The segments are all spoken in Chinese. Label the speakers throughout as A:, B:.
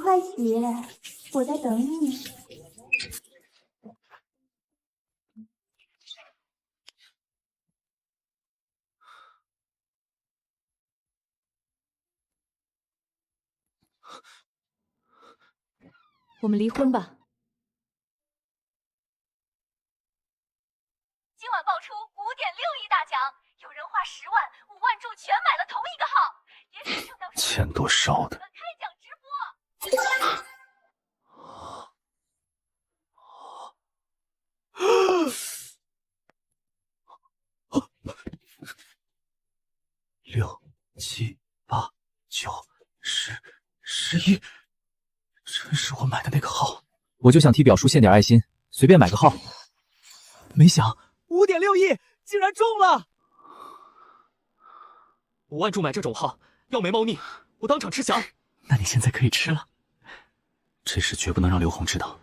A: 快写，我在等你。
B: 我们离婚吧。
C: 今晚爆出5.6亿大奖，有人花10万、5万注全买了同一个号，也许就当是
D: 钱多烧的。
C: 开奖直播。
D: 6、7、8、9、10、11，真是我买的那个号。
E: 我就想替表叔献点爱心，随便买个号。
F: 没想5.6亿竟然中了！5万注买这种号，要没猫腻，我当场吃翔。
D: 那你现在可以吃了。这事绝不能让刘红知道，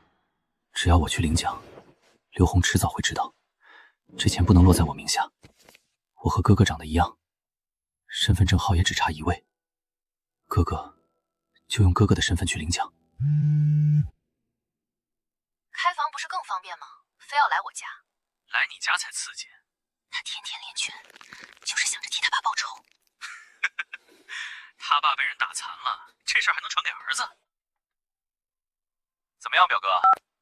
D: 只要我去领奖，刘红迟早会知道。这钱不能落在我名下，我和哥哥长得一样，身份证号也只差1位。哥哥就用哥哥的身份去领奖。
C: 开房不是更方便吗？非要来我家？
D: 来你家才刺激。
C: 他天天练拳，就是想着替他爸报仇。
D: 他爸被人打残了，这事儿还能传给儿子？怎么样，表哥，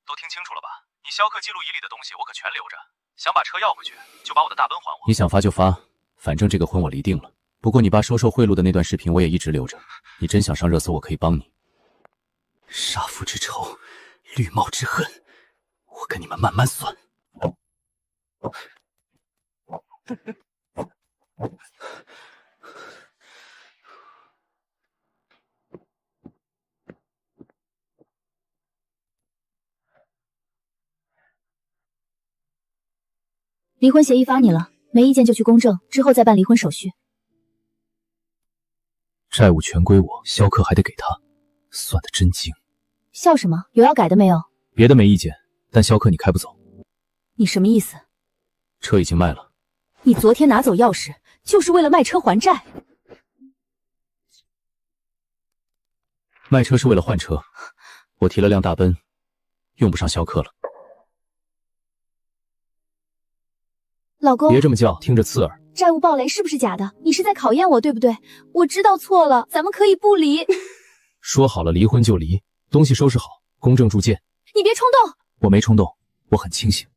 D: 都听清楚了吧？你逍客记录仪里的东西我可全留着，想把车要回去，就把我的大奔还我。
E: 你想发就发，反正这个婚我离定了。不过你爸收受贿赂的那段视频我也一直留着，你真想上热搜，我可以帮你。
D: 杀父之仇，绿帽之恨，我跟你们慢慢算。
B: 离婚协议发你了，没意见就去公证，之后再办离婚手续。
D: 债务全归我，逍客还得给他，算得真精。
B: 笑什么？有要改的没有？
E: 别的没意见，但逍客你开不走。
B: 你什么意思？
E: 车已经卖了。
B: 你昨天拿走钥匙，就是为了卖车还债？
E: 卖车是为了换车，我提了辆大奔，用不上逍客了。
B: 老公，
E: 别这么叫，听着刺耳。
B: 债务暴雷是不是假的？你是在考验我，对不对？我知道错了，咱们可以不离。
E: 说好了离婚就离，东西收拾好，公证铸件。
B: 你别冲动。
E: 我没冲动，我很清醒。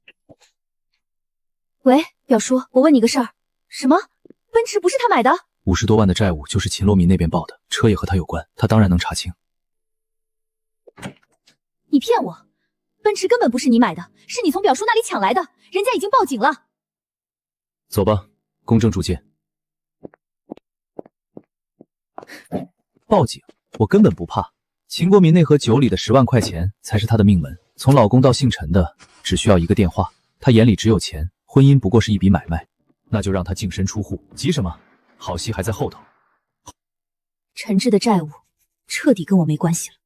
B: 喂，表叔，我问你个事儿。什么？奔驰不是他买的
E: ？50多万的债务就是秦罗民那边报的，车也和他有关，他当然能查清。
B: 你骗我！奔驰根本不是你买的，是你从表叔那里抢来的，人家已经报警了。
E: 走吧，公证铸件。报警？我根本不怕。秦国民那盒酒里的10万块钱才是他的命门，从老公到姓陈的只需要一个电话，他眼里只有钱，婚姻不过是一笔买卖，那就让他净身出户，急什么？好戏还在后头。
B: 陈志的债务彻底跟我没关系了。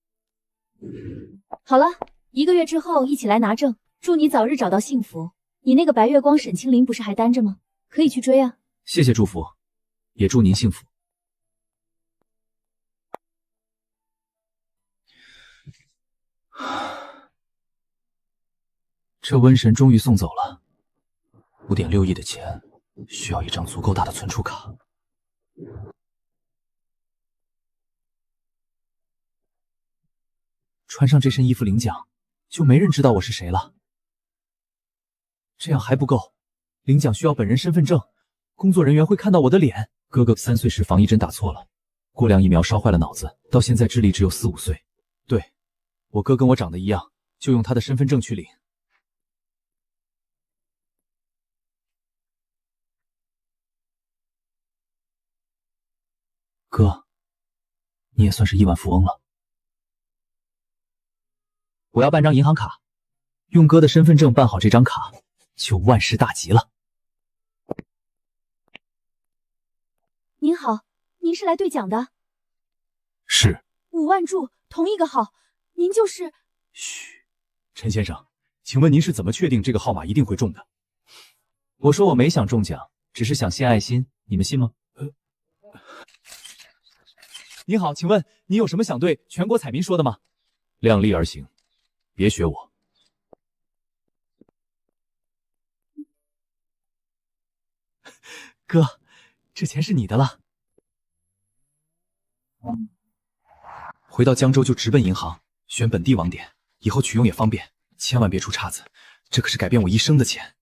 B: 好了，1个月之后一起来拿证，祝你早日找到幸福。你那个白月光沈清林不是还单着吗？可以去追啊。
E: 谢谢祝福，也祝您幸福。这瘟神终于送走了。5.6亿的钱，需要一张足够大的存储卡。穿上这身衣服领奖，就没人知道我是谁了。这样还不够，领奖需要本人身份证，工作人员会看到我的脸。哥哥3岁时防疫针打错了，过量疫苗烧坏了脑子，到现在智力只有4、5岁。对，我哥跟我长得一样，就用他的身份证去领。哥，你也算是亿万富翁了。我要办张银行卡，用哥的身份证办好这张卡，就万事大吉了。
B: 您好，您是来兑奖的？
D: 是。
B: 5万注，同一个号，您就是？
E: 嘘，陈先生，请问您是怎么确定这个号码一定会中的？我说我没想中奖，只是想献爱心，你们信吗？您好，请问你有什么想对全国彩民说的吗？量力而行，别学我。
F: 哥，这钱是你的了。
E: 回到江州就直奔银行，选本地网点，以后取用也方便，千万别出岔子，这可是改变我一生的钱。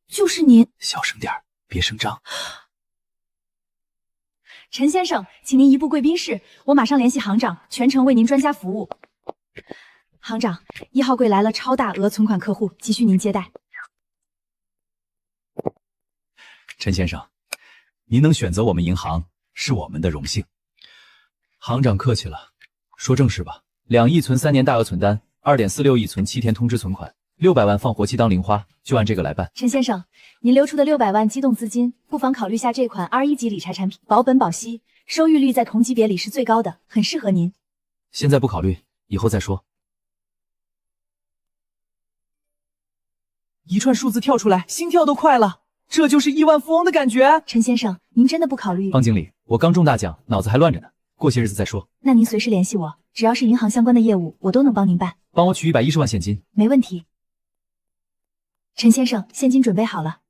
B: 就是您，
E: 小声点儿，别声张。
B: 陈先生，请您移步贵宾室，我马上联系行长，全程为您专家服务。行长，1号柜来了超大额存款客户，急需您接待。
E: 陈先生，您能选择我们银行是我们的荣幸。行长客气了，说正事吧。2亿存3年大额存单，2.46亿存7天通知存款，600万放活期当零花，就按这个来办。
B: 陈先生，您留出的600万机动资金，不妨考虑下这款 R1级理财产品，保本保息，收益率在同级别里是最高的，很适合您。
E: 现在不考虑，以后再说。
F: 一串数字跳出来，心跳都快了，这就是亿万富翁的感觉。
B: 陈先生，您真的不考虑？
E: 方经理，我刚中大奖，脑子还乱着呢，过些日子再说。
B: 那您随时联系我，只要是银行相关的业务，我都能帮您办。
E: 帮我取110万现金。
B: 没问题。陈先生，现金准备好了。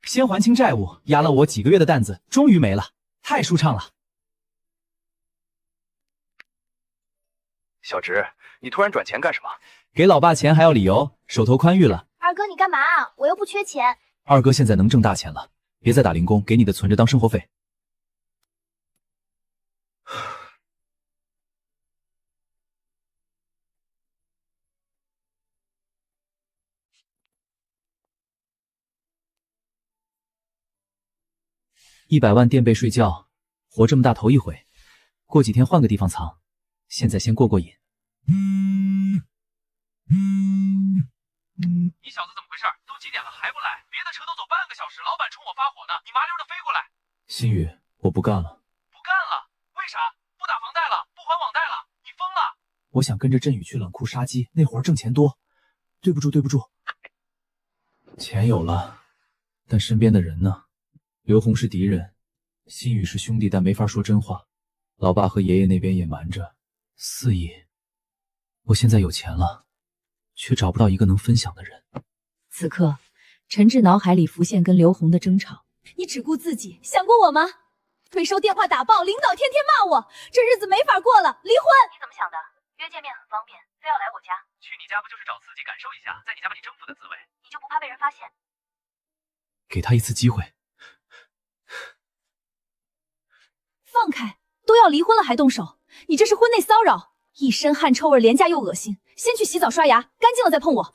F: 先还清债务，压了我几个月的担子，终于没了，太舒畅了。
G: 小直，你突然转钱干什么？
F: 给老爸钱还要理由，手头宽裕了。
A: 二哥，你干嘛啊？我又不缺钱。
E: 二哥现在能挣大钱了，别再打零工，给你的存着当生活费。100万垫背睡觉，活这么大头一回，过几天换个地方藏，现在先过过瘾。
F: 你小子怎么回事？都几点了还不来？别的车都走半个小时，老板冲我发火呢，你麻溜的飞过来。
E: 新宇，我不干了。
F: 不干了？为啥？不打房贷了？不还网贷了？你疯了？
E: 我想跟着振宇去冷库杀鸡，那会儿挣钱多。对不住，对不住。钱有了，但身边的人呢？刘红是敌人，新宇是兄弟，但没法说真话。老爸和爷爷那边也瞒着。4亿，我现在有钱了，却找不到一个能分享的人。
B: 此刻，陈志脑海里浮现跟刘红的争吵。你只顾自己，想过我吗？退收电话打爆，领导天天骂我，这日子没法过了，离婚！
C: 你怎么想的？约见面很方便，非要来我家？
F: 去你家不就是找刺激，感受一下在你家把你征服的滋味？
C: 你就不怕被人发现？
E: 给他一次机会。
B: 放开！都要离婚了还动手，你这是婚内骚扰，一身汗臭味，廉价又恶心。先去洗澡刷牙，干净了再碰我。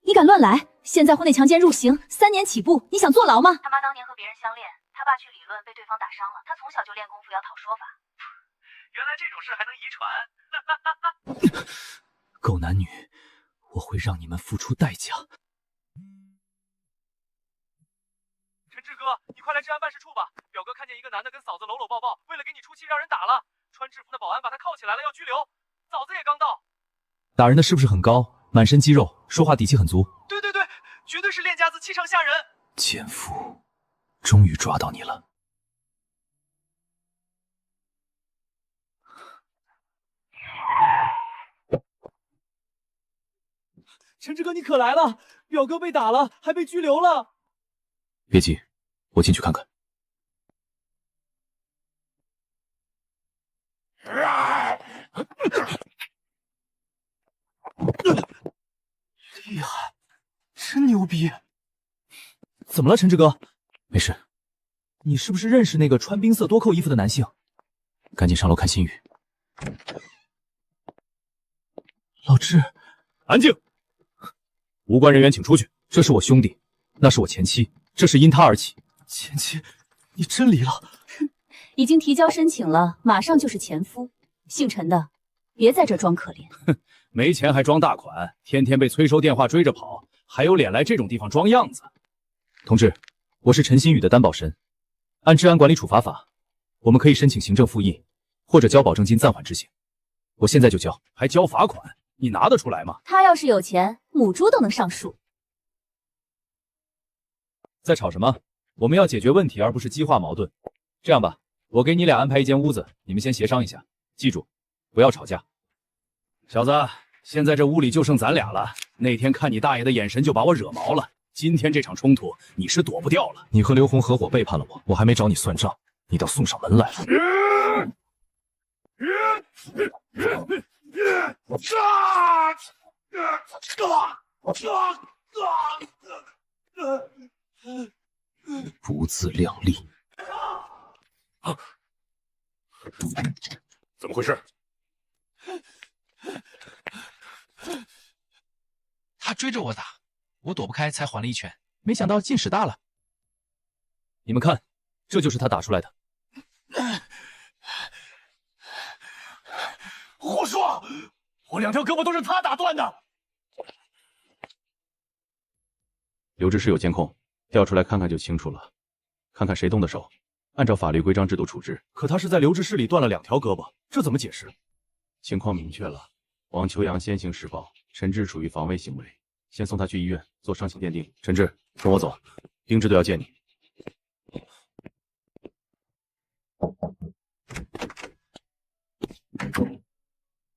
B: 你敢乱来！现在婚内强奸入刑，3年起步，你想坐牢吗？
C: 他妈当年和别人相恋，他爸去理论被对方打伤了，他从小就练功夫要讨说法。
F: 原来这种事还能遗传。
E: 狗男女，我会让你们付出代价。
F: 陈志哥，你快来治安办事处吧！表哥看见一个男的跟嫂子搂搂抱抱，为了给你出气，让人打了。穿制服的保安把他铐起来了，要拘留。嫂子也刚到。
E: 打人的是不是很高，满身肌肉，说话底气很足？
F: 对对对，绝对是练家子，气场吓人。
E: 奸夫，终于抓到你了。
F: 陈志哥，你可来了！表哥被打了，还被拘留了。
E: 别急，我进去看看。
F: 厉害，真牛逼！
E: 怎么了，陈志哥？没事。
F: 你是不是认识那个穿冰色多扣衣服的男性？
E: 赶紧上楼看新宇。
F: 老志，
E: 安静！无关人员请出去。这是我兄弟，那是我前妻，这是因他而起。
F: 前妻，你真离了？
B: 已经提交申请了，马上就是前夫。姓陈的，别在这装可怜。
E: 哼，没钱还装大款，天天被催收电话追着跑，还有脸来这种地方装样子？同志，我是陈新宇的担保人，按治安管理处罚法，我们可以申请行政复议，或者交保证金暂缓执行。我现在就交，还交罚款，你拿得出来吗？
B: 他要是有钱，母猪都能上树。
E: 在吵什么？我们要解决问题，而不是激化矛盾。这样吧，我给你俩安排一间屋子，你们先协商一下，记住，不要吵架。小子，现在这屋里就剩咱俩了。那天看你大爷的眼神就把我惹毛了，今天这场冲突你是躲不掉了。你和刘红合伙背叛了我，我还没找你算账，你倒送上门来了。
D: 不自量力！
G: 怎么回事？
F: 他追着我打，我躲不开才还了一拳，没想到劲使大了。
E: 你们看，这就是他打出来的。
G: 胡说！我2条胳膊都是他打断的。
H: 刘支室有监控，调出来看看就清楚了，看看谁动的手，按照法律规章制度处置。
E: 可他是在留置室里断了2条胳膊，这怎么解释？
H: 情况明确了，王秋阳先行施暴，陈志属于防卫行为，先送他去医院做伤情鉴定。陈志，跟我走，丁支队要见你。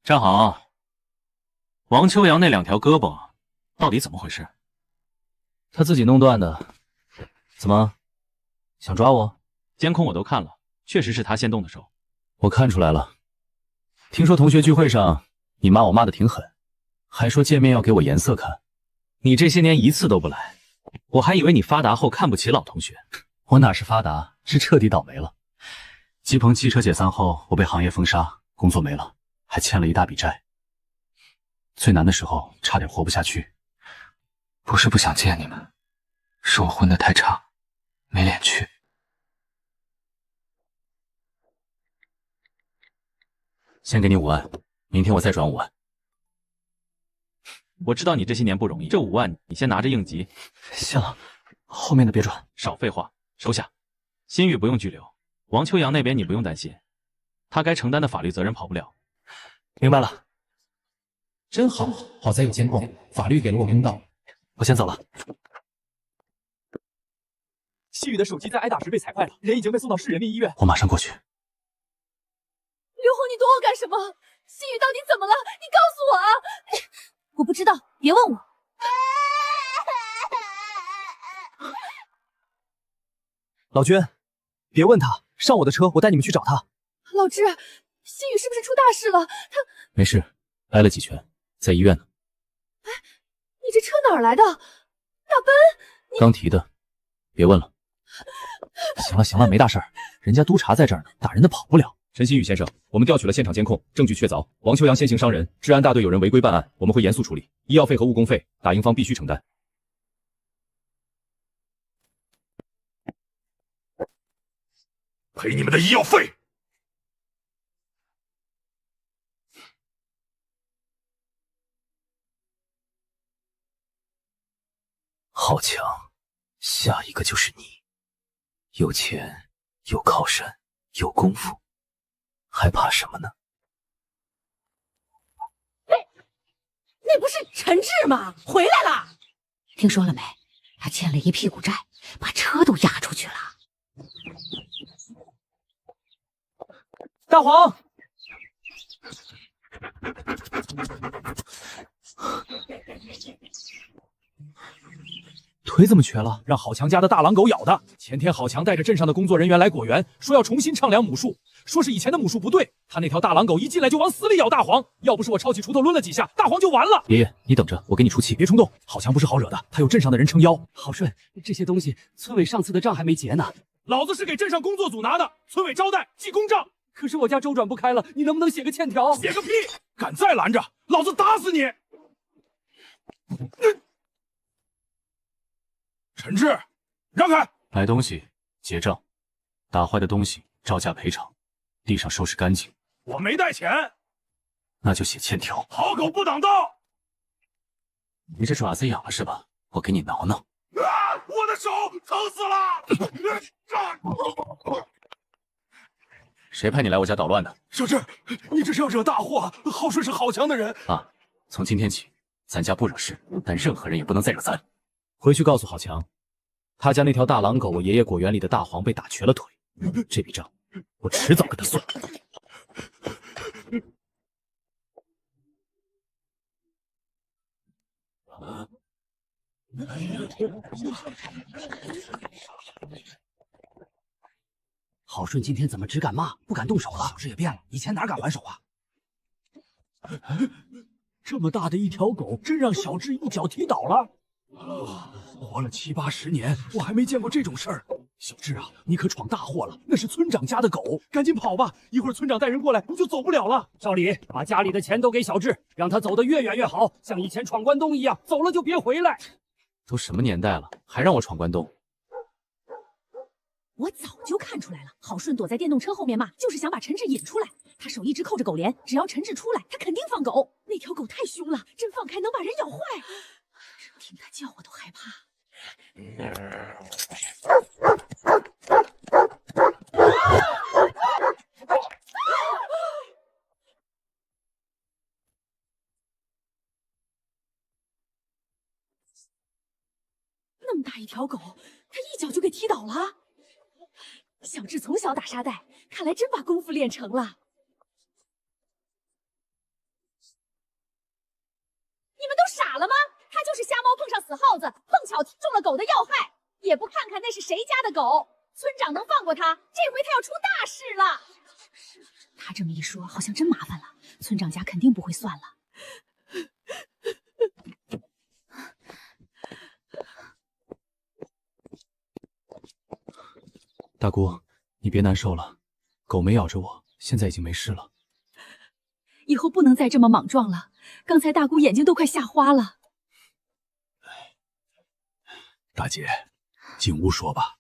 D: 站好。王秋阳那2条胳膊到底怎么回事？
E: 他自己弄断的。怎么，想抓我？
H: 监控我都看了，确实是他先动的手。
E: 我看出来了。听说同学聚会上你骂我骂得挺狠，还说见面要给我颜色看。
D: 你这些年一次都不来，我还以为你发达后看不起老同学。我哪是发达，是彻底倒霉了。吉鹏汽车解散后，我被行业封杀，工作没了，还欠了一大笔债。最难的时候差点活不下去。不是不想见你们，是我混得太差，没脸去。先给你5万，明天我再转5万。
H: 我知道你这些年不容易，这5万你先拿着应急。
D: 行了，后面的别转。
H: 少废话，收下。新宇不用拘留，王秋阳那边你不用担心，他该承担的法律责任跑不了。
D: 明白了。
I: 真好，好在有监控，法律给了我公道。
D: 我先走了。
E: 西宇的手机在挨打时被踩坏了，人已经被送到市人民医院。
D: 我马上过去。
B: 刘红，你躲我干什么？西宇到底怎么了？你告诉我啊！我不知道，别问我。
E: 老娟，别问他，上我的车，我带你们去找他。
B: 老支，西宇是不是出大事了？他
E: 没事，挨了几拳，在医院呢。
B: 哎，你这车哪儿来的？大奔？
E: 刚提的，别问了。行了行了，没大事儿，人家督察在这儿呢，打人的跑不了。陈新宇先生，我们调取了现场监控，证据确凿，王秋阳先行伤人，治安大队有人违规办案，我们会严肃处理，医药费和误工费，打赢方必须承担。
G: 赔你们的医药费！
D: 好强，下一个就是你。有钱，有靠山，有功夫，还怕什么呢？
B: 那不是陈志吗？回来了！
J: 听说了没？他欠了一屁股债，把车都押出去了。
E: 大黄，腿怎么瘸了？让郝强家的大狼狗咬的。前天郝强带着镇上的工作人员来果园，说要重新丈量母树，说是以前的母树不对。他那条大狼狗一进来就往死里咬大黄，要不是我抄起锄头抡了几下，大黄就完了。爷爷，你等着，我给你出气。别冲动，郝强不是好惹的，他有镇上的人撑腰。
K: 郝顺，这些东西村委上次的账还没结呢。
F: 老子是给镇上工作组拿的，村委招待记公账。
K: 可是我家周转不开了，你能不能写个欠条？
F: 写个屁！敢再拦着，老子打死你！陈志，让开！
D: 买东西结账，打坏的东西照价赔偿，地上收拾干净。
F: 我没带钱，
D: 那就写欠条。
F: 好狗不挡道！
D: 你这爪子痒了是吧？我给你挠挠。
F: 啊！我的手疼死了！
D: 谁派你来我家捣乱的？
F: 小智，你这是要惹大祸！浩顺是好强的人
D: 啊！从今天起，咱家不惹事，但任何人也不能再惹咱。
E: 回去告诉郝强，他家那条大狼狗，我爷爷果园里的大黄被打瘸了腿，这笔账我迟早跟他算。
K: 郝顺今天怎么只敢骂，不敢动手了？小智也变了，以前哪敢还手啊？这么大的一条狗，真让小智一脚踢倒了。活了7、80年，我还没见过这种事儿。小智啊，你可闯大祸了！那是村长家的狗，赶紧跑吧！一会儿村长带人过来，你就走不了了。少李，把家里的钱都给小智，让他走得越远越好，像以前闯关东一样，走了就别回来。
D: 都什么年代了，还让我闯关东？
B: 我早就看出来了，郝顺躲在电动车后面骂，就是想把陈志引出来。他手一直扣着狗帘，只要陈志出来，他肯定放狗。那条狗太凶了，真放开能把人咬坏。听他叫我都害怕。那么大一条狗，他一脚就给踢倒了。小智从小打沙袋，看来真把功夫练成了。你们都傻了吗？他就是瞎猫碰上死耗子，碰巧踢中了狗的要害，也不看看那是谁家的狗。村长能放过他？这回他要出大事了。他这么一说，好像真麻烦了。村长家肯定不会算了。
E: 大姑，你别难受了，狗没咬着我，现在已经没事了。
B: 以后不能再这么莽撞了，刚才大姑眼睛都快吓花了。
L: 大姐，进屋说吧。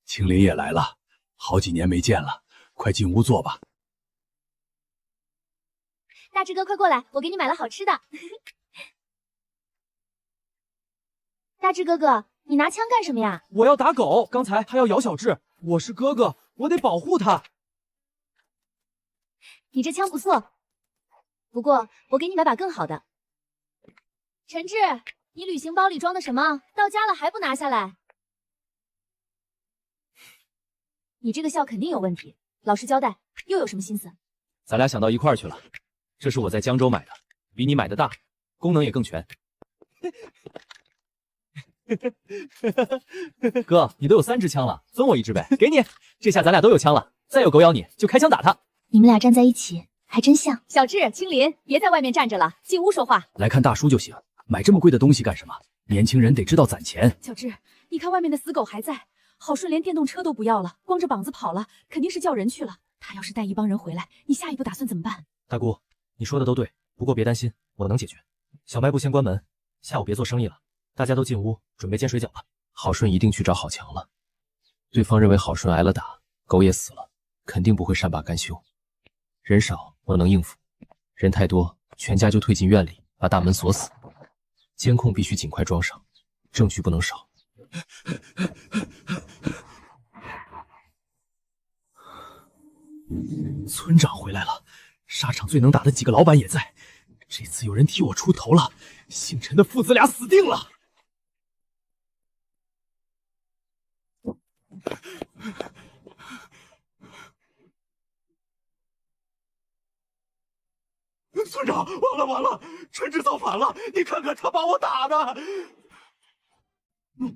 L: 青林也来了，好几年没见了，快进屋坐吧。
A: 大志哥，快过来，我给你买了好吃的。大志哥哥，你拿枪干什么呀？
F: 我要打狗，刚才他要咬小智，我是哥哥，我得保护他。
A: 你这枪不错，不过我给你买把更好的。陈志，你旅行包里装的什么？到家了还不拿下来？你这个笑肯定有问题，老实交代，又有什么心思？
E: 咱俩想到一块儿去了。这是我在江州买的，比你买的大，功能也更全。哥，你都有3支枪了，分我1支呗。给你，这下咱俩都有枪了。再有狗咬你，就开枪打他。
A: 你们俩站在一起还真像。
B: 小智、青林，别在外面站着了，进屋说话。
L: 来看大叔就行，买这么贵的东西干什么？年轻人得知道攒钱。
B: 小智，你看外面的死狗还在，郝顺连电动车都不要了，光着膀子跑了，肯定是叫人去了。他要是带一帮人回来，你下一步打算怎么办？
E: 大姑，你说的都对，不过别担心，我能解决。小卖部先关门，下午别做生意了，大家都进屋准备煎水饺了。郝顺一定去找郝强了，对方认为郝顺挨了打，狗也死了，肯定不会善罢甘休。人少我能应付，人太多，全家就退进院里，把大门锁死。监控必须尽快装上，证据不能少。
L: 村长回来了，沙场最能打的几个老板也在，这次有人替我出头了，姓陈的父子俩死定了。村长，完了完了，陈志造反了！你看看他把我打的。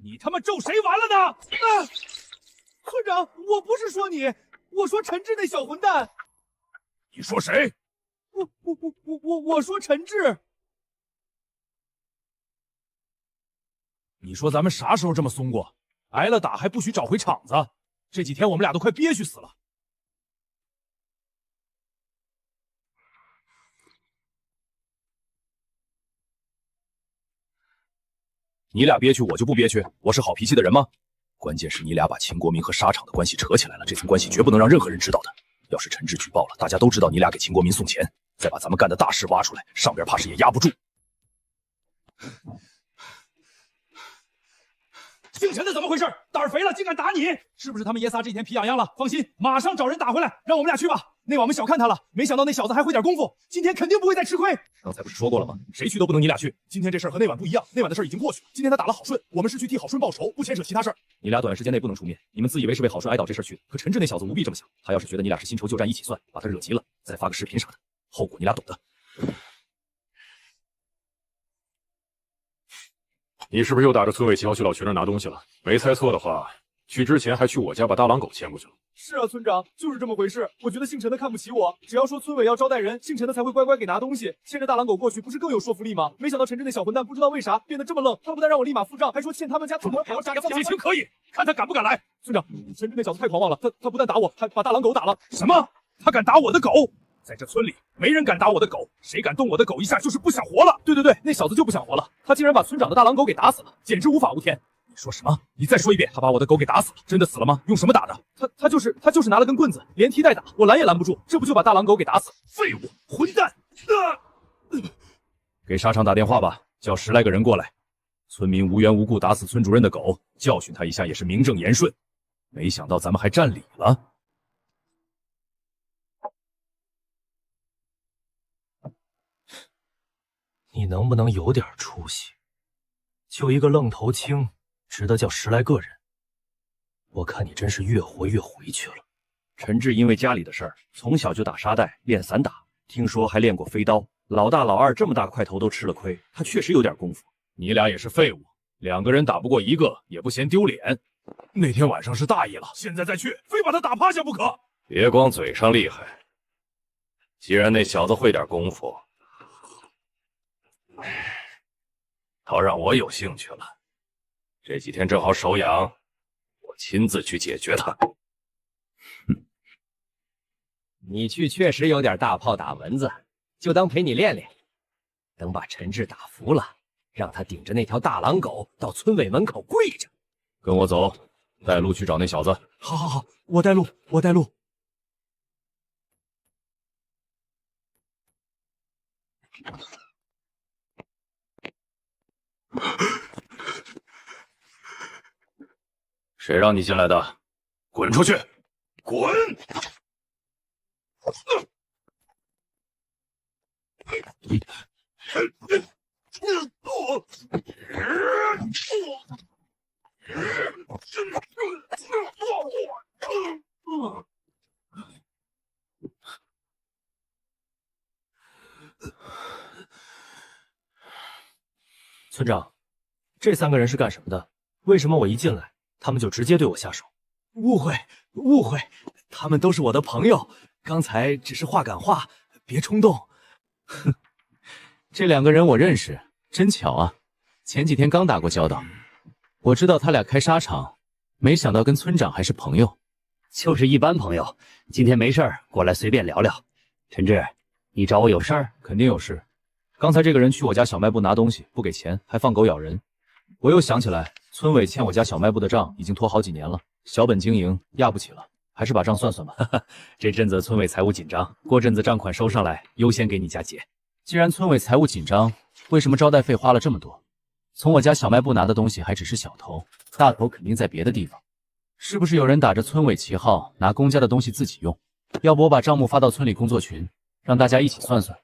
F: 你他妈咒谁完了呢？村长，我不是说你，我说陈志那小混蛋。
L: 你说谁？
F: 我说陈志。
L: 你说咱们啥时候这么松过？挨了打还不许找回场子？这几天我们俩都快憋屈死了。你俩憋屈，我就不憋屈。我是好脾气的人吗？关键是你俩把秦国民和沙场的关系扯起来了，这层关系绝不能让任何人知道的。要是陈志举报了，大家都知道你俩给秦国民送钱，再把咱们干的大事挖出来，上边怕是也压不住。
K: 姓陈的怎么回事？胆儿肥了竟敢打你，是不是他们爷仨这几天皮痒痒了？放心，马上找人打回来，让我们俩去吧。那晚我们小看他了，没想到那小子还会点功夫，今天肯定不会再吃亏。
L: 刚才不是说过了吗？谁去都不能你俩去。
K: 今天这事儿和那晚不一样，那晚的事儿已经过去了，今天他打了郝顺，我们是去替郝顺报仇，不牵扯其他事儿。
L: 你俩短时间内不能出面，你们自以为是为郝顺哀悼这事儿去的，可陈志那小子无必这么想，他要是觉得你俩是新仇旧战一起算，把他惹急了，再发个视频啥的，后果你俩懂的。
H: 你是不是又打着村委7号去老徐那儿拿东西了？没猜错的话，去之前还去我家把大狼狗牵过去了。
K: 是啊，村长，就是这么回事。我觉得姓陈的看不起我，只要说村委要招待人，姓陈的才会乖乖给拿东西。牵着大狼狗过去，不是更有说服力吗？没想到陈志那小混蛋不知道为啥变得这么愣，他不但让我立马付账，还说欠他们家怎么还要炸放
H: 季青可以，看他敢不敢来。
K: 村长，陈志那小子太狂妄了，他不但打我，还把大狼狗打了。
H: 什么？他敢打我的狗？在这村里，没人敢打我的狗，谁敢动我的狗一下就是不想活了。
K: 对，那小子就不想活了，他竟然把村长的大狼狗给打死了，简直无法无天。
H: 你说什么？你再说一遍。他把我的狗给打死了，真的死了吗？用什么打的？
K: 他就是拿了根棍子，连踢带打，我拦也拦不住，这不就把大狼狗给打死了？
H: 废物，混蛋！给沙场打电话吧，叫10来个人过来。村民无缘无故打死村主任的狗，教训他一下也是名正言顺。没想到咱们还占理了。
E: 你能不能有点出息？就一个愣头青，值得叫10来个人？我看你真是越活越回去了。
D: 陈志因为家里的事儿，从小就打沙袋，练散打，听说还练过飞刀。老大老二这么大块头都吃了亏，他确实有点功夫。
H: 你俩也是废物，2个人打不过1个，也不嫌丢脸。那天晚上是大意了，现在再去，非把他打趴下不可。
L: 别光嘴上厉害，既然那小子会点功夫，倒让我有兴趣了。这几天正好手痒，我亲自去解决他。
M: 你去确实有点大炮打蚊子，就当陪你练练。等把陈志打服了，让他顶着那条大狼狗到村委门口跪着。
H: 跟我走，带路去找那小子。
K: 好，我带路。
L: 谁让你进来的？滚出去！滚！
E: 村长，这3个人是干什么的？为什么我一进来，他们就直接对我下手？误会，他们都是我的朋友，刚才只是话赶话，别冲动。哼，这2个人我认识，真巧啊，前几天刚打过交道。我知道他俩开沙场，没想到跟村长还是朋友。
M: 就是一般朋友，今天没事儿过来随便聊聊。陈志，你找我有事儿？
E: 肯定有事。刚才这个人去我家小卖部拿东西，不给钱，还放狗咬人。我又想起来，村委欠我家小卖部的账已经拖好几年了，小本经营压不起了，还是把账算算吧。
M: 这阵子村委财务紧张，过阵子账款收上来，优先给你家结。
E: 既然村委财务紧张，为什么招待费花了这么多？从我家小卖部拿的东西还只是小头，大头肯定在别的地方。是不是有人打着村委旗号拿公家的东西自己用？要不我把账目发到村里工作群，让大家一起算算。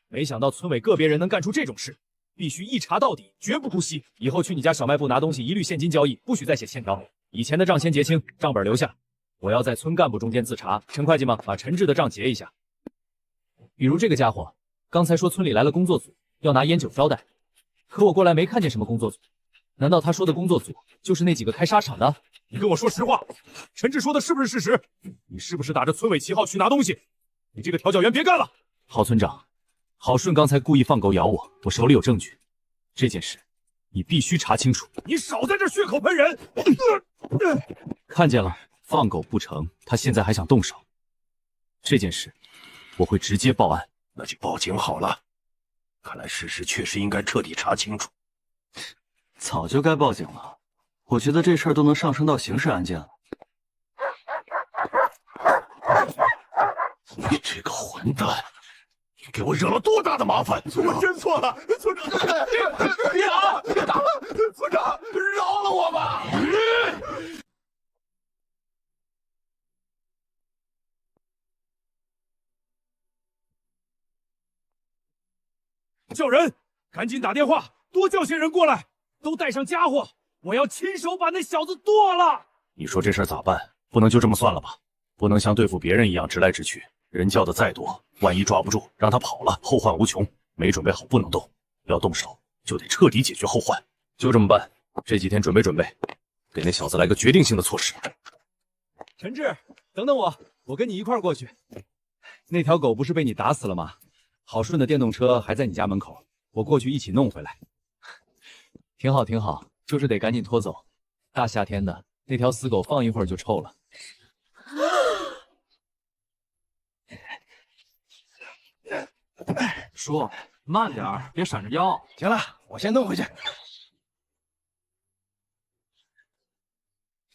K: 没想到村委个别人能干出这种事，必须一查到底，绝不姑息。以后去你家小卖部拿东西，一律现金交易，不许再写欠条。以前的账先结清，账本留下。我要在村干部中间自查。陈会计吗？把陈志的账结一下。
E: 比如这个家伙，刚才说村里来了工作组，要拿烟酒招待，可我过来没看见什么工作组。难道他说的工作组就是那几个开沙场的？
H: 你跟我说实话，陈志说的是不是事实？你是不是打着村委旗号去拿东西？你这个调教员别干了！
E: 郝村长，郝顺刚才故意放狗咬我，我手里有证据。这件事你必须查清楚。
H: 你少在这血口喷人！
E: 看见了，放狗不成，他现在还想动手。这件事我会直接报案。
L: 那就报警好了。看来事实确实应该彻底查清楚。
D: 早就该报警了，我觉得这事儿都能上升到刑事案件了。
L: 你这个混蛋！你给我惹了多大的麻烦！
H: 我真错了，村长，别打，村长饶了
K: 了我吧！叫人，赶紧打电话，多叫些人过来，都带上家伙，我要亲手把那小子剁了。
L: 你说这事儿咋办？不能就这么算了吧？不能像对付别人一样直来直去。人叫的再多，万一抓不住，让他跑了，后患无穷。没准备好不能动，要动手就得彻底解决后患。就这么办，这几天准备准备，给那小子来个决定性的措施。
E: 陈志，等等我跟你一块儿过去。那条狗不是被你打死了吗？好顺的电动车还在你家门口，我过去一起弄回来。挺好挺好，就是得赶紧拖走。大夏天的，那条死狗放一会儿就臭了。
K: 叔，慢点儿，别闪着腰。
G: 行了，我先弄回去。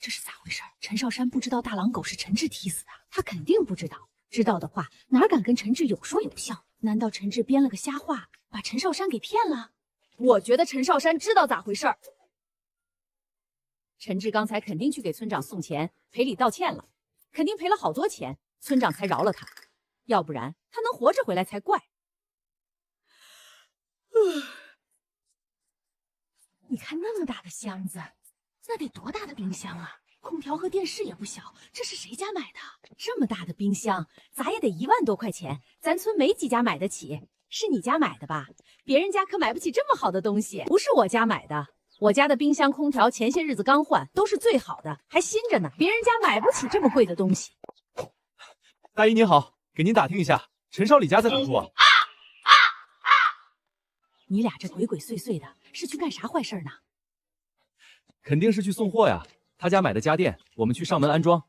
B: 这是咋回事？陈少山不知道大狼狗是陈志踢死的，他肯定不知道。知道的话，哪敢跟陈志有说有笑？难道陈志编了个瞎话，把陈少山给骗了？
A: 我觉得陈少山知道咋回事儿。陈志刚才肯定去给村长送钱赔礼道歉了，肯定赔了好多钱，村长才饶了他，要不然他能活着回来才怪。
B: 你看那么大的箱子，那得多大的冰箱啊！空调和电视也不小，这是谁家买的？这么大的冰箱，咋也得1万多块钱，咱村没几家买得起。是你家买的吧？别人家可买不起这么好的东西。
A: 不是我家买的，我家的冰箱、空调前些日子刚换，都是最好的，还新着呢。别人家买不起这么贵的东西。
E: 大姨您好，给您打听一下，陈少礼家在哪住啊？
B: 你俩这鬼鬼祟祟的，是去干啥坏事呢？
E: 肯定是去送货呀。他家买的家电，我们去上门安装。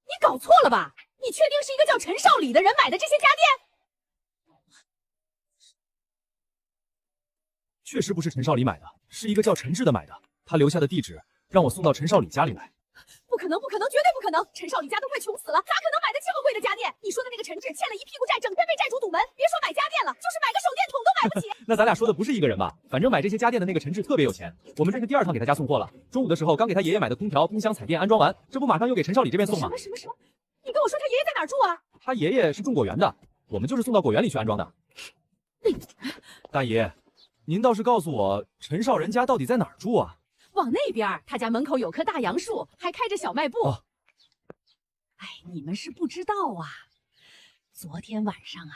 A: 你搞错了吧？你确定是一个叫陈少礼的人买的这些家电？
E: 确实不是陈少礼买的，是一个叫陈志的买的。他留下的地址让我送到陈少礼家里来。
A: 不可能，不可能，绝对不可能！陈少礼家都快穷死了，咋可能买得这么贵的家电？你说的那个陈志欠了一屁股债，整天被债主堵门，别说买家电了，就是买个手电筒都买不起。
E: 那咱俩说的不是一个人吧？反正买这些家电的那个陈志特别有钱，我们这是第2趟给他家送货了。中午的时候刚给他爷爷买的空调、冰箱、彩电安装完，这不马上又给陈少礼这边送吗？
A: 什么？你跟我说他爷爷在哪儿住啊？
E: 他爷爷是种果园的，我们就是送到果园里去安装的。大爷，您倒是告诉我，陈少人家到底在哪儿住啊？
A: 往那边，他家门口有棵大杨树，还开着小卖部。
E: 哦，
B: 哎，你们是不知道啊，昨天晚上啊，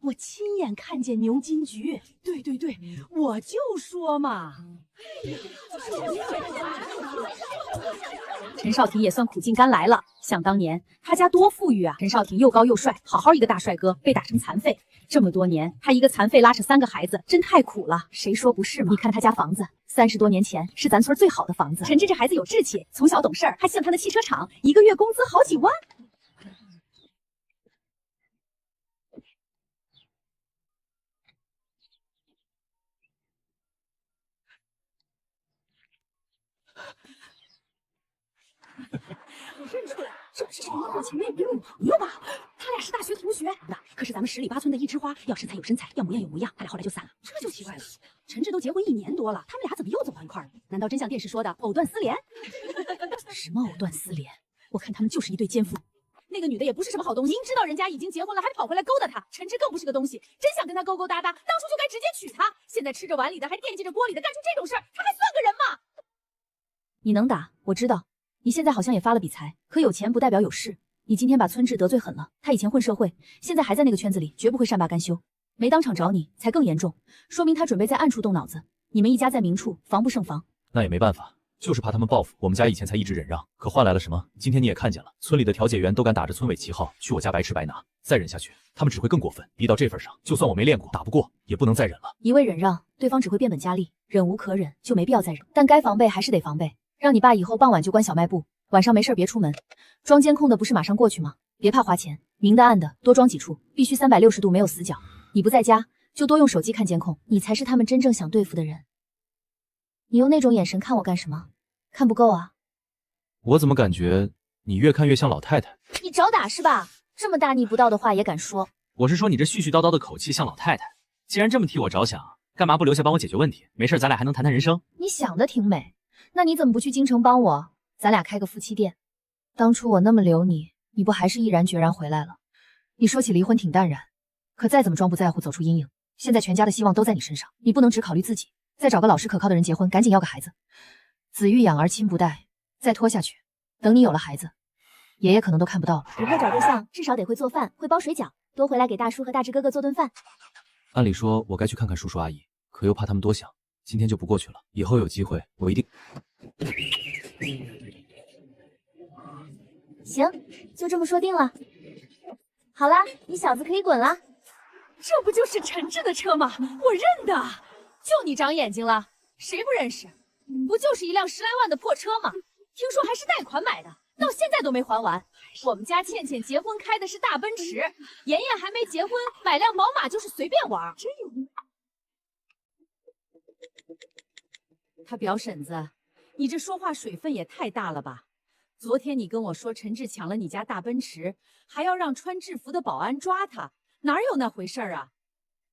B: 我亲眼看见牛金菊。
A: 对，我就说嘛。
B: 陈少廷也算苦尽甘来了。想当年他家多富裕啊！陈少廷又高又帅，好好一个大帅哥，被打成残废。这么多年，他一个残废拉扯3个孩子，真太苦了。谁说不是嘛？你看他家房子，30多年前是咱村最好的房子。陈志这孩子有志气，从小懂事儿，还像他的汽车厂，一个月工资好几万。
A: 认出来，这不是陈英浩前面一个女朋友吧？他俩是大学同学，那可是咱们10里8村的一枝花，要身材有身材，要模样有模样。他俩后来就散了，这就奇怪了。陈志都结婚1年多了，他们俩怎么又走到一块儿了？难道真像电视说的藕断丝连？
B: 什么藕断丝连？我看他们就是一对奸夫。
A: 那个女的也不是什么好东西，明知道人家已经结婚了，还跑回来勾搭他。陈志更不是个东西，真想跟他勾勾搭搭，当初就该直接娶她。现在吃着碗里的，还惦记着锅里的，干出这种事儿，他还算个人吗？
B: 你能打，我知道。你现在好像也发了笔财，可有钱不代表有势。你今天把村志得罪狠了，他以前混社会，现在还在那个圈子里，绝不会善罢甘休。没当场找你，才更严重，说明他准备在暗处动脑子。你们一家在明处，防不胜防。
E: 那也没办法，就是怕他们报复。我们家以前才一直忍让，可换来了什么？今天你也看见了，村里的调解员都敢打着村委旗号去我家白吃白拿，再忍下去，他们只会更过分。逼到这份上，就算我没练过，打不过也不能再忍了。
B: 一味忍让，对方只会变本加厉，忍无可忍，就没必要再忍。但该防备还是得防备。让你爸以后傍晚就关小卖部，晚上没事别出门。装监控的不是马上过去吗？别怕花钱，明的暗的多装几处，必须360度没有死角。你不在家，就多用手机看监控，你才是他们真正想对付的人。你用那种眼神看我干什么？看不够啊？
E: 我怎么感觉你越看越像老太太？
B: 你找打是吧？这么大逆不道的话也敢说？
D: 我是说你这絮絮叨叨的口气像老太太。既然这么替我着想，干嘛不留下帮我解决问题？没事，咱俩还能谈谈人生。
B: 你想的挺美，那你怎么不去京城帮我？咱俩开个夫妻店。当初我那么留你，你不还是毅然决然回来了？你说起离婚挺淡然，可再怎么装不在乎，走出阴影。现在全家的希望都在你身上，你不能只考虑自己。再找个老实可靠的人结婚，赶紧要个孩子。子欲养而亲不待，再拖下去，等你有了孩子，爷爷可能都看不到了。以后找对象至少得会做饭，会包水饺，多回来给大叔和大志哥哥做顿饭。
E: 按理说，我该去看看叔叔阿姨，可又怕他们多想，今天就不过去了。以后有机会，我一定。
B: 行，就这么说定了。好啦，你小子可以滚了。
A: 这不就是陈志的车吗？我认得，就你长眼睛了，谁不认识？不就是一辆10来万的破车吗？听说还是贷款买的，到现在都没还完。我们家倩倩结婚开的是大奔驰，妍妍还没结婚，买辆宝马就是随便玩。真有命！他表婶子，你这说话水分也太大了吧？昨天你跟我说陈志抢了你家大奔驰，还要让穿制服的保安抓他，哪有那回事啊？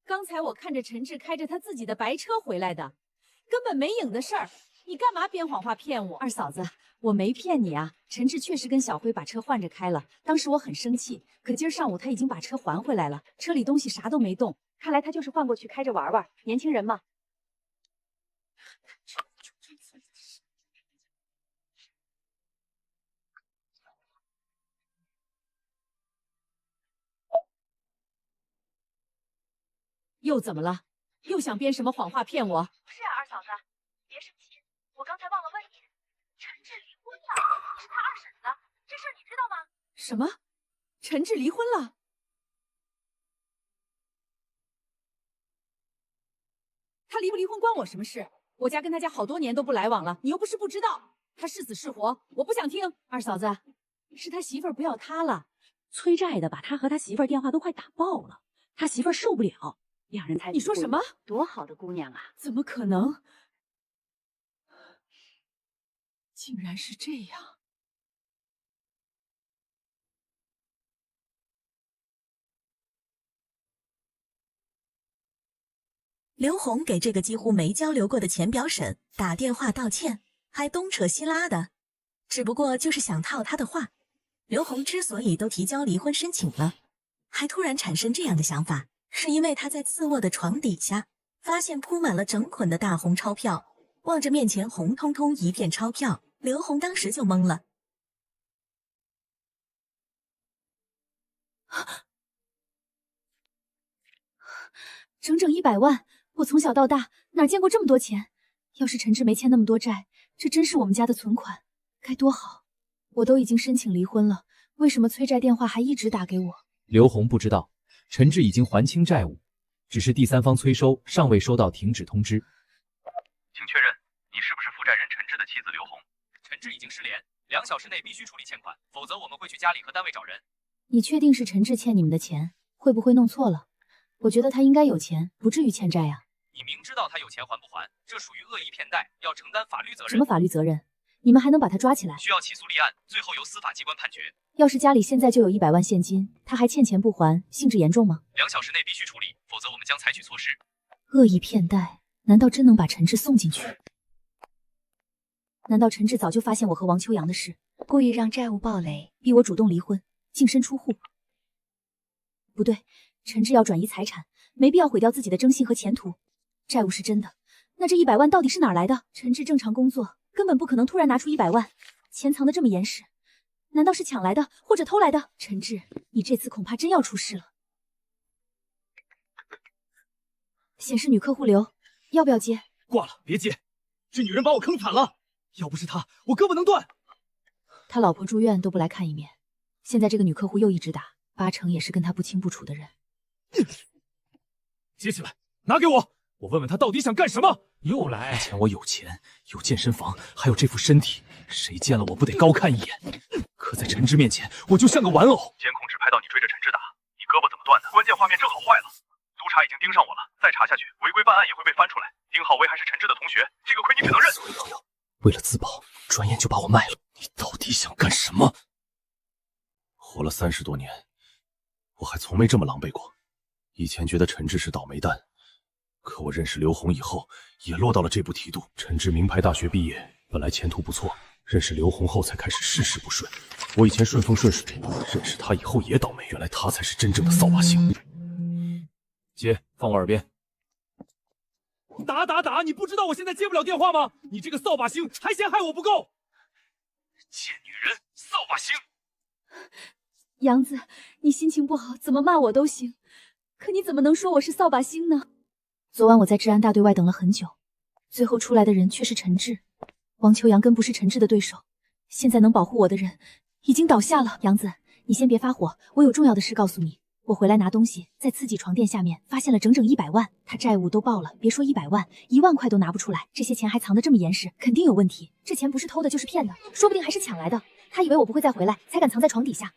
A: 刚才我看着陈志开着他自己的白车回来的，根本没影的事儿。你干嘛编谎话骗我？二嫂子，我没骗你啊，陈志确实跟小辉把车换着开了，当时我很生气，可今儿上午他已经把车还回来了，车里东西啥都没动，看来他就是换过去开着玩玩，年轻人嘛。又怎么了？又想编什么谎话骗我？
C: 不是啊，二嫂子，别生气，我刚才忘了问你，陈志离婚了，你是他二婶子，这事儿你知道吗？
A: 什么？陈志离婚了？他离不离婚关我什么事？我家跟他家好多年都不来往了，你又不是不知道。他是死是活，我不想听。二嫂子，是他媳妇儿不要他了，催债的把他和他媳妇儿电话都快打爆了，他媳妇儿受不了。两人才你说什么？
J: 多好的姑娘啊！
A: 怎么可能？竟然是这样！
N: 刘红给这个几乎没交流过的前表婶打电话道歉，还东扯西拉的，只不过就是想套他的话。刘红之所以都提交离婚申请了，还突然产生这样的想法，是因为他在次卧的床底下发现铺满了整捆的大红钞票，望着面前红彤彤一片钞票，刘红当时就懵了。
B: 整整100万！我从小到大哪见过这么多钱？要是陈志没欠那么多债，这真是我们家的存款，该多好！我都已经申请离婚了，为什么催债电话还一直打给我？
E: 刘红不知道，陈志已经还清债务，只是第三方催收尚未收到停止通知。
G: 请确认，你是不是负债人陈志的妻子刘红？
F: 陈志已经失联，2小时内必须处理欠款，否则我们会去家里和单位找人。
B: 你确定是陈志欠你们的钱？会不会弄错了？我觉得他应该有钱，不至于欠债呀。
F: 你明知道他有钱还不还，这属于恶意骗贷，要承担法律责任。
B: 什么法律责任？你们还能把他抓起来？
F: 需要起诉立案，最后由司法机关判决。
B: 要是家里现在就有100万现金，他还欠钱不还，性质严重吗
F: ？2小时内必须处理，否则我们将采取措施。
B: 恶意骗贷，难道真能把陈志送进去？难道陈志早就发现我和王秋阳的事，故意让债务暴雷，逼我主动离婚，净身出户？不对，陈志要转移财产，没必要毁掉自己的征信和前途。债务是真的，那这100万到底是哪儿来的？陈志正常工作，根本不可能突然拿出100万，钱藏得这么严实，难道是抢来的或者偷来的？陈志，你这次恐怕真要出事了。显示女客户流，要不要接？
K: 挂了，别接，这女人把我坑惨了，要不是她，我胳膊能断。
B: 他老婆住院都不来看一面，现在这个女客户又一直打，8成也是跟他不清不楚的人。
K: 接起来，拿给我，我问问他到底想干什么。
L: 又来！以前我有钱，有健身房，还有这副身体，谁见了我不得高看一眼？可在陈志面前，我就像个玩偶。
G: 监控只拍到你追着陈志打，你胳膊怎么断的？关键画面正好坏了，督察已经盯上我了，再查下去，违规办案也会被翻出来。丁浩威还是陈志的同学，这个亏你只能认。
L: 所以朋友，为了自保，转眼就把我卖了，你到底想干什么？活了30多年，我还从没这么狼狈过。以前觉得陈志是倒霉蛋，可我认识刘红以后，也落到了这步梯度。陈志名牌大学毕业，本来前途不错，认识刘红后才开始事事不顺。我以前顺风顺水，认识他以后也倒霉，原来他才是真正的扫把星。
E: 姐，放我耳边。打！你不知道我现在接不了电话吗？你这个扫把星还嫌害我不够！
F: 贱女人，扫把星！
B: 杨子，你心情不好，怎么骂我都行，可你怎么能说我是扫把星呢？昨晚我在治安大队外等了很久，最后出来的人却是陈志。王秋阳根不是陈志的对手，现在能保护我的人已经倒下了。杨子，你先别发火，我有重要的事告诉你。我回来拿东西，在自己床垫下面发现了整整100万，他债务都报了，别说100万，1万块都拿不出来。这些钱还藏得这么严实，肯定有问题。这钱不是偷的，就是骗的，说不定还是抢来的。他以为我不会再回来，才敢藏在床底下。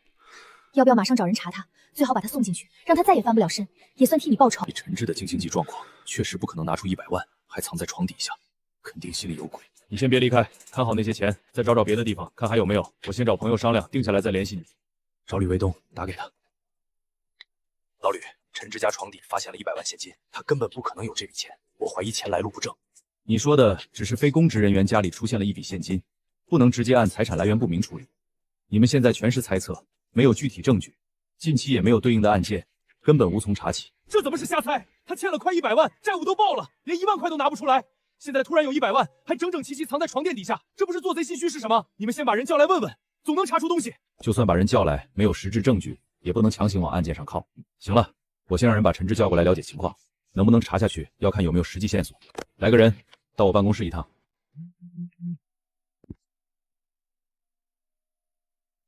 B: 要不要马上找人查他？最好把他送进去，让他再也翻不了身，也算替你报仇。
L: 以陈志的经济状况，确实不可能拿出100万，还藏在床底下，肯定心里有鬼。
H: 你先别离开，看好那些钱，再找找别的地方，看还有没有。我先找朋友商量，定下来再联系你。
L: 找吕卫东，打给他。老吕，陈志家床底发现了100万现金，他根本不可能有这笔钱，我怀疑钱来路不正。
H: 你说的只是非公职人员家里出现了一笔现金，不能直接按财产来源不明处理。你们现在全是猜测，没有具体证据，近期也没有对应的案件，根本无从查起。
E: 这怎么是瞎猜？他欠了快100万，债务都报了，连1万块都拿不出来。现在突然有100万，还整整齐齐藏在床垫底下，这不是做贼心虚是什么？你们先把人叫来问问，总能查出东西。
H: 就算把人叫来，没有实质证据，也不能强行往案件上靠。行了，我先让人把陈志叫过来了解情况，能不能查下去，要看有没有实际线索。来个人，到我办公室一趟。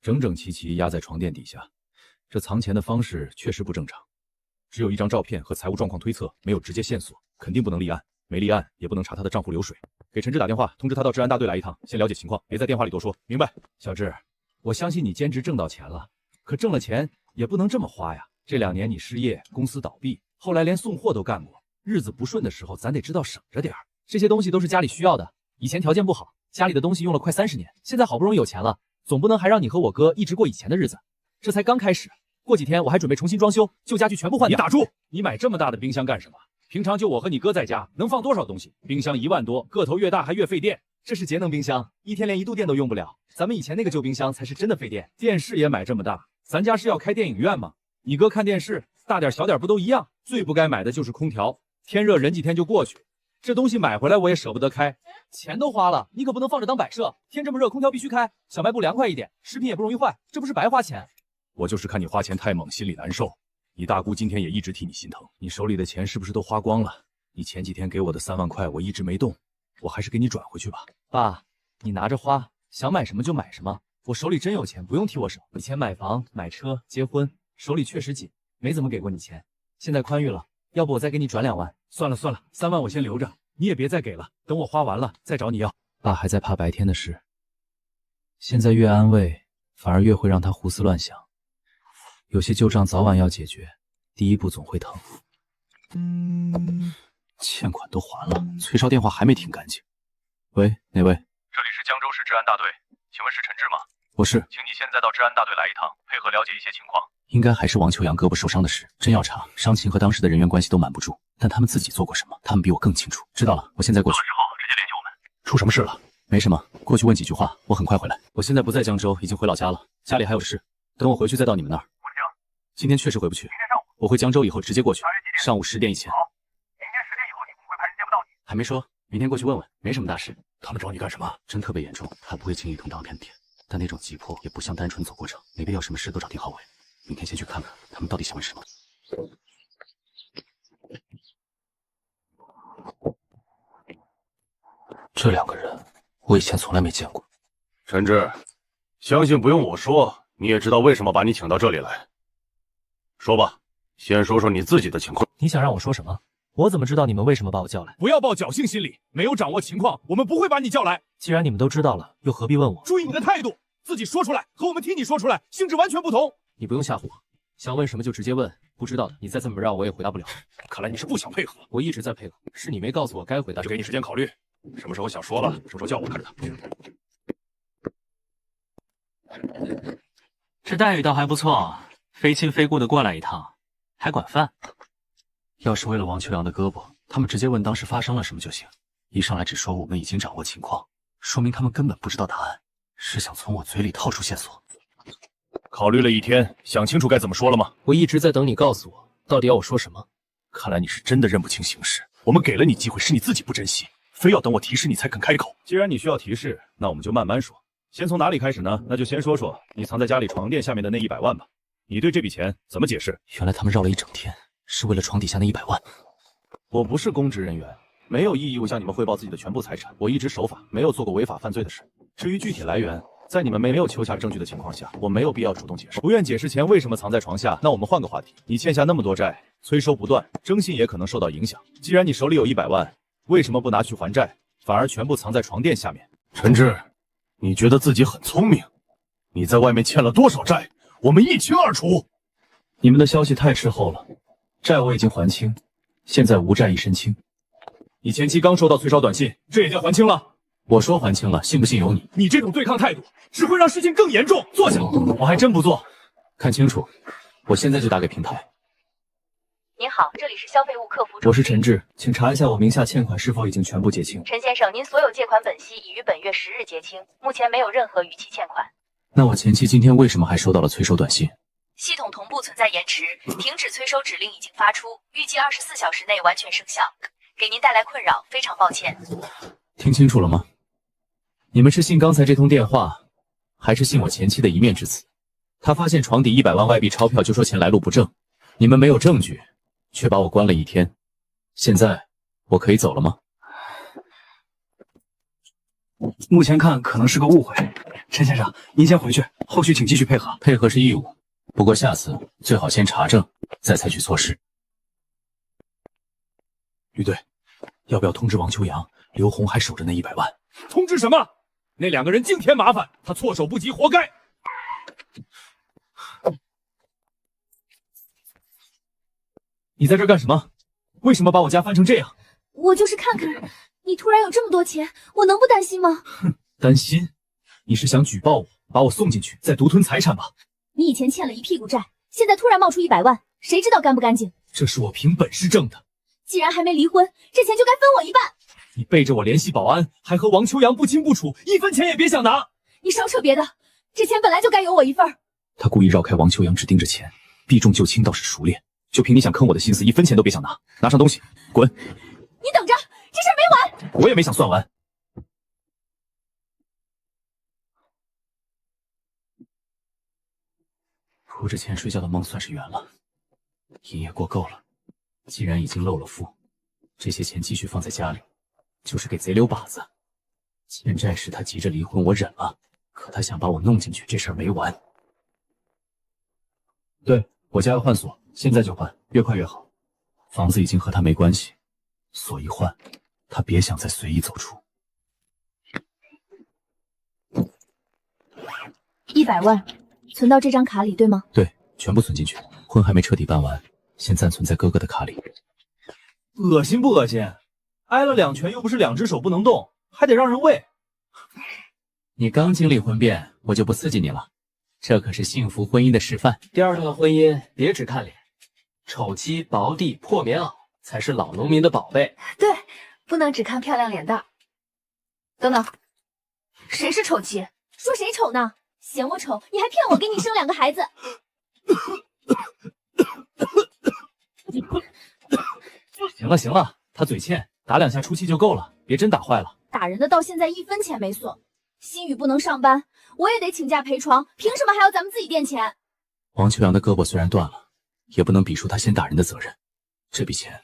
H: 整整齐齐压在床垫底下，这藏钱的方式确实不正常。只有一张照片和财务状况推测，没有直接线索，肯定不能立案。没立案，也不能查他的账户流水。给陈志打电话，通知他到治安大队来一趟，先了解情况，别在电话里多说，明白？小志，我相信你兼职挣到钱了，可挣了钱也不能这么花呀。这2年你失业，公司倒闭，后来连送货都干过，日子不顺的时候，咱得知道省着点儿。这些东西都是家里需要的，以前条件不好，家里的东西用了快30年，现在好不容易有钱了，总不能还让你和我哥一直过以前的日子。这才刚开始，过几天我还准备重新装修，旧家具全部换掉。你打住！你买这么大的冰箱干什么？平常就我和你哥在家，能放多少东西？冰箱1万多，个头越大还越费电。
E: 这是节能冰箱，1天连1度电都用不了。咱们以前那个旧冰箱才是真的费电。
H: 电视也买这么大，咱家是要开电影院吗？你哥看电视，大点小点不都一样？最不该买的就是空调，天热忍几天就过去。这东西买回来我也舍不得开，
E: 钱都花了，你可不能放着当摆设。天这么热，空调必须开，小卖部凉快一点，食品也不容易坏，这不是白花钱。
H: 我就是看你花钱太猛，心里难受。你大姑今天也一直替你心疼，你手里的钱是不是都花光了？你前几天给我的3万块我一直没动，我还是给你转回去吧。
E: 爸，你拿着花，想买什么就买什么，我手里真有钱，不用替我省。以前买房、买车、结婚，手里确实紧，没怎么给过你钱。现在宽裕了，要不我再给你转2万？
H: 算了，3万我先留着，你也别再给了，等我花完了再找你要。
D: 爸还在怕白天的事，现在越安慰，反而越会让他胡思乱想。有些旧账早晚要解决，第一步总会疼。欠款都还了，崔少电话还没听干净。喂，哪位？
G: 这里是江州市治安大队，请问是陈志吗？
D: 我是。
G: 请你现在到治安大队来一趟，配合了解一些情况。
D: 应该还是王秋阳胳膊受伤的事，真要查，伤情和当时的人员关系都瞒不住，但他们自己做过什么，他们比我更清楚。知道了，我现在过去。
G: 到了之后直接联系我们。
D: 出什么事了？没什么，过去问几句话，我很快回来。我现在不在江州，已经回老家了，家里还有事，等我回去再到你们那儿。
G: 不行，
D: 今天确实回不去。
G: 明天上午。
D: 我回江州以后直接过去。上午10点以前。
G: 好，明天10点以后你会不会派人见不到你？
D: 还没说，明天过去问问，没什么大事。
L: 他们找你干什么？
D: 真特别严重，他不会轻易动当片点，但那种急迫也不像单纯走过场，没必要什么事都找丁浩伟。明天先去看看他们到底想问什么。这2个人，我以前从来没见过。
L: 陈志，相信不用我说，你也知道为什么把你请到这里来。说吧，先说说你自己的情况。
E: 你想让我说什么？我怎么知道你们为什么把我叫来？
H: 不要抱侥幸心理，没有掌握情况，我们不会把你叫来。
E: 既然你们都知道了，又何必问我？
H: 注意你的态度，自己说出来和我们替你说出来性质完全不同。
E: 你不用吓唬我，想问什么就直接问，不知道的你再这么绕我也回答不了。
H: 看来你是不想配合。
E: 我一直在配合，是你没告诉我该回答。
H: 就给你时间考虑，什么时候想说了，什么时候叫我看着他。
D: 这待遇倒还不错，非亲非故的过来一趟，还管饭。要是为了王秋阳的胳膊，他们直接问当时发生了什么就行。一上来只说我们已经掌握情况，说明他们根本不知道答案，是想从我嘴里套出线索。
L: 考虑了一天，想清楚该怎么说了吗？
M: 我一直在等你告诉我，到底要我说什么。
L: 看来你是真的认不清形势。我们给了你机会，是你自己不珍惜，非要等我提示你才肯开口。
H: 既然你需要提示，那我们就慢慢说。先从哪里开始呢？那就先说说你藏在家里床垫下面的那100万吧。你对这笔钱怎么解释？
D: 原来他们绕了一整天，是为了床底下那100万。
H: 我不是公职人员，没有义务向你们汇报自己的全部财产。我一直守法，没有做过违法犯罪的事。至于具体来源，在你们没有求下证据的情况下，我没有必要主动解释。不愿解释钱为什么藏在床下，那我们换个话题。你欠下那么多债，催收不断，征信也可能受到影响。既然你手里有100万，为什么不拿去还债，反而全部藏在床垫下面？
L: 陈志，你觉得自己很聪明？你在外面欠了多少债，我们一清二楚。
D: 你们的消息太滞后了，债我已经还清，现在无债一身轻。
H: 你前期刚收到催烧短信，这也叫还清了？
D: 我说还清了，信不信由你。
H: 你这种对抗态度只会让事情更严重。坐下。
D: 我还真不做。看清楚，我现在就打给平台。
C: 您好，这里是消费物客服中心。
D: 我是陈志，请查一下我名下欠款是否已经全部结清。
C: 陈先生，您所有借款本息已于本月10日结清，目前没有任何逾期欠款。
D: 那我前妻今天为什么还收到了催收短信？
C: 系统同步存在延迟，停止催收指令已经发出，预计24小时内完全生效，给您带来困扰，非常抱歉。
D: 听清楚了吗？你们是信刚才这通电话，还是信我前妻的一面之词？他发现床底100万外币钞票就说钱来路不正，你们没有证据，却把我关了1天。现在我可以走了吗？
K: 目前看可能是个误会，陈先生，您先回去，后续请继续配合。
D: 配合是义务，不过下次最好先查证，再采取措施。
H: 吕队，要不要通知王秋阳，刘红还守着那100万？通知什么？那2个人净添麻烦，他措手不及，活该。你在这干什么？为什么把我家翻成这样？
B: 我就是看看，你突然有这么多钱，我能不担心吗？
H: 担心？你是想举报我，把我送进去，再独吞财产吧？
B: 你以前欠了一屁股债，现在突然冒出100万，谁知道干不干净？
H: 这是我凭本事挣的。
B: 既然还没离婚，这钱就该分我一半。
H: 你背着我联系保安，还和王秋阳不清不楚，1分钱也别想拿。
B: 你少扯别的，这钱本来就该有我一份。
H: 他故意绕开王秋阳，只盯着钱，避重就轻倒是熟练。就凭你想坑我的心思，1分钱都别想拿，拿上东西，滚！
B: 你等着，这事儿没完。
H: 我也没想算完。
D: 铺着钱睡觉的梦算是圆了，瘾也过够了。既然已经露了富，这些钱继续放在家里，就是给贼留把子。欠债时他急着离婚，我忍了，可他想把我弄进去，这事儿没完。对，我家要换锁，现在就换，越快越好。房子已经和他没关系，锁一换，他别想再随意走出。
B: 100万存到这张卡里，对吗？
D: 对，全部存进去。婚还没彻底办完，先暂存在哥哥的卡里。
H: 恶心不恶心？挨了2拳又不是2只手不能动，还得让人喂。
D: 你刚经历婚变，我就不刺激你了。这可是幸福婚姻的示范。
M: 第2段婚姻别只看脸，丑妻薄地破棉袄才是老农民的宝贝。
B: 对，不能只看漂亮脸蛋。等等，谁是丑妻？说谁丑呢？嫌我丑，你还骗我给你生2个孩子。
D: 行了行了，他嘴欠，打2下出气就够了，别真打坏了。
B: 打人的到现在1分钱没送，心雨不能上班，我也得请假陪床，凭什么还要咱们自己垫钱？
D: 王秋阳的胳膊虽然断了，也不能比出他先打人的责任。这笔钱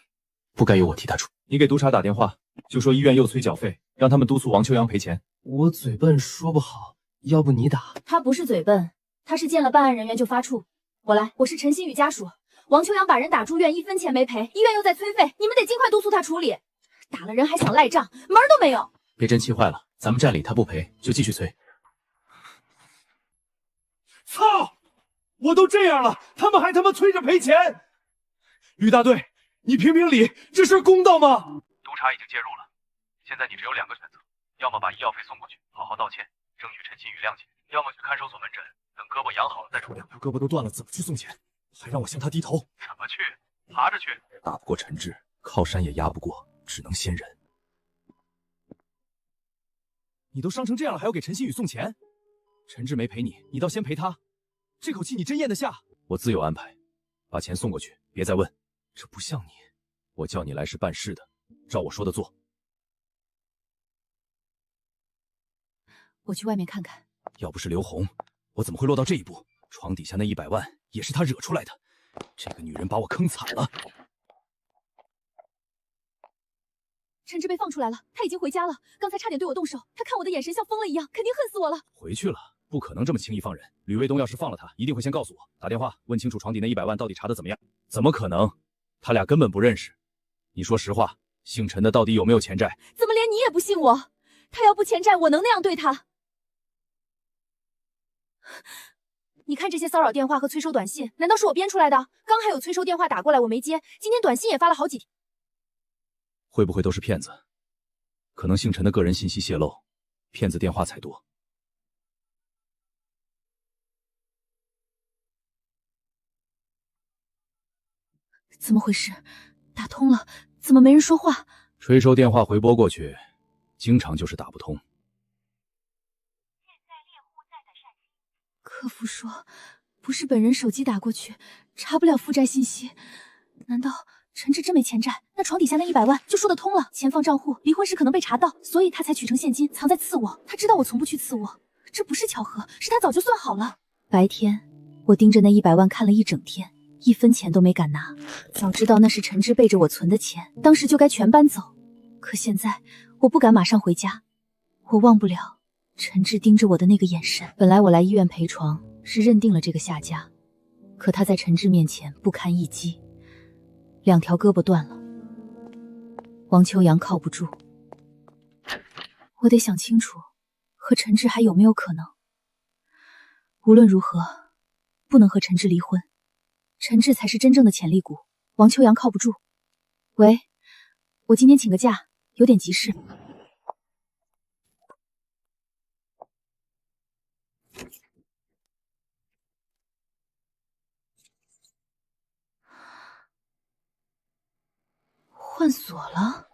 D: 不该由我替他出。
H: 你给督察打电话，就说医院又催缴费，让他们督促王秋阳赔钱。
M: 我嘴笨说不好，要不你打？
B: 他不是嘴笨，他是见了办案人员就发怵。我来，我是陈新宇家属。王秋阳把人打住院，1分钱没赔，医院又在催费，你们得尽快督促他处理。打了人还想赖账，门儿都没有。
D: 别真气坏了，咱们占理，他不赔就继续催。
H: 操！我都这样了，他们还他妈催着赔钱！吕大队，你评评理，这事公道吗？
G: 督察已经介入了，现在你只有2个选择，要么把医药费送过去，好好道歉，争取陈新宇谅解；要么去看守所门诊，等胳膊养好了再出。
K: 两条胳膊都断了，怎么去送钱？还让我向他低头？
G: 怎么去？爬着去。
H: 打不过陈志，靠山也压不过，只能先忍。
E: 你都伤成这样了，还要给陈希宇送钱？陈志没陪你，你倒先陪他。这口气你真咽得下？
H: 我自有安排，把钱送过去，别再问。
E: 这不像你，
H: 我叫你来是办事的，照我说的做。
B: 我去外面看看。
H: 要不是刘红，我怎么会落到这一步？床底下那100万也是她惹出来的，这个女人把我坑惨了。
B: 陈志被放出来了，他已经回家了。刚才差点对我动手，他看我的眼神像疯了一样，肯定恨死我了。
H: 回去了，不可能这么轻易放人。吕卫东要是放了他，一定会先告诉我，打电话问清楚床底那100万到底查得怎么样。怎么可能？他俩根本不认识。你说实话，姓陈的到底有没有钱债？
B: 怎么连你也不信我？他要不欠债，我能那样对他？你看这些骚扰电话和催收短信，难道是我编出来的？刚还有催收电话打过来，我没接。今天短信也发了好几条。
H: 会不会都是骗子？可能姓陈的个人信息泄露，骗子电话才多。
B: 怎么回事？打通了，怎么没人说话？
H: 催收电话回拨过去，经常就是打不通。
B: 客服说，不是本人手机打过去，查不了负债信息。难道陈志真没欠债？那床底下那100万就说得通了。钱放账户，离婚时可能被查到，所以他才取成现金藏在次卧。他知道我从不去次卧，这不是巧合，是他早就算好了。白天我盯着那100万看了一整天，1分钱都没敢拿。早知道那是陈志背着我存的钱，当时就该全搬走。可现在我不敢马上回家，我忘不了陈志盯着我的那个眼神。本来我来医院陪床是认定了这个下家，可他在陈志面前不堪一击，2条胳膊断了，王秋阳靠不住。我得想清楚，和陈志还有没有可能。无论如何，不能和陈志离婚。陈志才是真正的潜力股，王秋阳靠不住。喂，我今天请个假，有点急事。换锁了，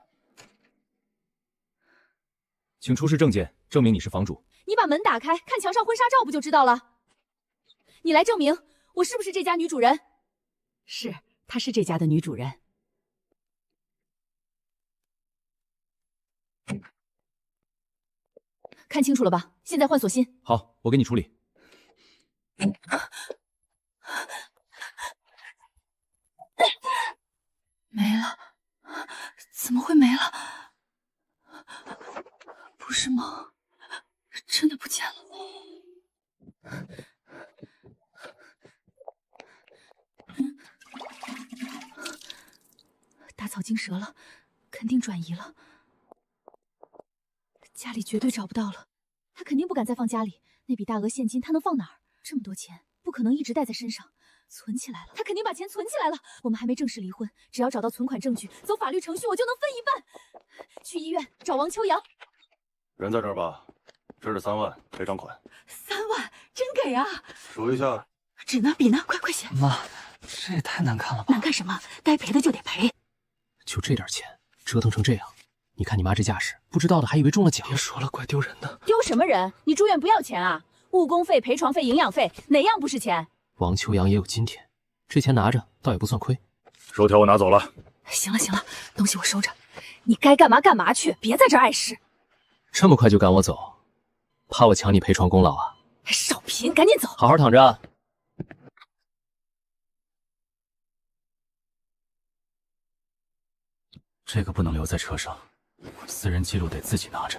H: 请出示证件，证明你是房主。
B: 你把门打开，看墙上婚纱照不就知道了？你来证明我是不是这家女主人？
A: 是，她是这家的女主人。
B: 看清楚了吧？现在换锁芯。
H: 好，我给你处理。
B: 没了。怎么会没了？不是梦，真的不见了。打草惊蛇了，肯定转移了。家里绝对找不到了，他肯定不敢再放家里。那笔大额现金他能放哪儿？这么多钱，不可能一直带在身上。存起来了，他肯定把钱存起来了。我们还没正式离婚，只要找到存款证据，走法律程序，我就能分一半。去医院找王秋阳。
G: 人在这儿吧？这是3万赔偿款。
A: 3万，真给啊！
G: 数一下。
A: 纸呢？笔呢？快写！
D: 妈，这也太难看了吧！
A: 难看什么？该赔的就得赔。
D: 就这点钱，折腾成这样，你看你妈这架势，不知道的还以为中了奖。
K: 别说了，怪丢人的。
B: 丢什么人？你住院不要钱啊？误工费、陪床费、营养费，哪样不是钱？
D: 王秋阳也有今天，这钱拿着倒也不算亏。
G: 收条我拿走了。
A: 行了，东西我收着。你该干嘛干嘛去，别在这碍事。
D: 这么快就赶我走，怕我抢你陪床功劳啊？
A: 少贫，赶紧走。
D: 好好躺着。这个不能留在车上，私人记录得自己拿着。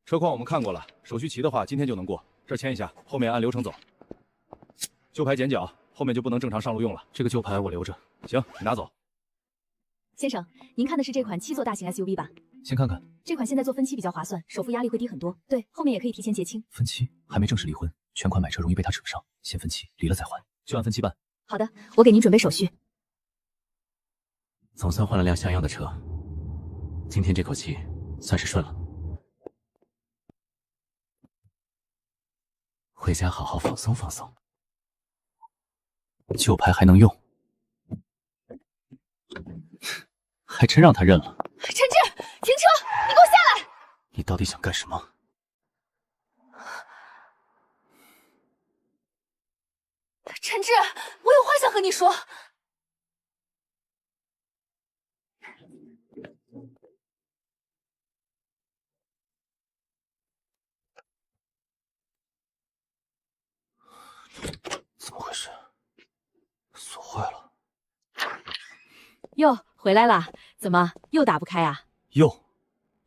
H: 车况我们看过了，手续齐的话，今天就能过。这儿签一下，后面按流程走。旧牌剪脚，后面就不能正常上路用了。
D: 这个旧牌我留着。
H: 行，你拿走。
B: 先生，您看的是这款7座大型 SUV 吧？
D: 先看看。
B: 这款现在做分期比较划算，首付压力会低很多。对，后面也可以提前结清。
D: 分期还没正式离婚，全款买车容易被他扯上，先分期，离了再还，就按分期办。
B: 好的，我给您准备手续。
D: 总算换了辆像样的车，今天这口气算是顺了。回家好好放松放松。旧牌还能用，还真让他认了。
B: 陈志，停车！你给我下来！
D: 你到底想干什么？
B: 陈志，我有话想和你说。
D: 怎么回事？锁坏了。
B: 哟，回来啦？怎么又打不开啊？
E: 哟，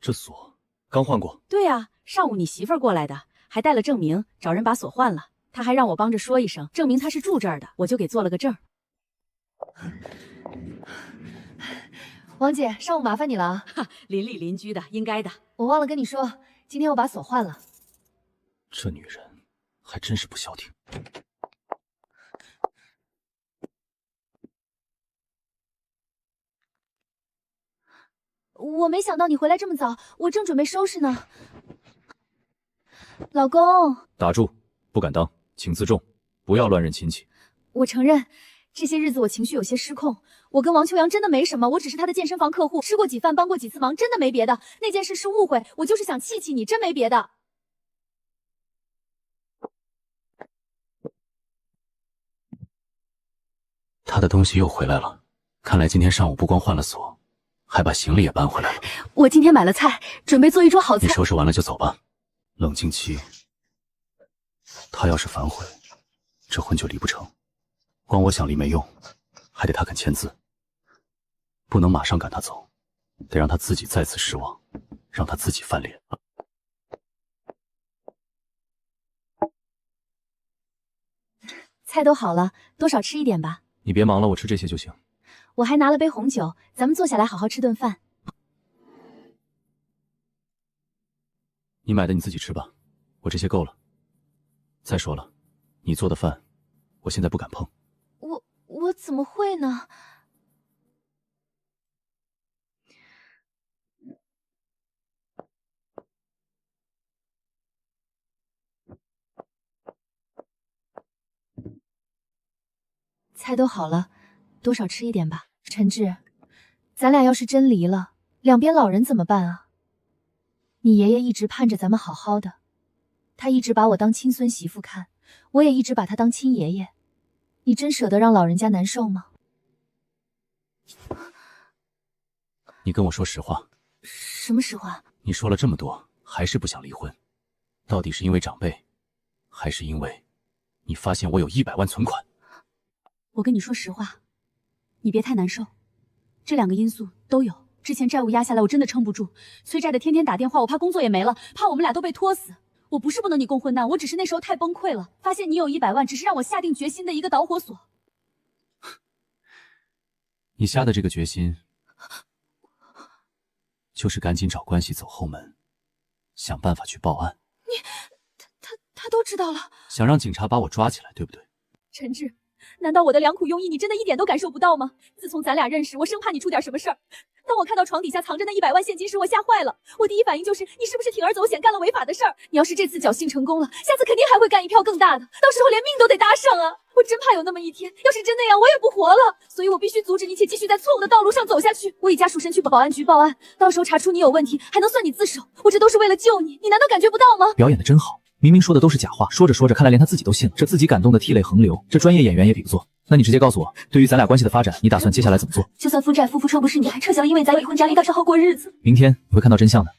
E: 这锁刚换过。
B: 对呀，上午你媳妇儿过来的，还带了证明，找人把锁换了。他还让我帮着说一声，证明他是住这儿的，我就给做了个证。王姐，上午麻烦你了啊！哈，邻里邻居的，应该的。我忘了跟你说，今天我把锁换了。
D: 这女人还真是不消停。
B: 我没想到你回来这么早，我正准备收拾呢。老公，
H: 打住，不敢当，请自重，不要乱认亲戚。
B: 我承认，这些日子我情绪有些失控。我跟王秋阳真的没什么，我只是他的健身房客户，吃过几饭，帮过几次忙，真的没别的。那件事是误会，我就是想气气你，真没别的。
D: 他的东西又回来了，看来今天上午不光换了锁，还把行李也搬回来了。
B: 我今天买了菜，准备做一桌好菜。
D: 你收拾完了就走吧。冷静期，他要是反悔，这婚就离不成。光我想离没用，还得他肯签字。不能马上赶他走，得让他自己再次失望，让他自己翻脸。
B: 菜都好了，多少吃一点吧。
H: 你别忙了，我吃这些就行。
B: 我还拿了杯红酒，咱们坐下来好好吃顿饭。
D: 你买的你自己吃吧，我这些够了。再说了，你做的饭，我现在不敢碰。
B: 我怎么会呢？菜都好了，多少吃一点吧。陈志，咱俩要是真离了，两边老人怎么办啊？你爷爷一直盼着咱们好好的，他一直把我当亲孙媳妇看，我也一直把他当亲爷爷。你真舍得让老人家难受吗？
D: 你跟我说实话。
B: 什么实话？
D: 你说了这么多，还是不想离婚，到底是因为长辈，还是因为你发现我有100万存款？
A: 我跟你说实话，你别太难受，这2个因素都有。之前债务压下来，我真的撑不住，催债的天天打电话，我怕工作也没了，怕我们俩都被拖死。我不是不能你共患难，我只是那时候太崩溃了，发现你有100万，只是让我下定决心的一个导火索。
D: 你下的这个决心，就是赶紧找关系走后门，想办法去报案。
B: 他都知道了，
D: 想让警察把我抓起来，对不对？
A: 陈志，难道我的良苦用意你真的一点都感受不到吗？自从咱俩认识，我生怕你出点什么事儿。当我看到床底下藏着那100万现金时，我吓坏了。我第一反应就是你是不是铤而走险干了违法的事儿？你要是这次侥幸成功了，下次肯定还会干一票更大的，到时候连命都得搭上啊！我真怕有那么一天，要是真那样，我也不活了。所以我必须阻止你，且继续在错误的道路上走下去。我已家属身去保安局报案，到时候查出你有问题，还能算你自首。我这都是为了救你，你难道感觉不到吗？
E: 表演的真好，明明说的都是假话，说着说着，看来连他自己都信了，这自己感动的涕泪横流，这专业演员也比不作。那你直接告诉我，对于咱俩关系的发展，你打算接下来怎么做？
A: 就算负债夫妇车不是你，还撤销了因为咱离婚家里，到时候过日子。
E: 明天你会看到真相的。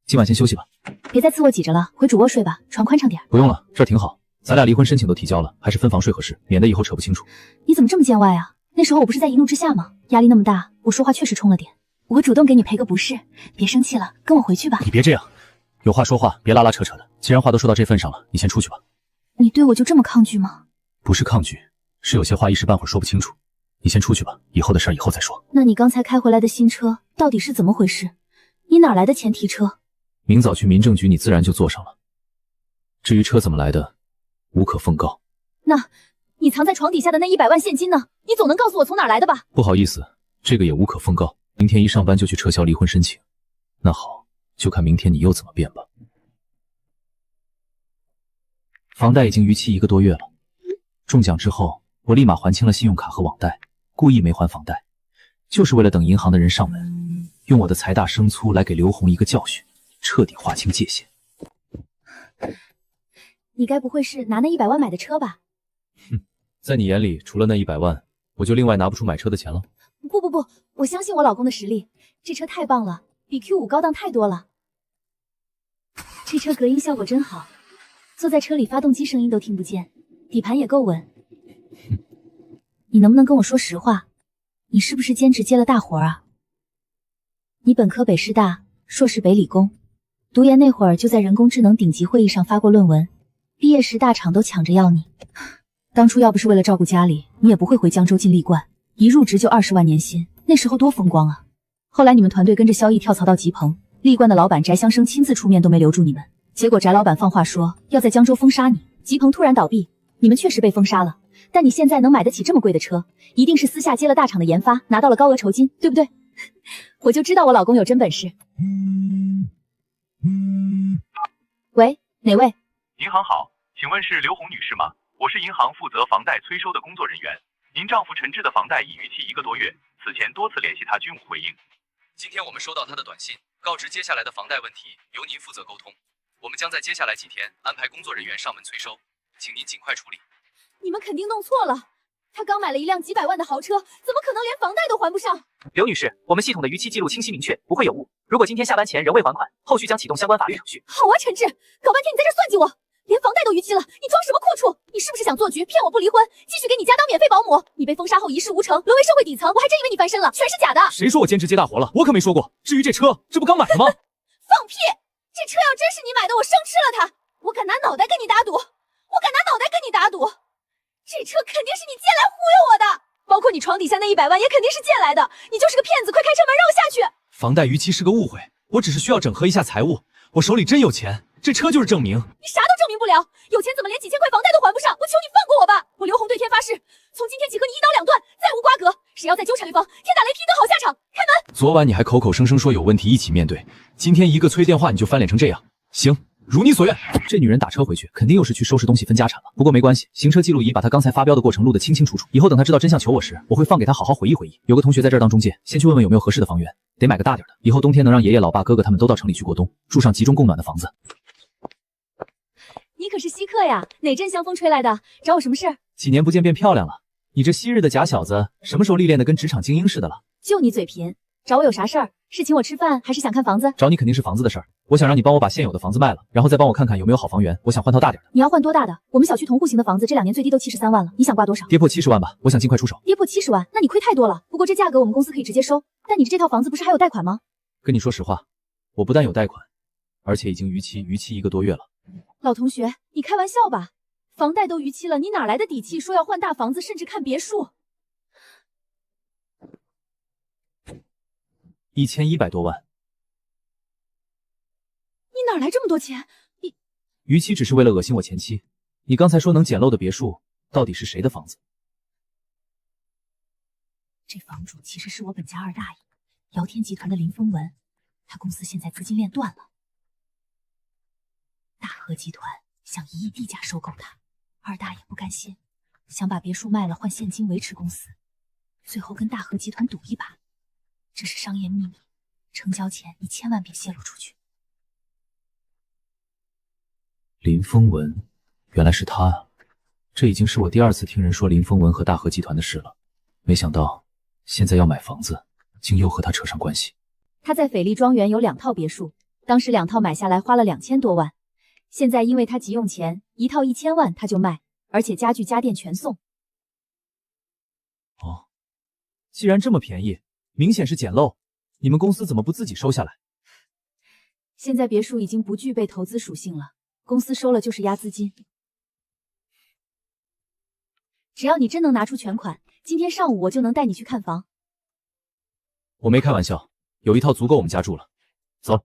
E: 今晚先休息吧，
B: 别再次我挤着了，回主卧睡吧，床宽敞点。
E: 不用了，这儿挺好。咱俩离婚申请都提交了，还是分房睡合适，免得以后扯不清楚。
B: 你怎么这么见外啊？那时候我不是在一怒之下吗？压力那么大，我说话确实冲了点。我主动给你赔个不是，别生气了，跟我回去吧。
D: 你别这样，有话说话，别拉拉扯扯的。既然话都说到这份上了，你先出去吧。
B: 你对我就这么抗拒吗？
D: 不是抗拒，是有些话一时半会儿说不清楚。你先出去吧，以后的事儿以后再说。
B: 那你刚才开回来的新车到底是怎么回事？你哪来的钱提车？
D: 明早去民政局，你自然就坐上了。至于车怎么来的，无可奉告。
B: 那你藏在床底下的那100万现金呢？你总能告诉我从哪儿来的吧？
D: 不好意思，这个也无可奉告。明天一上班就去撤销离婚申请。那好，就看明天你又怎么变吧。房贷已经逾期1个多月了。中奖之后，我立马还清了信用卡和网贷，故意没还房贷，就是为了等银行的人上门，用我的财大声粗来给刘红一个教训，彻底划清界限。
B: 你该不会是拿那100万买的车吧？
D: 哼，在你眼里，除了那100万，我就另外拿不出买车的钱了？
B: 不，我相信我老公的实力，这车太棒了，比 Q5 高档太多了。这车隔音效果真好，坐在车里发动机声音都听不见，底盘也够稳。你能不能跟我说实话？你是不是兼职接了大活啊？你本科北师大，硕士北理工，读研那会儿就在人工智能顶级会议上发过论文，毕业时大厂都抢着要你。当初要不是为了照顾家里，你也不会回江州进力冠，一入职就20万年薪，那时候多风光啊！后来你们团队跟着萧毅跳槽到吉鹏，力冠的老板翟香生亲自出面都没留住你们，结果翟老板放话说要在江州封杀你，吉鹏突然倒闭，你们确实被封杀了。但你现在能买得起这么贵的车，一定是私下接了大厂的研发，拿到了高额酬金，对不对？我就知道我老公有真本事。喂，哪位？
G: 银行好，请问是刘红女士吗？我是银行负责房贷催收的工作人员。您丈夫陈志的房贷已逾期1个多月，此前多次联系他均无回应。
D: 今天我们收到他的短信，告知接下来的房贷问题由您负责沟通。我们将在接下来几天安排工作人员上门催收，请您尽快处理。
B: 你们肯定弄错了，他刚买了一辆几百万的豪车，怎么可能连房贷都还不上？
F: 刘女士，我们系统的逾期记录清晰明确，不会有误。如果今天下班前仍未还款，后续将启动相关法律程序。
B: 好啊，陈志，搞半天你在这算计我，连房贷都逾期了，你装什么阔绰？你是不是想做局骗我不离婚，继续给你家当免费保姆？你被封杀后一事无成，沦为社会底层，我还真以为你翻身了，全是假的。
E: 谁说我兼职接大活了？我可没说过。至于这车，这不刚买的吗？
B: 放屁！这车要真是你买的，我生吃了它！我敢拿脑袋跟你打赌，我敢拿脑袋跟你打赌！这车肯定是你借来忽悠我的，包括你床底下那100万也肯定是借来的，你就是个骗子，快开车门让我下去！
E: 房贷逾期是个误会，我只是需要整合一下财务，我手里真有钱，这车就是证明。
B: 你啥都证明不了，有钱怎么连几千块房贷都还不上？我求你放过我吧！我刘红对天发誓，从今天起和你一刀两断，再无瓜葛。谁要再纠缠对方，天打雷劈个好下场！开门！
D: 昨晚你还口口声声说有问题一起面对，今天一个催电话你就翻脸成这样。行，如你所愿。这女人打车回去，肯定又是去收拾东西分家产了。不过没关系，行车记录仪把她刚才发飙的过程录得清清楚楚。以后等她知道真相求我时，我会放给她好好回忆回忆。有个同学在这儿当中介，先去问问有没有合适的房源，得买个大点的。以后冬天能让爷爷、老爸、哥哥他们都到城里去过冬，住上集中供暖的房子。
B: 你可是稀客呀，哪阵香风吹来的？找我什么事？
E: 几年不见变漂亮了，你这昔日的假小子，什么时候历练的跟职场精英似的了？
B: 就你嘴贫，找我有啥事儿？是请我吃饭，还是想看房子？
E: 找你肯定是房子的事儿。我想让你帮我把现有的房子卖了，然后再帮我看看有没有好房源。我想换套大点的。
B: 你要换多大的？我们小区同户型的房子这2年最低都73万了，你想挂多少？
E: 跌破70万吧，我想尽快出手。
B: 跌破70万，那你亏太多了。不过这价格我们公司可以直接收，但你这套房子不是还有贷款吗？
E: 跟你说实话，我不但有贷款，而且已经逾期1个多月了。
B: 老同学，你开玩笑吧？房贷都逾期了，你哪来的底气说要换大房子，甚至看别墅
E: ？1100多万。
B: 你哪来这么多钱？你
E: 逾期只是为了恶心我前妻。你刚才说能捡漏的别墅，到底是谁的房子？
B: 这房主其实是我本家二大爷，尧天集团的林峰文。他公司现在资金链断了，大和集团想1亿地价收购他，二大爷不甘心，想把别墅卖了换现金维持公司，最后跟大和集团赌一把。这是商业秘密，成交前你千万别泄露出去。
D: 林峰文，原来是他啊！这已经是我第2次听人说林峰文和大和集团的事了，没想到现在要买房子，竟又和他扯上关系。
B: 他在斐丽庄园有2套别墅，当时2套买下来花了2000多万，现在因为他急用钱，一套1000万他就卖，而且家具家电全送。
E: 哦，既然这么便宜，明显是捡漏，你们公司怎么不自己收下来？
B: 现在别墅已经不具备投资属性了，公司收了就是压资金。只要你真能拿出全款，今天上午我就能带你去看房。
E: 我没开玩笑，有一套足够我们家住了。走，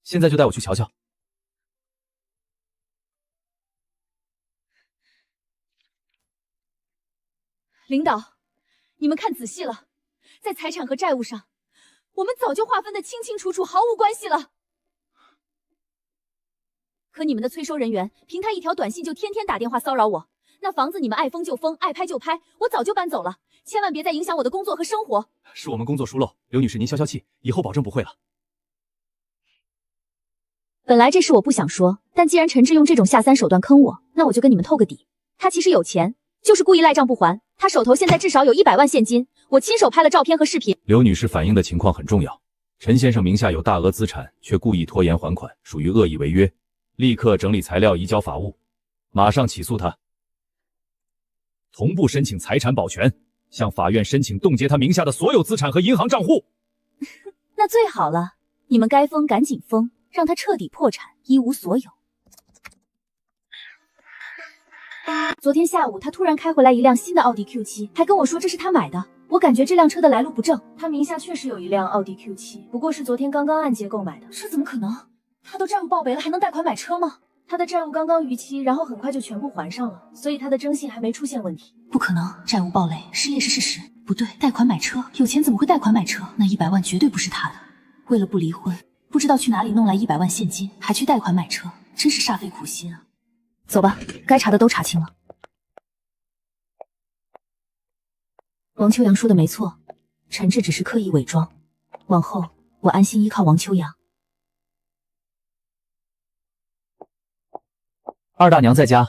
E: 现在就带我去瞧瞧。
B: 领导，你们看仔细了，在财产和债务上，我们早就划分得清清楚楚，毫无关系了。可你们的催收人员凭他一条短信就天天打电话骚扰我。那房子你们爱封就封，爱拍就拍，我早就搬走了，千万别再影响我的工作和生活。
E: 是我们工作疏漏，刘女士您消消气，以后保证不会了。
B: 本来这事我不想说，但既然陈志用这种下三手段坑我，那我就跟你们透个底。他其实有钱，就是故意赖账不还。他手头现在至少有100万现金，我亲手拍了照片和视频。
H: 刘女士反映的情况很重要，陈先生名下有大额资产，却故意拖延还款，属于恶意违约，立刻整理材料移交法务，马上起诉他。同步申请财产保全，向法院申请冻结他名下的所有资产和银行账户。
B: 那最好了，你们该封赶紧封，让他彻底破产，一无所有。昨天下午他突然开回来一辆新的奥迪 Q7，还跟我说这是他买的。我感觉这辆车的来路不正，他名下确实有一辆奥迪 Q7，不过是昨天刚刚按揭购买的。这怎么可能？他都债务报备了，还能贷款买车吗？他的债务刚刚逾期，然后很快就全部还上了，所以他的征信还没出现问题。
A: 不可能，债务暴雷，失业是事实。不对，贷款买车，有钱怎么会贷款买车？那100万绝对不是他的。为了不离婚，不知道去哪里弄来100万现金，还去贷款买车，真是煞费苦心啊！
B: 走吧，该查的都查清了。王秋阳说的没错，陈志只是刻意伪装，往后我安心依靠王秋阳。
E: 二大娘在家，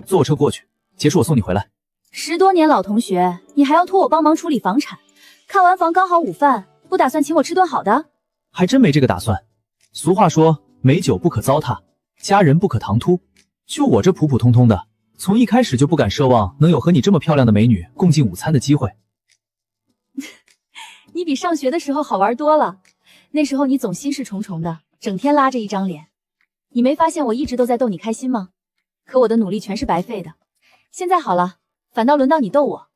E: 坐我车过去，结束我送你回来。
B: 10多年老同学，你还要托我帮忙处理房产？看完房刚好午饭，不打算请我吃顿好的？
E: 还真没这个打算。俗话说，美酒不可糟蹋，佳人不可唐突。就我这普普通通的，从一开始就不敢奢望能有和你这么漂亮的美女共进午餐的机会。
B: 你比上学的时候好玩多了，那时候你总心事重重的，整天拉着一张脸。你没发现我一直都在逗你开心吗？可我的努力全是白费的。现在好了，反倒轮到你逗我。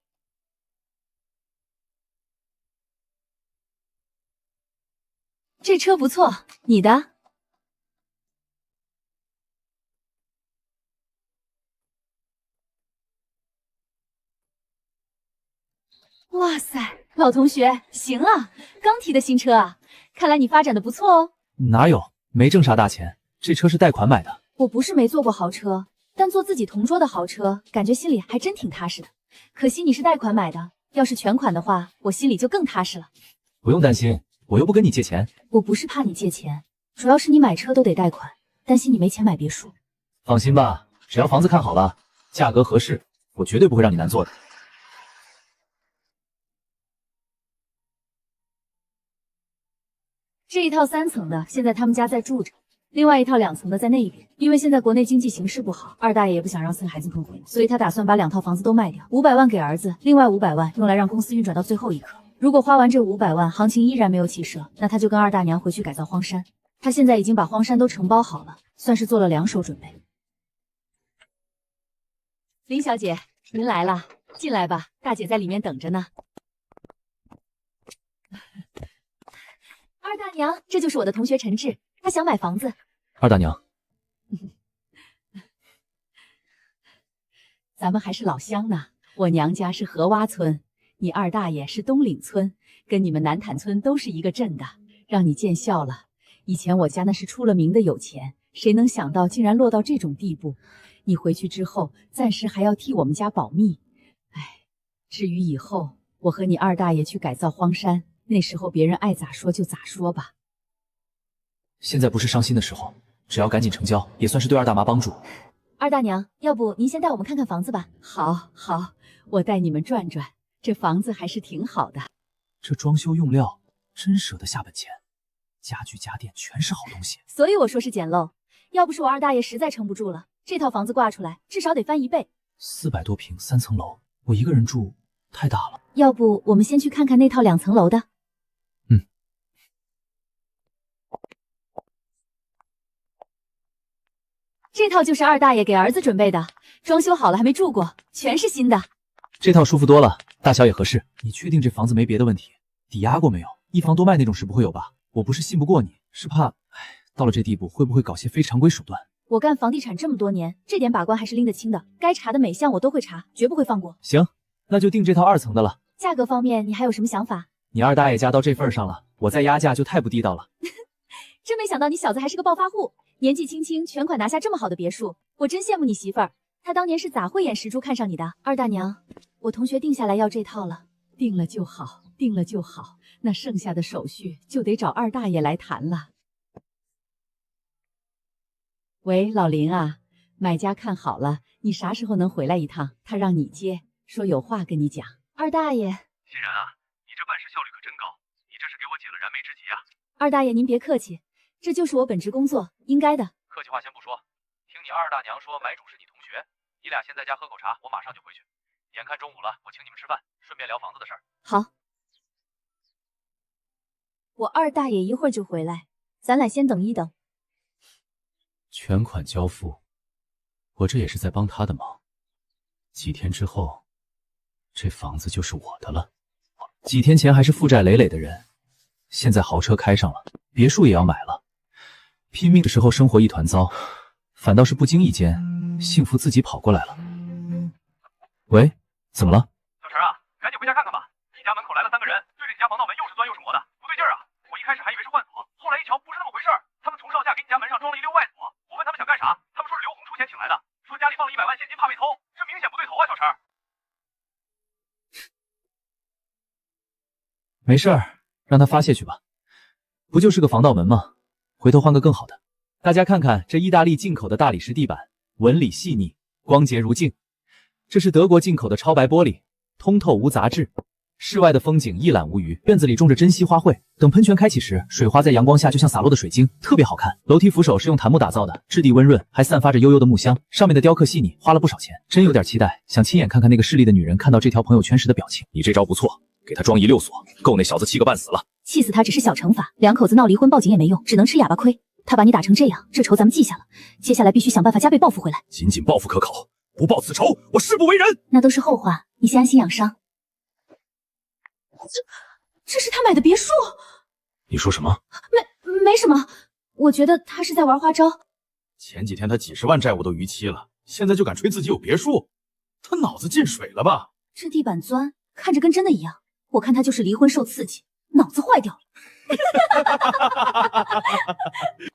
B: 这车不错，你的？哇塞，老同学，行啊，刚提的新车啊，看来你发展的不错哦。
E: 哪有，没挣啥大钱，这车是贷款买的。
B: 我不是没坐过豪车，但坐自己同桌的豪车，感觉心里还真挺踏实的。可惜你是贷款买的，要是全款的话，我心里就更踏实了。
E: 不用担心，我又不跟你借钱。
B: 我不是怕你借钱，主要是你买车都得贷款，担心你没钱买别墅。
E: 放心吧，只要房子看好了，价格合适，我绝对不会让你难做的。
B: 这一套3层的，现在他们家在住着。另外一套2层的在那一边，因为现在国内经济形势不好，二大爷也不想让孙孩子碰灰，所以他打算把2套房子都卖掉，500万给儿子，另外500万用来让公司运转到最后一刻。如果花完这500万，行情依然没有起色，那他就跟二大娘回去改造荒山。他现在已经把荒山都承包好了，算是做了2手准备。林小姐，您来了，进来吧，大姐在里面等着呢。二大娘，这就是我的同学陈志，他想买房子。
E: 二大娘，
A: 咱们还是老乡呢。我娘家是荷洼村，你二大爷是东岭村，跟你们南坦村都是一个镇的，让你见笑了。以前我家那是出了名的有钱，谁能想到竟然落到这种地步？你回去之后，暂时还要替我们家保密。哎，至于以后，我和你二大爷去改造荒山，那时候别人爱咋说就咋说吧。
E: 现在不是伤心的时候，只要赶紧成交，也算是对二大妈帮助。
B: 二大娘，要不您先带我们看看房子吧？
A: 好，好，我带你们转转，这房子还是挺好的。
E: 这装修用料真舍得下本钱，家具家电全是好东西。
B: 所以我说是捡漏，要不是我二大爷实在撑不住了，这套房子挂出来至少得翻1倍。
E: 400多平3层楼，我一个人住太大了。
B: 要不我们先去看看那套2层楼的？这套就是二大爷给儿子准备的，装修好了还没住过，全是新的。
E: 这套舒服多了，大小也合适。你确定这房子没别的问题？抵押过没有？一房多卖那种事不会有吧？我不是信不过你，是怕，到了这地步会不会搞些非常规手段？
B: 我干房地产这么多年，这点把关还是拎得清的，该查的每项我都会查，绝不会放过。
E: 行，那就定这套2层的了。
B: 价格方面你还有什么想法？
E: 你二大爷家到这份上了，我再压价就太不地道了。
B: 真没想到你小子还是个暴发户，年纪轻轻全款拿下这么好的别墅，我真羡慕你媳妇儿。她当年是咋慧眼识珠看上你的？二大娘，我同学定下来要这套了。
O: 定了就好，定了就好，那剩下的手续就得找二大爷来谈了。喂，老林啊，买家看好了，你啥时候能回来一趟？他让你接，说有话跟你讲。
B: 二大爷，
G: 欣然啊，你这办事效率可真高，你这是给我解了燃眉之急啊！
B: 二大爷您别客气，这就是我本职工作，应该的。
F: 客气话先不说，听你二大娘说买主是你同学，你俩先在家喝口茶，我马上就回去。眼看中午了，我请你们吃饭，顺便聊房子的事儿。
B: 好，我二大爷一会儿就回来，咱俩先等一等。
D: 全款交付，我这也是在帮他的忙。几天之后，这房子就是我的了。几天前还是负债累累的人，现在豪车开上了，别墅也要买了。拼命的时候生活一团糟，反倒是不经意间，幸福自己跑过来了。喂，怎么了？
G: 小陈啊，赶紧回家看看吧！你家门口来了3个人，对着你家防盗门又是钻又是磨的，不对劲儿啊！我一开始还以为是换锁，后来一瞧不是那么回事儿，他们从上下给你家门上装了一溜外锁。我问他们想干啥，他们说是刘红出钱请来的，说家里放了100万现金怕被偷，这明显不对头啊，小陈。
D: 没事儿，让他发泄去吧。不就是个防盗门吗？回头换个更好的。大家看看这意大利进口的大理石地板，纹理细腻，光洁如镜。这是德国进口的超白玻璃，通透无杂质。室外的风景一览无余，院子里种着珍稀花卉，等喷泉开启时，水花在阳光下就像洒落的水晶，特别好看。楼梯扶手是用檀木打造的，质地温润，还散发着悠悠的木香，上面的雕刻细腻，花了不少钱，真有点期待，想亲眼看看那个势利的女人看到这条朋友圈时的表情。
L: 你这招不错，给他装1溜锁，够那小子气个半死了。
B: 气死他只是小惩罚，两口子闹离婚报警也没用，只能吃哑巴亏。他把你打成这样，这仇咱们记下了，接下来必须想办法加倍报复回来。
L: 仅仅报复可考，不报此仇，我誓不为人。
B: 那都是后话，你先安心养伤。这是他买的别墅？
L: 你说什么？
B: 没什么，我觉得他是在玩花招。
L: 前几天他几10万债务都逾期了，现在就敢吹自己有别墅，他脑子进水了吧？
B: 这地板砖看着跟真的一样，我看他就是离婚受刺激，脑子坏掉了。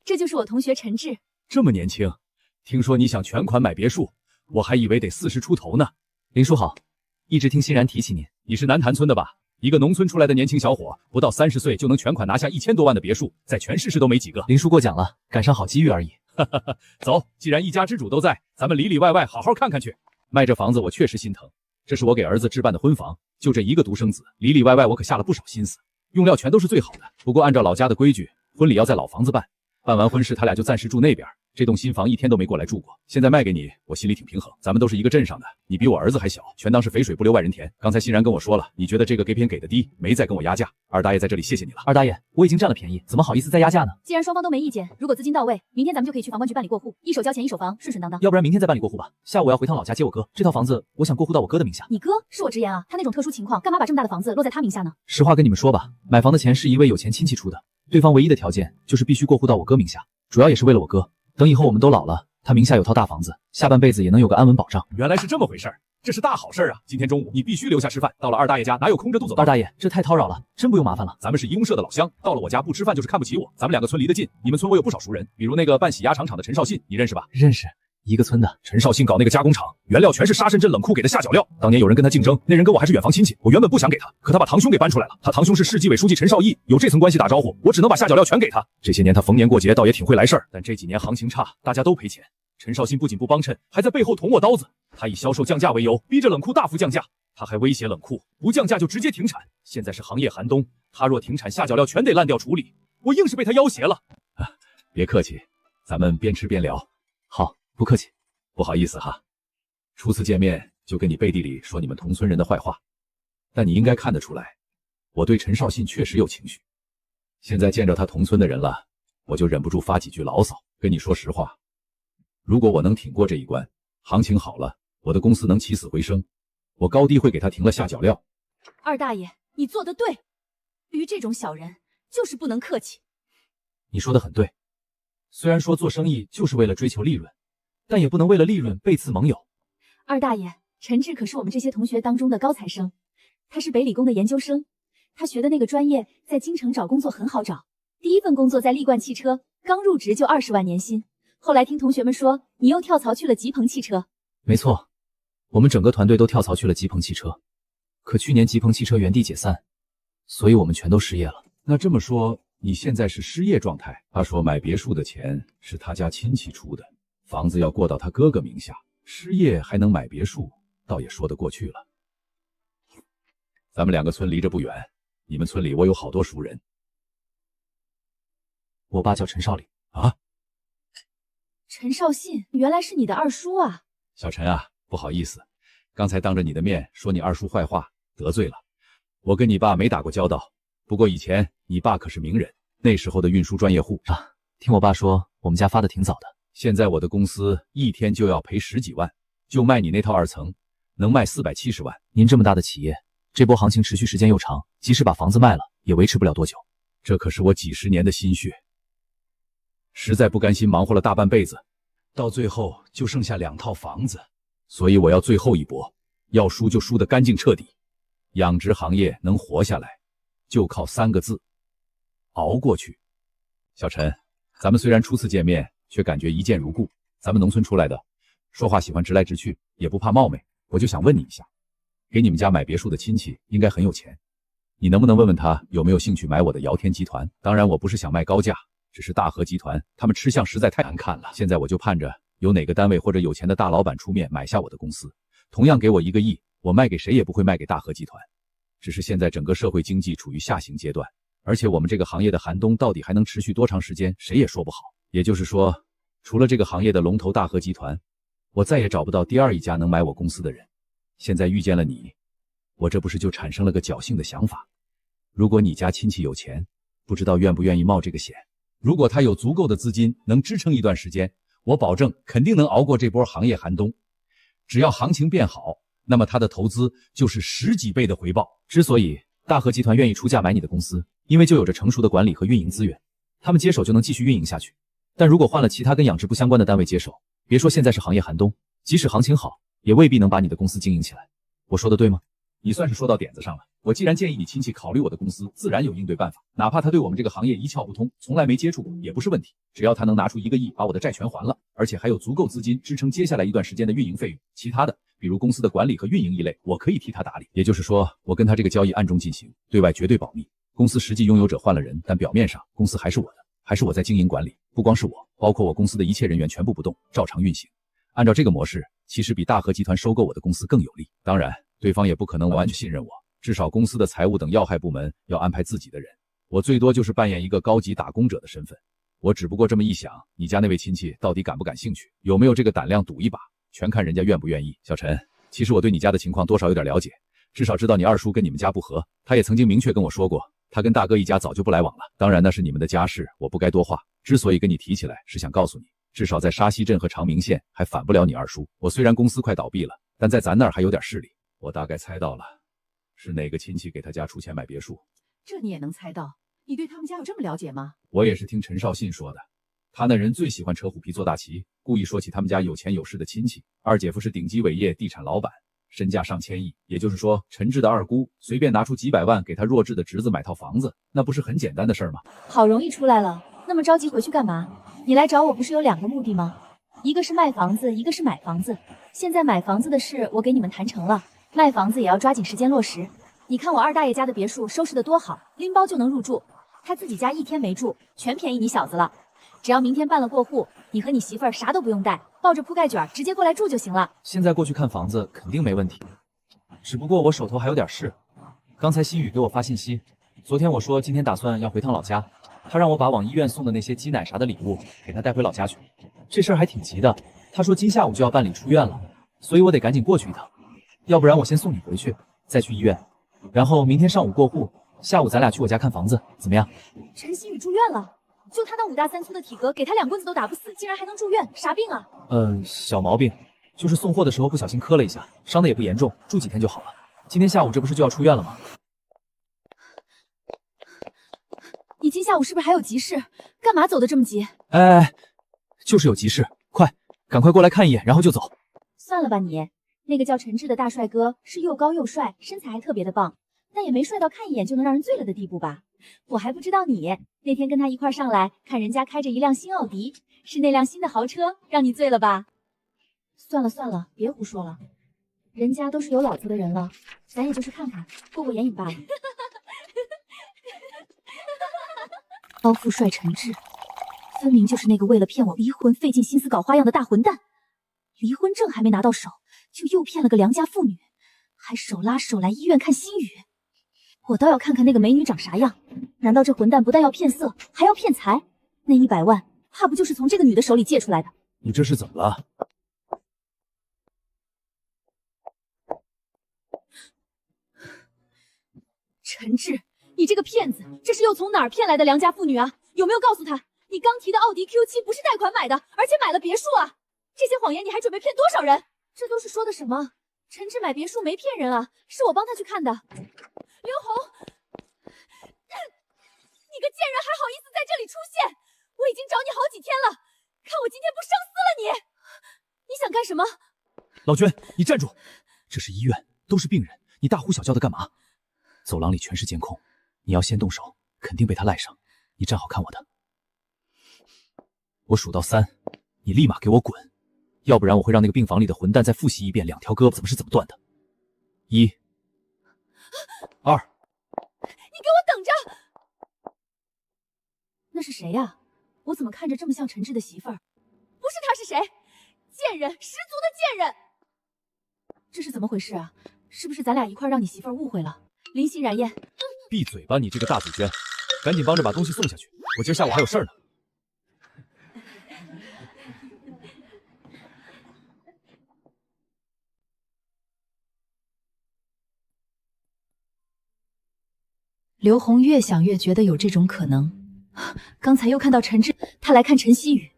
B: 这就是我同学陈志。
H: 这么年轻，听说你想全款买别墅，我还以为得40出头呢。
D: 林叔好，一直听欣然提起您。
H: 你是南坛村的吧？一个农村出来的年轻小伙，不到30岁就能全款拿下1000多万的别墅，在全市都没几个。
D: 林叔过奖了，赶上好机遇而已。
H: 走，既然一家之主都在，咱们里里外外好好看看去。卖这房子我确实心疼，这是我给儿子置办的婚房，就这一个独生子，里里外外我可下了不少心思，用料全都是最好的。不过按照老家的规矩，婚礼要在老房子办，办完婚事他俩就暂时住那边。这栋新房1天都没过来住过，现在卖给你，我心里挺平衡。咱们都是一个镇上的，你比我儿子还小，全当是肥水不流外人田。刚才欣然跟我说了，你觉得这个给偏给的低，没再跟我压价。二大爷在这里谢谢你了。
D: 二大爷，我已经占了便宜，怎么好意思再压价呢？
B: 既然双方都没意见，如果资金到位，明天咱们就可以去房管局办理过户，一手交钱一手房，顺顺当当。
D: 要不然明天再办理过户吧，下午我要回趟老家接我哥，这套房子我想过户到我哥的名下。
B: 你哥是我直言啊，他那种特殊情况，干嘛把这么大的房子落在他名下呢？
D: 实话跟你们说吧，买房的钱是一位有钱亲戚出的，对方唯一的条件就是必须过户到我哥名下，主要也是为了我哥。等以后我们都老了，他名下有套大房子，下半辈子也能有个安稳保障。
H: 原来是这么回事儿，这是大好事啊！今天中午你必须留下吃饭，到了二大爷家哪有空着肚子？
D: 二大爷，这太叨扰了，真不用麻烦了。
H: 咱们是一公社的老乡，到了我家不吃饭就是看不起我。咱们2个村离得近，你们村我有不少熟人，比如那个办洗鸭场的陈少信，你认识吧？
D: 认识，一个村的。
H: 陈少信搞那个加工厂，原料全是沙镇镇冷库给的下脚料。当年有人跟他竞争，那人跟我还是远房亲戚，我原本不想给他，可他把堂兄给搬出来了。他堂兄是市纪委书记陈少义，有这层关系打招呼，我只能把下脚料全给他。这些年他逢年过节倒也挺会来事儿，但这几年行情差，大家都赔钱。陈少信不仅不帮衬，还在背后捅我刀子。他以销售降价为由，逼着冷库大幅降价。他还威胁冷库不降价就直接停产。现在是行业寒冬，他若停产，下脚料全得烂掉处理。我硬是被他要挟了。别客气，咱们边吃边聊。
D: 好，不客气。
H: 不好意思哈，初次见面就跟你背地里说你们同村人的坏话，但你应该看得出来，我对陈少信确实有情绪。现在见着他同村的人了，我就忍不住发几句牢骚。跟你说实话，如果我能挺过这一关，行情好了，我的公司能起死回生，我高低会给他停了下脚料。
B: 二大爷，你做得对，于这种小人就是不能客气。
D: 你说的很对，虽然说做生意就是为了追求利润，但也不能为了利润背刺盟友。
B: 二大爷，陈志可是我们这些同学当中的高材生，他是北理工的研究生，他学的那个专业在京城找工作很好找，第一份工作在力冠汽车，刚入职就20万年薪。后来听同学们说，你又跳槽去了吉鹏汽车。
E: 没错，我们整个团队都跳槽去了吉鹏汽车。可去年吉鹏汽车原地解散，所以我们全都失业了。
H: 那这么说，你现在是失业状态？他说买别墅的钱是他家亲戚出的，房子要过到他哥哥名下，失业还能买别墅，倒也说得过去了。咱们2个村离着不远，你们村里我有好多熟人。
E: 我爸叫陈少林
H: 啊。
B: 陈少信，原来是你的二叔啊！
H: 小陈啊，不好意思，刚才当着你的面说你二叔坏话，得罪了。我跟你爸没打过交道，不过以前你爸可是名人，那时候的运输专业户
E: 啊。听我爸说，我们家发的挺早的。
H: 现在我的公司一天就要赔10几万，就卖你那套2层，能卖470万。
E: 您这么大的企业，这波行情持续时间又长，即使把房子卖了，也维持不了多久。
H: 这可是我几十年的心血，实在不甘心忙活了大半辈子，到最后就剩下2套房子，所以我要最后一搏，要输就输得干净彻底。养殖行业能活下来，就靠3个字：熬过去。小陈，咱们虽然初次见面，却感觉一见如故。咱们农村出来的，说话喜欢直来直去，也不怕冒昧。我就想问你一下，给你们家买别墅的亲戚应该很有钱，你能不能问问他有没有兴趣买我的尧天集团？当然，我不是想卖高价，只是大和集团他们吃相实在太难看了。现在我就盼着有哪个单位或者有钱的大老板出面买下我的公司，同样给我1个亿，我卖给谁也不会卖给大和集团。只是现在整个社会经济处于下行阶段，而且我们这个行业的寒冬到底还能持续多长时间，谁也说不好。也就是说，除了这个行业的龙头大和集团，我再也找不到第2一家能买我公司的人。现在遇见了你，我这不是就产生了个侥幸的想法，如果你家亲戚有钱，不知道愿不愿意冒这个险。如果他有足够的资金能支撑一段时间，我保证肯定能熬过这波行业寒冬。只要行情变好，那么他的投资就是10几倍的回报。
E: 之所以大和集团愿意出价买你的公司，因为就有着成熟的管理和运营资源，他们接手就能继续运营下去。但如果换了其他跟养殖不相关的单位接手，别说现在是行业寒冬，即使行情好，也未必能把你的公司经营起来。我说的对吗？
H: 你算是说到点子上了。我既然建议你亲戚考虑我的公司，自然有应对办法，哪怕他对我们这个行业一窍不通，从来没接触过，也不是问题。只要他能拿出1个亿把我的债全还了，而且还有足够资金支撑接下来一段时间的运营费用，其他的比如公司的管理和运营一类，我可以替他打理。也就是说，我跟他这个交易暗中进行，对外绝对保密。公司实际拥有者换了人，但表面上公司还是我的，还是我在经营管理。不光是我，包括我公司的一切人员全部不动，照常运行。按照这个模式，其实比大和集团收购我的公司更有利。当然，对方也不可能完全信任我，至少公司的财务等要害部门要安排自己的人，我最多就是扮演一个高级打工者的身份。我只不过这么一想，你家那位亲戚到底感不感兴趣，有没有这个胆量赌一把，全看人家愿不愿意。小陈，其实我对你家的情况多少有点了解，至少知道你二叔跟你们家不和，他也曾经明确跟我说过，他跟大哥一家早就不来往了。当然那是你们的家事，我不该多话。之所以跟你提起来，是想告诉你，至少在沙溪镇和长明县还反不了你二叔。我虽然公司快倒闭了，但在咱那儿还有点势力。我大概猜到了，是哪个亲戚给他家出钱买别墅。
O: 这你也能猜到？你对他们家有这么了解吗？
H: 我也是听陈少信说的，他那人最喜欢扯虎皮做大旗，故意说起他们家有钱有势的亲戚。二姐夫是顶级伟业地产老板，身价上千亿。也就是说，陈志的二姑随便拿出几百万给他弱智的侄子买套房子，那不是很简单的事儿吗？
B: 好容易出来了，那么着急回去干嘛？你来找我不是有2个目的吗？一个是卖房子，一个是买房子。现在买房子的事我给你们谈成了，卖房子也要抓紧时间落实。你看我二大爷家的别墅收拾得多好，拎包就能入住。他自己家1天没住，全便宜你小子了。只要明天办了过户，你和你媳妇儿啥都不用带，抱着铺盖卷直接过来住就行了。
E: 现在过去看房子肯定没问题，只不过我手头还有点事。刚才新宇给我发信息，昨天我说今天打算要回趟老家，他让我把往医院送的那些鸡奶啥的礼物给他带回老家去。这事儿还挺急的，他说今下午就要办理出院了，所以我得赶紧过去一趟。要不然我先送你回去，再去医院，然后明天上午过户，下午咱俩去我家看房子，怎么样？
B: 陈新宇住院了，就他那5大3粗的体格，给他2棍子都打不死，竟然还能住院，啥病啊？
E: 小毛病，就是送货的时候不小心磕了一下，伤的也不严重，住几天就好了。今天下午这不是就要出院了吗？
B: 你今下午是不是还有急事？干嘛走得这么急？
E: 哎，就是有急事，快，赶快过来看一眼，然后就走。
B: 算了吧你，那个叫陈志的大帅哥是又高又帅，身材还特别的棒，但也没帅到看一眼就能让人醉了的地步吧？我还不知道你那天跟他一块上来看人家开着一辆新奥迪，是那辆新的豪车，让你醉了吧？算了算了，别胡说了，人家都是有老婆的人了，咱也就是看看，过过眼瘾罢了。高富帅陈志，分明就是那个为了骗我离婚费尽心思搞花样的大混蛋。离婚证还没拿到手，就诱骗了个良家妇女，还手拉手来医院看心雨。我倒要看看那个美女长啥样。难道这混蛋不但要骗色，还要骗财？那100万，怕不就是从这个女的手里借出来的？
H: 你这是怎么了？
B: 陈志，你这个骗子，这是又从哪儿骗来的良家妇女啊？有没有告诉她，你刚提的奥迪 Q7 不是贷款买的，而且买了别墅啊？这些谎言你还准备骗多少人？这都是说的什么？陈志买别墅没骗人啊，是我帮他去看的。刘红，你个贱人还好意思在这里出现！我已经找你好几天了，看我今天不生撕了你！你想干什么？
E: 老娟，你站住！这是医院，都是病人，你大呼小叫的干嘛？走廊里全是监控，你要先动手，肯定被他赖上。你站好看我的。我数到3，你立马给我滚，要不然我会让那个病房里的混蛋再复习一遍2条胳膊怎么是怎么断的。1、2。
B: 你给我等着！那是谁呀？我怎么看着这么像陈志的媳妇儿？不是他是谁？贱人，十足的贱人！这是怎么回事啊？是不是咱俩一块让你媳妇儿误会了？临欣染艳，
H: 闭嘴吧，你这个大嘴娟！赶紧帮着把东西送下去，我今儿下午还有事儿呢。
B: 刘红越想越觉得有这种可能。刚才又看到陈志，他来看陈希雨，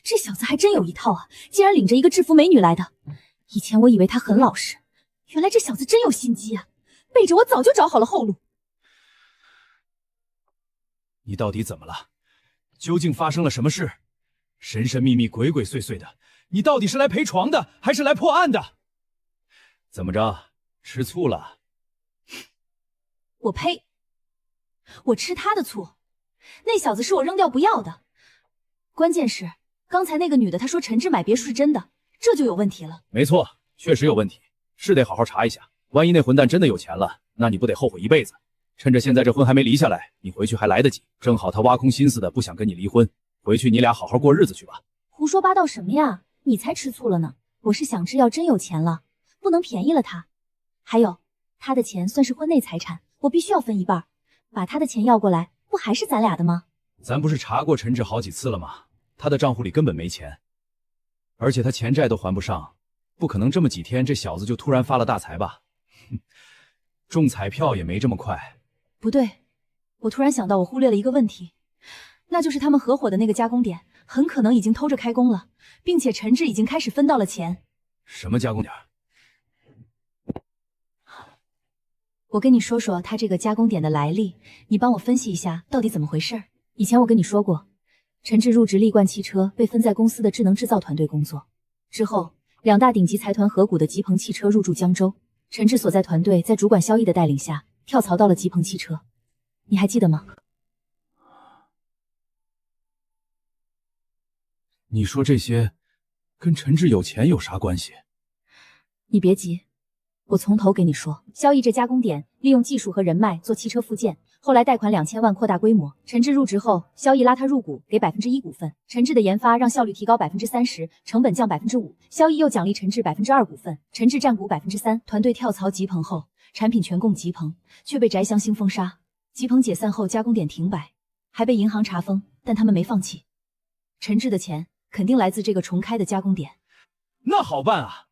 B: 这小子还真有一套啊！竟然领着一个制服美女来的。以前我以为他很老实，原来这小子真有心机啊！背着我早就找好了后路。
H: 你到底怎么了？究竟发生了什么事？神神秘秘、鬼鬼祟祟的，你到底是来陪床的，还是来破案的？怎么着，吃醋了？
B: 我呸！我吃他的醋，那小子是我扔掉不要的。关键是刚才那个女的，她说陈志买别墅是真的，这就有问题了。
H: 没错，确实有问题，是得好好查一下。万一那混蛋真的有钱了，那你不得后悔一辈子？趁着现在这婚还没离下来，你回去还来得及。正好他挖空心思的不想跟你离婚，回去你俩好好过日子去吧。
B: 胡说八道什么呀？你才吃醋了呢！我是想知要真有钱了，不能便宜了他。还有，他的钱算是婚内财产，我必须要分一半。把他的钱要过来，不还是咱俩的吗？
H: 咱不是查过陈志好几次了吗？他的账户里根本没钱，而且他钱债都还不上，不可能这么几天这小子就突然发了大财吧？中彩票也没这么快。
B: 不对，我突然想到我忽略了一个问题，那就是他们合伙的那个加工点很可能已经偷着开工了，并且陈志已经开始分到了钱。
H: 什么加工点？
B: 我跟你说说他这个加工点的来历，你帮我分析一下到底怎么回事。以前我跟你说过，陈志入职力冠汽车，被分在公司的智能制造团队工作。之后，2大顶级财团合股的吉鹏汽车入驻江州，陈志所在团队在主管萧毅的带领下跳槽到了吉鹏汽车，你还记得吗？
H: 你说这些跟陈志有钱有啥关系？
B: 你别急，我从头给你说。萧毅这加工点利用技术和人脉做汽车附件，后来贷款2000万扩大规模。陈志入职后，萧毅拉他入股，给1%股份。陈志的研发让效率提高30%，成本降5%。萧毅又奖励陈志2%股份，陈志占股3%。团队跳槽吉鹏后，产品全供吉鹏，却被翟湘星封杀。吉鹏解散后，加工点停摆，还被银行查封，但他们没放弃。陈志的钱肯定来自这个重开的加工点。
H: 那好办啊，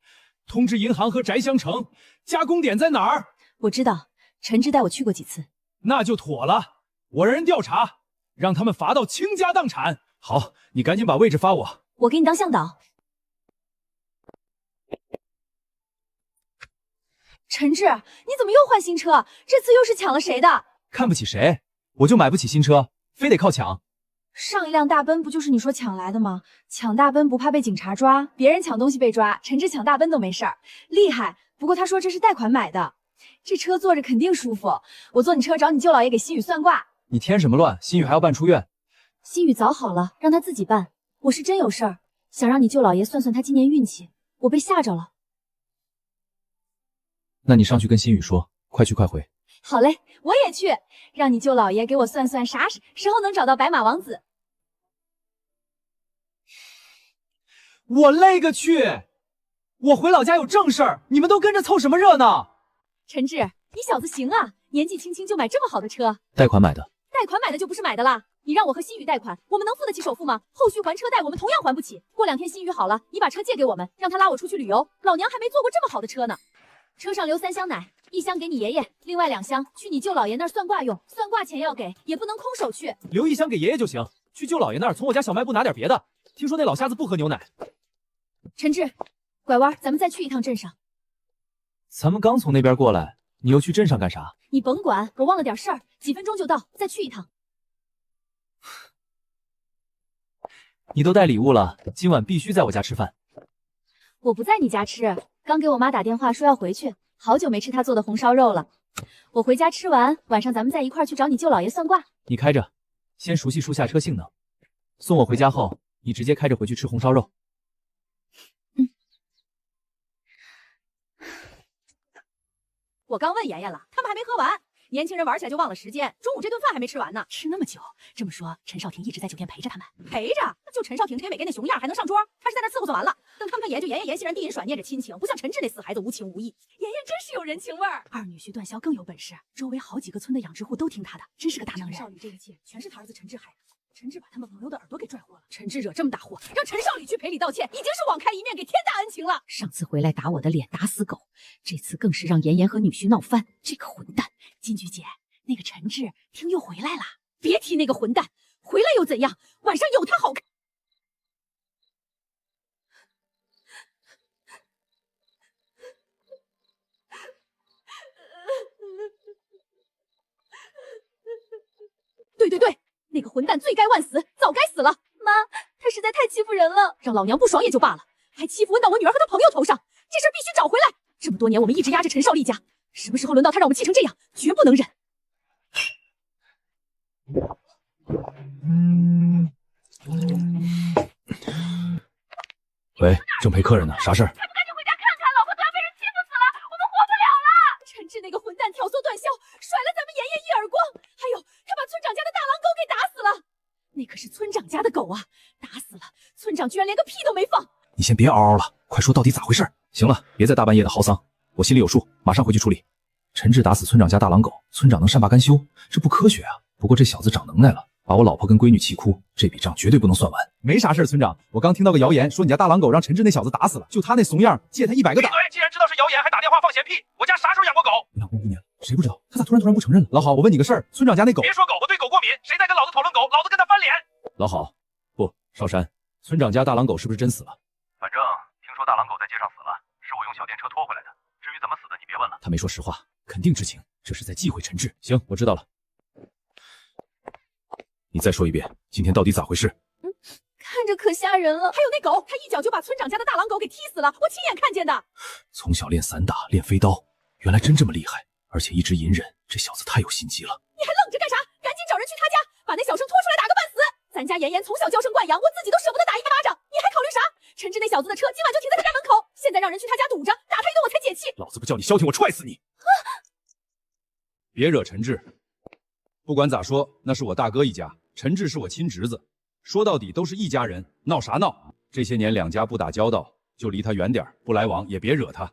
H: 通知银行和翟湘城，加工点在哪儿？
B: 我知道，陈志带我去过几次。
H: 那就妥了，我让人调查，让他们罚到倾家荡产。好，你赶紧把位置发我。
B: 我给你当向导。陈志，你怎么又换新车？这次又是抢了谁的？
E: 看不起谁？我就买不起新车，非得靠抢。
B: 上一辆大奔不就是你说抢来的吗？抢大奔不怕被警察抓，别人抢东西被抓，陈志抢大奔都没事儿，厉害。不过他说这是贷款买的，这车坐着肯定舒服。我坐你车找你舅老爷给新宇算卦，
E: 你添什么乱？心雨还要办出院。
B: 心雨早好了，让他自己办。我是真有事儿，想让你舅老爷算算他今年运气，我被吓着了。
E: 那你上去跟心雨说，快去快回。
B: 好嘞，我也去，让你舅老爷给我算算啥时候能找到白马王子。
E: 我勒个去！我回老家有正事儿，你们都跟着凑什么热闹？
B: 陈志，你小子行啊，年纪轻轻就买这么好的车，
E: 贷款买的。
B: 贷款买的就不是买的啦。你让我和心雨贷款，我们能付得起首付吗？后续还车贷我们同样还不起。过2天心雨好了，你把车借给我们，让他拉我出去旅游。老娘还没坐过这么好的车呢。车上留3箱奶，1箱给你爷爷，另外2箱去你舅老爷那儿算卦用，算卦钱要给，也不能空手去。
E: 留1箱给爷爷就行，去舅老爷那儿从我家小卖部拿点别的。听说那老瞎子不喝牛奶。
B: 陈志，拐弯，咱们再去一趟镇上。
E: 咱们刚从那边过来，你又去镇上干啥？
B: 你甭管，我忘了点事儿，几分钟就到，再去一趟。
E: 你都带礼物了，今晚必须在我家吃饭。
B: 我不在你家吃，刚给我妈打电话说要回去，好久没吃她做的红烧肉了。我回家吃完，晚上咱们再一块去找你舅老爷算卦。
E: 你开着，先熟悉树下车性能。送我回家后，你直接开着回去吃红烧肉。
A: 我刚问妍妍了，他们还没喝完。年轻人玩起来就忘了时间，中午这顿饭还没吃完呢。吃那么久，这么说陈少廷一直在酒店陪着他们？陪着？那就陈少廷天美跟那熊样还能上桌？他是在那伺候就完了。等他们研究妍妍妍希人地人甩念着亲情，不像陈志那死孩子无情无义。妍妍真是有人情味儿。二女婿段霄更有本事，周围好几个村的养殖户都听他的，真是个大能人。少里这一切全是他儿子陈志害的。陈志把他们朋友的耳朵给拽祸了。陈志惹这么大祸，让陈少礼去赔礼道歉，已经是网开一面，给天大恩情了。
J: 上次回来打我的脸，打死狗，这次更是让妍妍和女婿闹翻。这个混蛋！
A: 金菊姐，那个陈志听又回来了。别提那个混蛋，回来又怎样？晚上有他好看。对，那个混蛋罪该万死，早该死了。
B: 妈，他实在太欺负人了，
A: 让老娘不爽也就罢了，还欺负问到我女儿和她朋友头上，这事儿必须找回来。这么多年我们一直压着陈少丽家，什么时候轮到他让我们气成这样，绝不能忍。
L: 喂，正陪客人呢，啥事儿？
C: 还不赶紧回家看看，老婆都要被人欺负死了，我们活不了了！
A: 陈志那个混蛋挑唆段霄，甩了咱们妍妍一耳光，还有他把村长家的大狼狗给打死了。那可是村长家的狗啊，打死了，村长居然连个屁都没放。
L: 你先别嗷嗷了，快说到底咋回事？行了，别再大半夜的嚎丧，我心里有数，马上回去处理。陈志打死村长家大狼狗，村长能善罢甘休，这不科学啊！不过这小子长能耐了，把我老婆跟闺女气哭，这笔账绝对不能算完。
E: 没啥事，村长，我刚听到个谣言，说你家大狼狗让陈志那小子打死了，就他那怂样，借他100个打。
G: 闭嘴！既然知道是谣言，还打电话放闲屁，我家啥时候养过狗？
E: 养过5年了，谁不知道？他咋突然不承认了？老郝，我问你个事儿，村长家那狗……
G: 别说狗，我对狗过敏，谁再跟老子讨论狗，老子跟他翻脸！
H: 老郝，不，少山，村长家大狼狗是不是真死了？
G: 反正听说大狼狗在街上死了，是我用小电车拖回来的。至于怎么死的，你别问了。
H: 他没说实话，肯定知情，这是在忌讳陈志。行，我知道了。你再说一遍，今天到底咋回事？
B: 看着可吓人了。
A: 还有那狗，他一脚就把村长家的大狼狗给踢死了，我亲眼看见的。
L: 从小练散打，练飞刀，原来真这么厉害，而且一直隐忍，这小子太有心机了。
A: 你还愣着干啥？赶紧找人去他家，把那小生拖出来打个半死。咱家妍妍从小娇生惯养，我自己都舍不得打一巴掌，你还考虑啥？陈志那小子的车今晚就停在他家门口，现在让人去他家堵着，打他一顿我才解气。
H: 老子不叫你消停，我踹死你！别惹陈志，不管咋说，那是我大哥一家，陈志是我亲侄子，说到底都是一家人，闹啥闹？这些年两家不打交道，就离他远点，不来往也别惹他。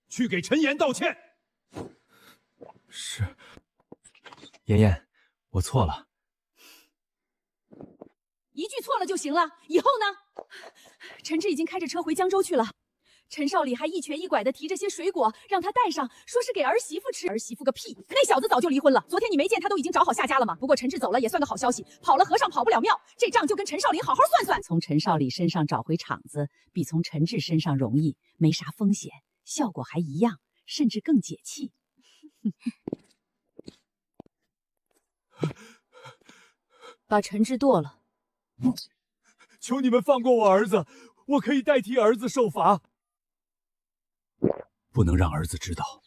K: 去给陈岩道歉。
E: 是，妍妍，我错了。
A: 一句错了就行了，以后呢？陈志已经开着车回江州去了。陈少礼还一瘸一拐的提着些水果让他带上，说是给儿媳妇吃。儿媳妇个屁！那小子早就离婚了。昨天你没见他都已经找好下家了吗？不过陈志走了也算个好消息，跑了和尚跑不了庙，这账就跟陈少礼好好算算。
O: 从陈少礼身上找回场子，比从陈志身上容易，没啥风险，效果还一样，甚至更解气。
B: 把陈志剁了。
K: 求你们放过我儿子，我可以代替儿子受罚。
L: 不能让儿子知道。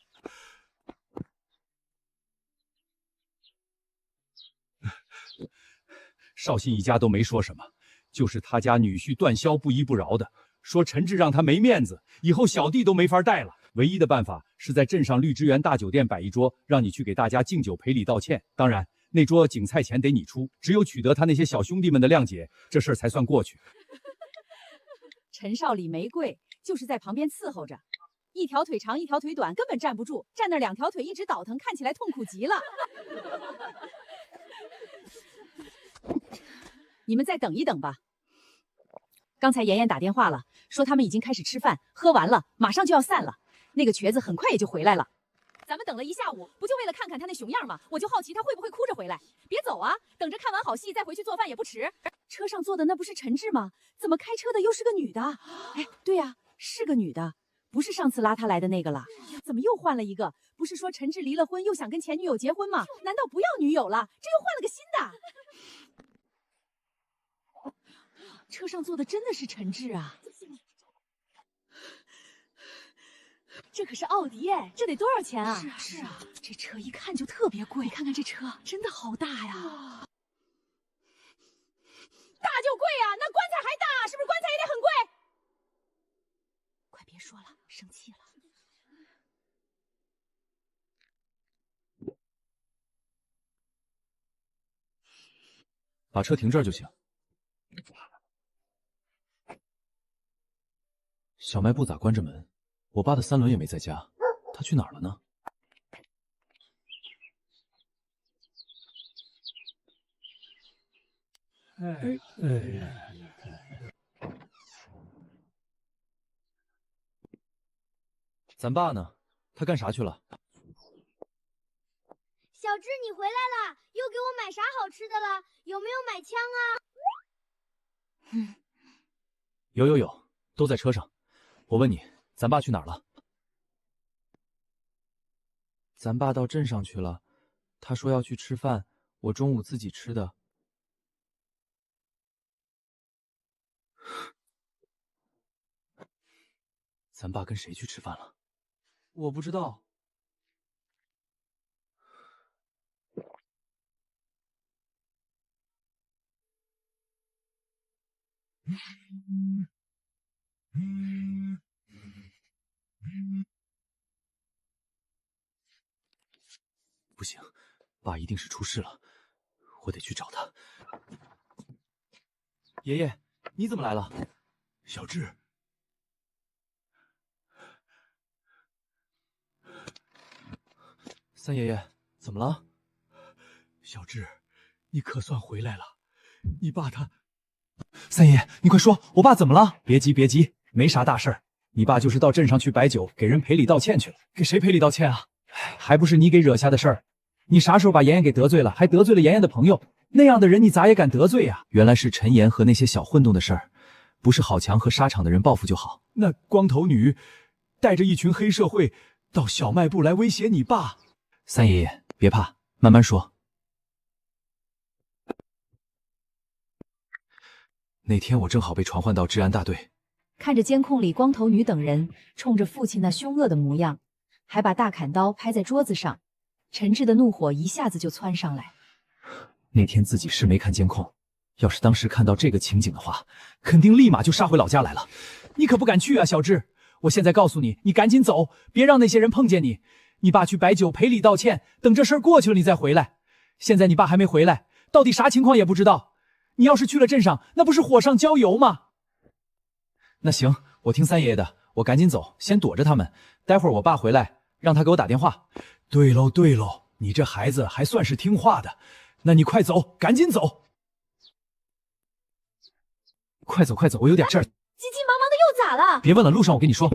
H: 绍兴一家都没说什么，就是他家女婿段霄不依不饶的说陈志让他没面子，以后小弟都没法带了。唯一的办法是在镇上绿之园大酒店摆一桌，让你去给大家敬酒赔礼道歉。当然，那桌景菜钱得你出，只有取得他那些小兄弟们的谅解，这事儿才算过去。
O: 陈少李玫瑰就是在旁边伺候着，一条腿长一条腿短，根本站不住，站那两条腿一直倒腾，看起来痛苦极了。你们再等一等吧。刚才妍妍打电话了，说他们已经开始吃饭，喝完了，马上就要散了。那个瘸子很快也就回来了。咱们等了一下午，不就为了看看他那熊样吗？我就好奇他会不会哭着回来。别走啊，等着看完好戏再回去做饭也不迟。车上坐的那不是陈志吗？怎么开车的又是个女的？哎，对呀，是个女的，不是上次拉他来的那个了。怎么又换了一个？不是说陈志离了婚又想跟前女友结婚吗？难道不要女友了？这又换了个新的。车上坐的真的是陈志啊！这可是奥迪哎，这得多少钱啊？是啊是啊，这车一看就特别贵，看看这车真的好大呀！大就贵啊，那棺材还大，是不是棺材也得很贵？快别说了，生气了。
H: 把车停这儿就行。小卖部咋关着门？我爸的三轮也没在家，他去哪儿了呢？咱爸呢？他干啥去了？
P: 小智，你回来了，又给我买啥好吃的了？有没有买枪啊？
H: 有，都在车上。我问你，咱爸去哪儿了？
E: 咱爸到镇上去了，他说要去吃饭，我中午自己吃的。
H: 咱爸跟谁去吃饭了？
E: 我不知道。
H: 不行，爸一定是出事了，我得去找他。
E: 爷爷，你怎么来了？
K: 小智，
E: 三爷爷，怎么了？
K: 小智，你可算回来了。你爸他……
E: 三爷爷，你快说，我爸怎么了？别急，没啥大事儿。你爸就是到镇上去摆酒，给人赔礼道歉去了。给谁赔礼道歉啊？还不是你给惹下的事儿。你啥时候把妍妍给得罪了，还得罪了妍妍的朋友？那样的人你咋也敢得罪呀？原来是陈岩和那些小混动的事儿，不是郝强和沙场的人报复就好。
K: 那光头女带着一群黑社会到小卖部来威胁你爸。
E: 三爷爷，别怕，慢慢说。那天我正好被传唤到治安大队，
B: 看着监控里光头女等人冲着父亲那凶恶的模样，还把大砍刀拍在桌子上，陈志的怒火一下子就窜上来。
E: 那天自己是没看监控，要是当时看到这个情景的话，肯定立马就杀回老家来了。你可不敢去啊，小志！我现在告诉你，你赶紧走，别让那些人碰见你。你爸去摆酒赔礼道歉，等这事儿过去了你再回来。现在你爸还没回来，到底啥情况也不知道。你要是去了镇上，那不是火上浇油吗？那行，我听三爷爷的，我赶紧走，先躲着他们。待会儿我爸回来，让他给我打电话。
K: 对喽，你这孩子还算是听话的。那你快走，赶紧走！
E: 快走，我有点事儿。
P: 急急忙忙的又咋了？
E: 别问了，路上我跟你说。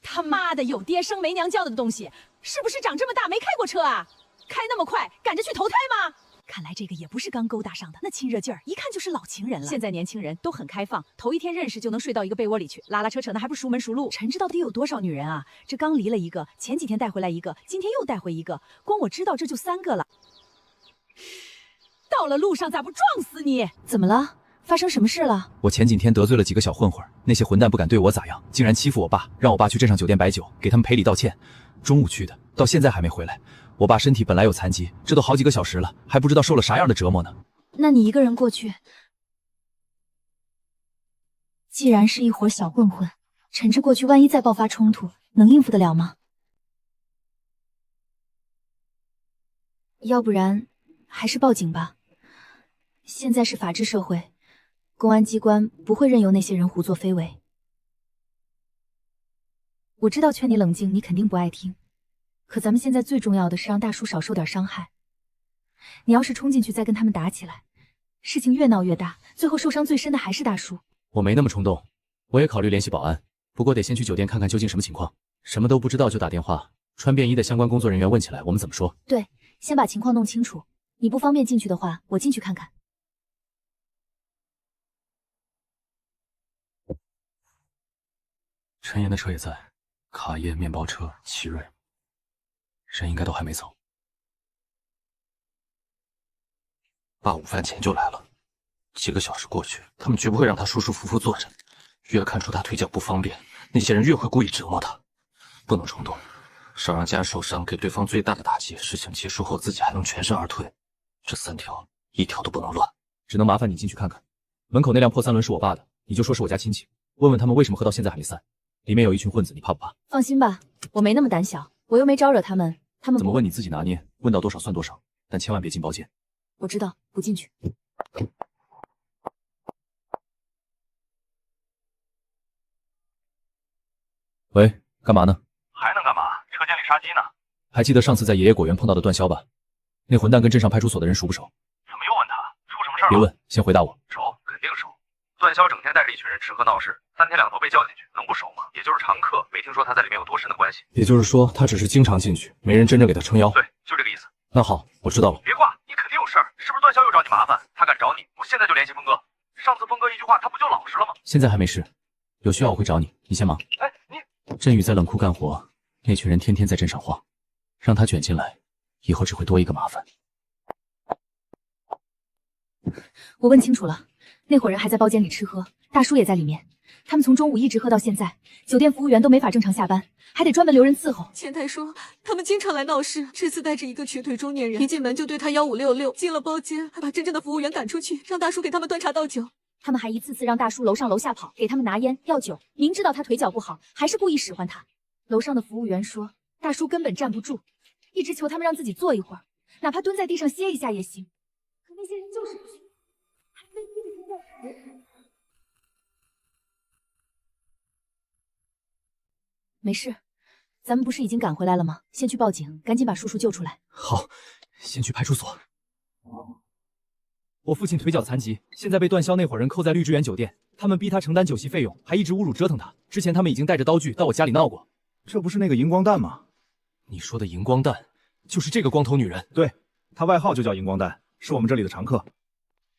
O: 他妈的，有爹生没娘教的东西，是不是长这么大没开过车啊？开那么快，赶着去投胎吗？看来这个也不是刚勾搭上的，那亲热劲儿，一看就是老情人了。现在年轻人都很开放，头一天认识就能睡到一个被窝里去，拉拉扯扯的还不熟门熟路。陈知道底有多少女人啊？这刚离了一个，前几天带回来一个，今天又带回一个，光我知道这就3个了。到了路上咋不撞死你？
B: 怎么了？发生什么事了？
E: 我前几天得罪了几个小混混，那些混蛋不敢对我咋样，竟然欺负我爸，让我爸去镇上酒店摆酒，给他们赔礼道歉。中午去的，到现在还没回来。我爸身体本来有残疾，这都好几个小时了，还不知道受了啥样的折磨呢。
B: 那你一个人过去？既然是一伙小混混，陈志过去，万一再爆发冲突，能应付得了吗？要不然还是报警吧。现在是法治社会，公安机关不会任由那些人胡作非为。我知道劝你冷静，你肯定不爱听，可咱们现在最重要的是让大叔少受点伤害。你要是冲进去再跟他们打起来，事情越闹越大，最后受伤最深的还是大叔。
D: 我没那么冲动，我也考虑联系保安，不过得先去酒店看看究竟什么情况。什么都不知道就打电话，穿便衣的相关工作人员问起来，我们怎么说？
B: 对，先把情况弄清楚。你不方便进去的话，我进去看看。
D: 陈岩的车也在，卡叶、面包车、奇瑞，人应该都还没走。爸午饭前就来了，几个小时过去，他们绝不会让他舒舒服服坐着。越看出他腿脚不方便，那些人越会故意折磨他。不能冲动，少让家人受伤，给对方最大的打击。事情结束后，自己还能全身而退。这3条，一条都不能乱。
E: 只能麻烦你进去看看，门口那辆破3轮是我爸的，你就说是我家亲戚，问问他们为什么喝到现在还没散。里面有一群混子，你怕不怕？
B: 放心吧，我没那么胆小，我又没招惹他们，他们
E: 怎么问你自己拿捏，问到多少算多少，但千万别进包间。
B: 我知道，不进去。
E: 喂，干嘛呢？
G: 还能干嘛？车间里杀鸡呢。
E: 还记得上次在爷爷果园碰到的段霄吧？那混蛋跟镇上派出所的人熟不熟？
G: 怎么又问他？出什么事儿了？
E: 别问，先回答我。
G: 熟，肯定熟。段霄整天带着一群人吃喝闹事，3天2头被叫进去，能不熟吗？也就是常客，没听说他在里面有多深的关系。
D: 也就是说，他只是经常进去，没人真正给他撑腰。
G: 对，就这个意思。
D: 那好，我知道了。
G: 别挂，你肯定有事儿，是不是段霄又找你麻烦？他敢找你，我现在就联系峰哥。上次峰哥一句话，他不就老实了吗？
D: 现在还没事，有需要我会找你，你先忙。
G: 哎，你
D: 振宇在冷库干活，那群人天天在镇上晃，让他卷进来，以后只会多一个麻烦。
B: 我问清楚了，那伙人还在包间里吃喝，大叔也在里面。他们从中午一直喝到现在，酒店服务员都没法正常下班，还得专门留人伺候。
Q: 前台说他们经常来闹事，这次带着一个瘸腿中年人，一进门就对他1566，进了包间还把真正的服务员赶出去，让大叔给他们端茶倒酒。
B: 他们还一次次让大叔楼上楼下跑，给他们拿烟要酒，明知道他腿脚不好，还是故意使唤他。楼上的服务员说，大叔根本站不住，一直求他们让自己坐一会儿，哪怕蹲在地上歇一下也行。可那些人就是不行，还非逼着他要食。没事，咱们不是已经赶回来了吗？先去报警，赶紧把叔叔救出来。
E: 好，先去派出所。我父亲腿脚残疾，现在被段霄那伙人扣在绿之源酒店，他们逼他承担酒席费用，还一直侮辱折腾他。之前他们已经带着刀具到我家里闹过。
R: 这不是那个荧光蛋吗？
E: 你说的荧光蛋，就是这个光头女人。
R: 对，她外号就叫荧光蛋，是我们这里的常客。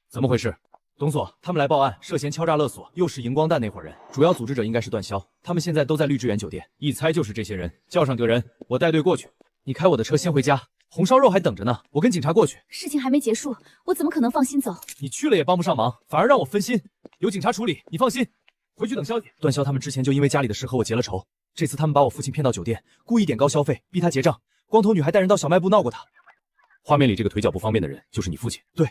E: 怎么回事？董所，他们来报案，涉嫌敲诈勒索，又是荧光蛋那伙人，主要组织者应该是段霄，他们现在都在绿之源酒店，一猜就是这些人。叫上个人，我带队过去。你开我的车先回家，红烧肉还等着呢，我跟警察过去。
B: 事情还没结束，我怎么可能放心走？
E: 你去了也帮不上忙，反而让我分心。有警察处理，你放心，回去等消息。段霄他们之前就因为家里的事和我结了仇，这次他们把我父亲骗到酒店，故意点高消费，逼他结账。光头女还带人到小卖部闹过他。
H: 画面里这个腿脚不方便的人就是你父亲？
E: 对。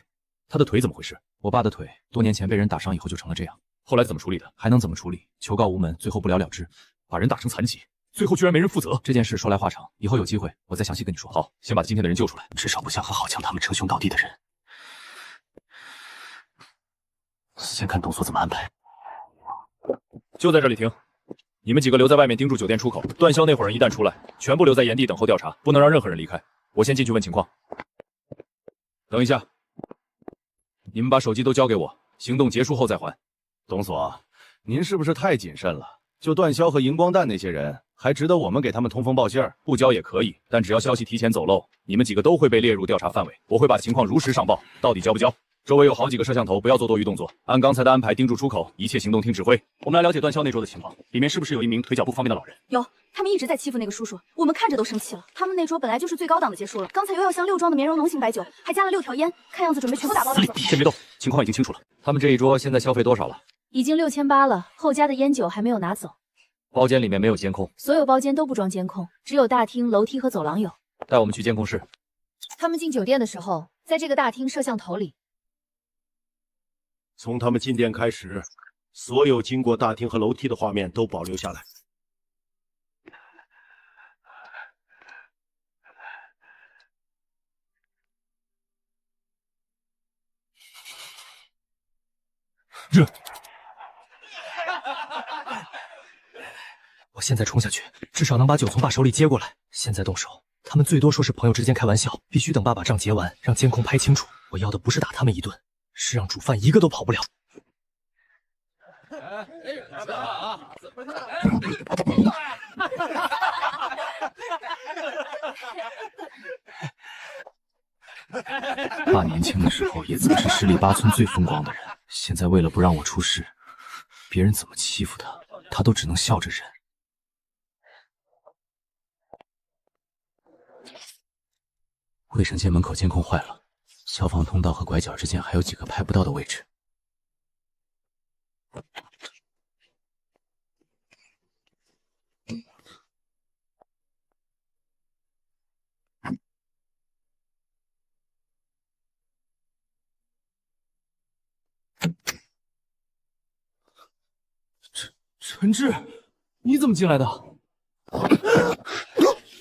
H: 他的腿怎么回事？
D: 我爸的腿多年前被人打伤以后就成了这样，
H: 后来怎么处理的？
D: 还能怎么处理？求告无门，最后不了了之。
H: 把人打成残疾，最后居然没人负责。
D: 这件事说来话长，以后有机会我再详细跟你说。
H: 好，先把今天的人救出来，
D: 至少不像和郝强他们称兄道弟的人。先看董所怎么安排。
H: 就在这里停，你们几个留在外面盯住酒店出口。段霄那伙人一旦出来，全部留在原地等候调查，不能让任何人离开。我先进去问情况。等一下。你们把手机都交给我，行动结束后再还。
R: 董所，您是不是太谨慎了？就段霄和荧光弹那些人，还值得我们给他们通风报信儿？
L: 不交也可以，但只要消息提前走漏，你们几个都会被列入调查范围。我会把情况如实上报，到底交不交？周围有好几个摄像头，不要做多余动作，按刚才的安排盯住出口，一切行动听指挥。我们来了解段霄那桌的情况，里面是不是有一名腿脚不方便的老人？
B: 有，他们一直在欺负那个叔叔，我们看着都生气了。他们那桌本来就是最高档的结束了，刚才又要香6装的绵柔浓型白酒，还加了6条烟，看样子准备全部打包带走。
L: 先别动，情况已经清楚了。
M: 他们这一桌现在消费多少了？
B: 已经6800了，后加的烟酒还没有拿走。
M: 包间里面没有监控，
B: 所有包间都不装监控，只有大厅、楼梯和走廊有。
M: 带我们去监控室。
B: 他们进酒店的时候，在这个大厅摄像头里。
S: 从他们进店开始，所有经过大厅和楼梯的画面都保留下来。
E: 我现在冲下去，至少能把酒从爸手里接过来。现在动手，他们最多说是朋友之间开玩笑，必须等爸把账结完，让监控拍清楚。我要的不是打他们一顿，是让主犯一个都跑不了。
D: 爸年轻的时候也曾是十里八村最风光的人，现在为了不让我出事，别人怎么欺负他，他都只能笑着忍。卫生间门口监控坏了，消防通道和拐角之间还有几个拍不到的位置。
E: 陈志，你怎么进来的？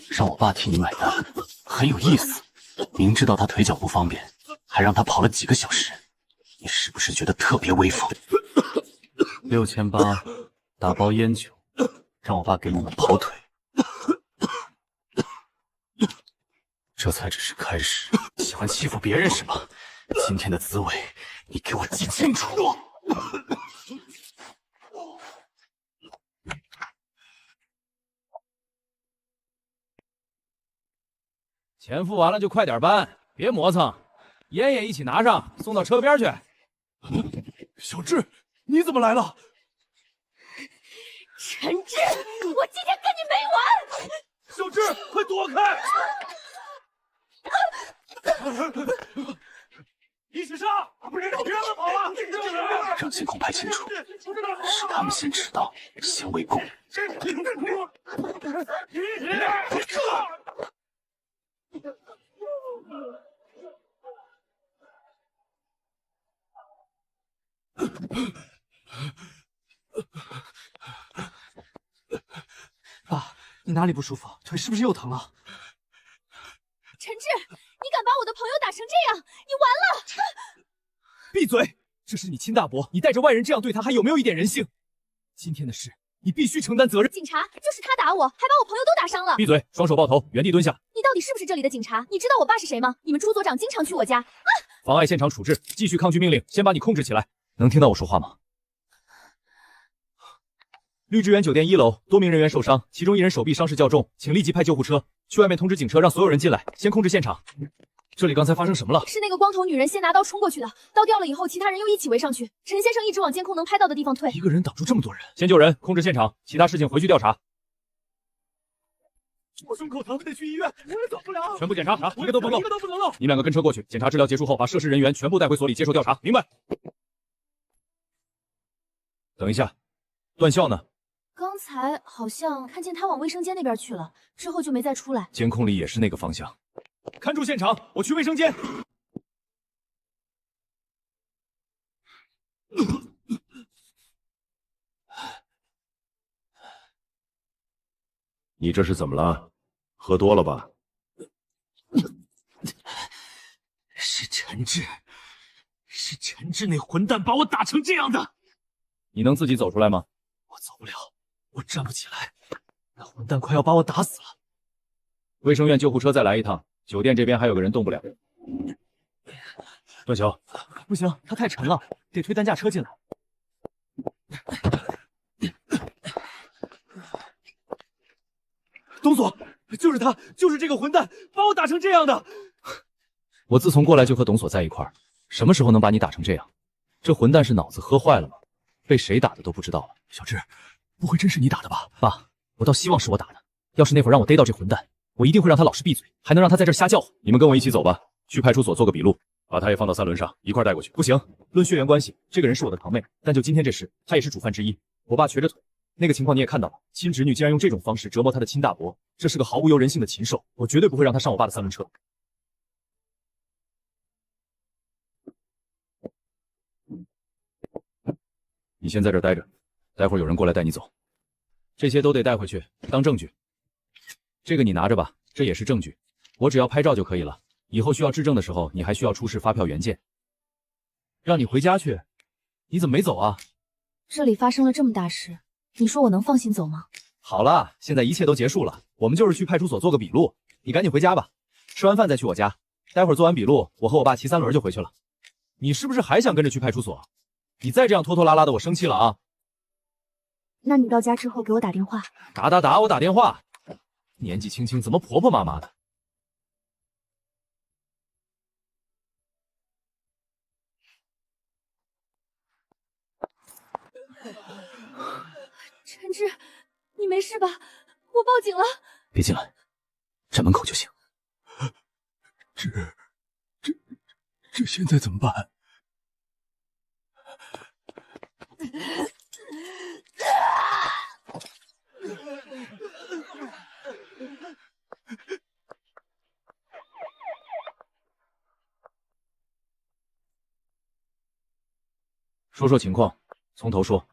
D: 让我爸替你买单，很有意思。明知道他腿脚不方便，还让他跑了几个小时，你是不是觉得特别威风？6800打包烟酒，让我爸给你们跑腿，这才只是开始。喜欢欺负别人是吗？今天的滋味，你给我记清楚。
M: 钱付完了就快点搬，别磨蹭，烟也一起拿上，送到车边去。
K: 小智，你怎么来了？
P: 陈志，我今天跟你没完！
K: 小智，快躲开！一起上，不然让别人跑了！
D: 让监控拍清楚，是他们先迟到，先围攻。
E: 爸，你哪里不舒服？腿是不是又疼了？
B: 陈志，你敢把我的朋友打成这样，你完了！
E: 闭嘴！这是你亲大伯，你带着外人这样对他，还有没有一点人性？今天的事，你必须承担责任。
B: 警察，就是他打我，还把我朋友都打伤了。
M: 闭嘴！双手抱头，原地蹲下。
B: 你到底是不是这里的警察？你知道我爸是谁吗？你们朱所长经常去我家。
M: 妨碍现场处置，继续抗拒命令，先把你控制起来。
E: 能听到我说话吗？绿致远酒店1楼，多名人员受伤，其中1人手臂伤势较重，请立即派救护车。去外面通知警车，让所有人进来，先控制现场。这里刚才发生什么了？
B: 是那个光头女人先拿刀冲过去的，刀掉了以后，其他人又一起围上去。陈先生一直往监控能拍到的地方退。
E: 一个人挡住这么多人，
M: 先救人，控制现场，其他事情回去调查。
K: 我胸口疼，得去医院，我也走不了。
M: 全部检查，一个都不漏，
K: 一个都不能漏。
M: 你们2个跟车过去，检查治疗结束后，把涉事人员全部带回所里接受调查，明白？等一下，段笑呢？
B: 刚才好像看见他往卫生间那边去了，之后就没再出来。
M: 监控里也是那个方向。
E: 看住现场，我去卫生间。
S: 你这是怎么了？喝多了吧？
K: 是陈志，是陈志那混蛋把我打成这样的。
M: 你能自己走出来吗？
E: 我走不了，我站不起来。那混蛋快要把我打死了。
M: 卫生院救护车再来一趟，酒店这边还有个人动不了。
E: 段晓，不行，他太沉了，得推担架车进来。董所，就是他，就是这个混蛋，把我打成这样的。我自从过来就和董所在一块儿，什么时候能把你打成这样？这混蛋是脑子喝坏了吗？被谁打的都不知道了。
K: 小智，不会真是你打的吧？
E: 爸，我倒希望是我打的。要是那会儿让我逮到这混蛋，我一定会让他老实闭嘴，还能让他在这儿瞎叫唤。
H: 你们跟我一起走吧，去派出所做个笔录，把他也放到3轮上，一块带过去。
E: 不行，论血缘关系，这个人是我的堂妹，但就今天这事，他也是主犯之一。我爸瘸着腿，那个情况你也看到了，亲侄女竟然用这种方式折磨他的亲大伯，这是个毫不由人性的禽兽，我绝对不会让他上我爸的3轮车。
H: 你先在这儿待着，待会儿有人过来带你走。
E: 这些都得带回去当证据。这个你拿着吧，这也是证据，我只要拍照就可以了。以后需要质证的时候，你还需要出示发票原件。让你回家去，你怎么没走啊？
B: 这里发生了这么大事，你说我能放心走吗？
E: 好了，现在一切都结束了，我们就是去派出所做个笔录，你赶紧回家吧。吃完饭再去我家，待会儿做完笔录，我和我爸骑3轮就回去了。你是不是还想跟着去派出所？你再这样拖拖拉拉的，我生气了啊！
B: 那你到家之后给我打电话。
E: 打，我打电话。年纪轻轻怎么婆婆妈妈的？
B: 陈志，你没事吧？我报警了。
D: 别进来，站门口就行。
K: 这现在怎么办？
E: 说说情况，从头说。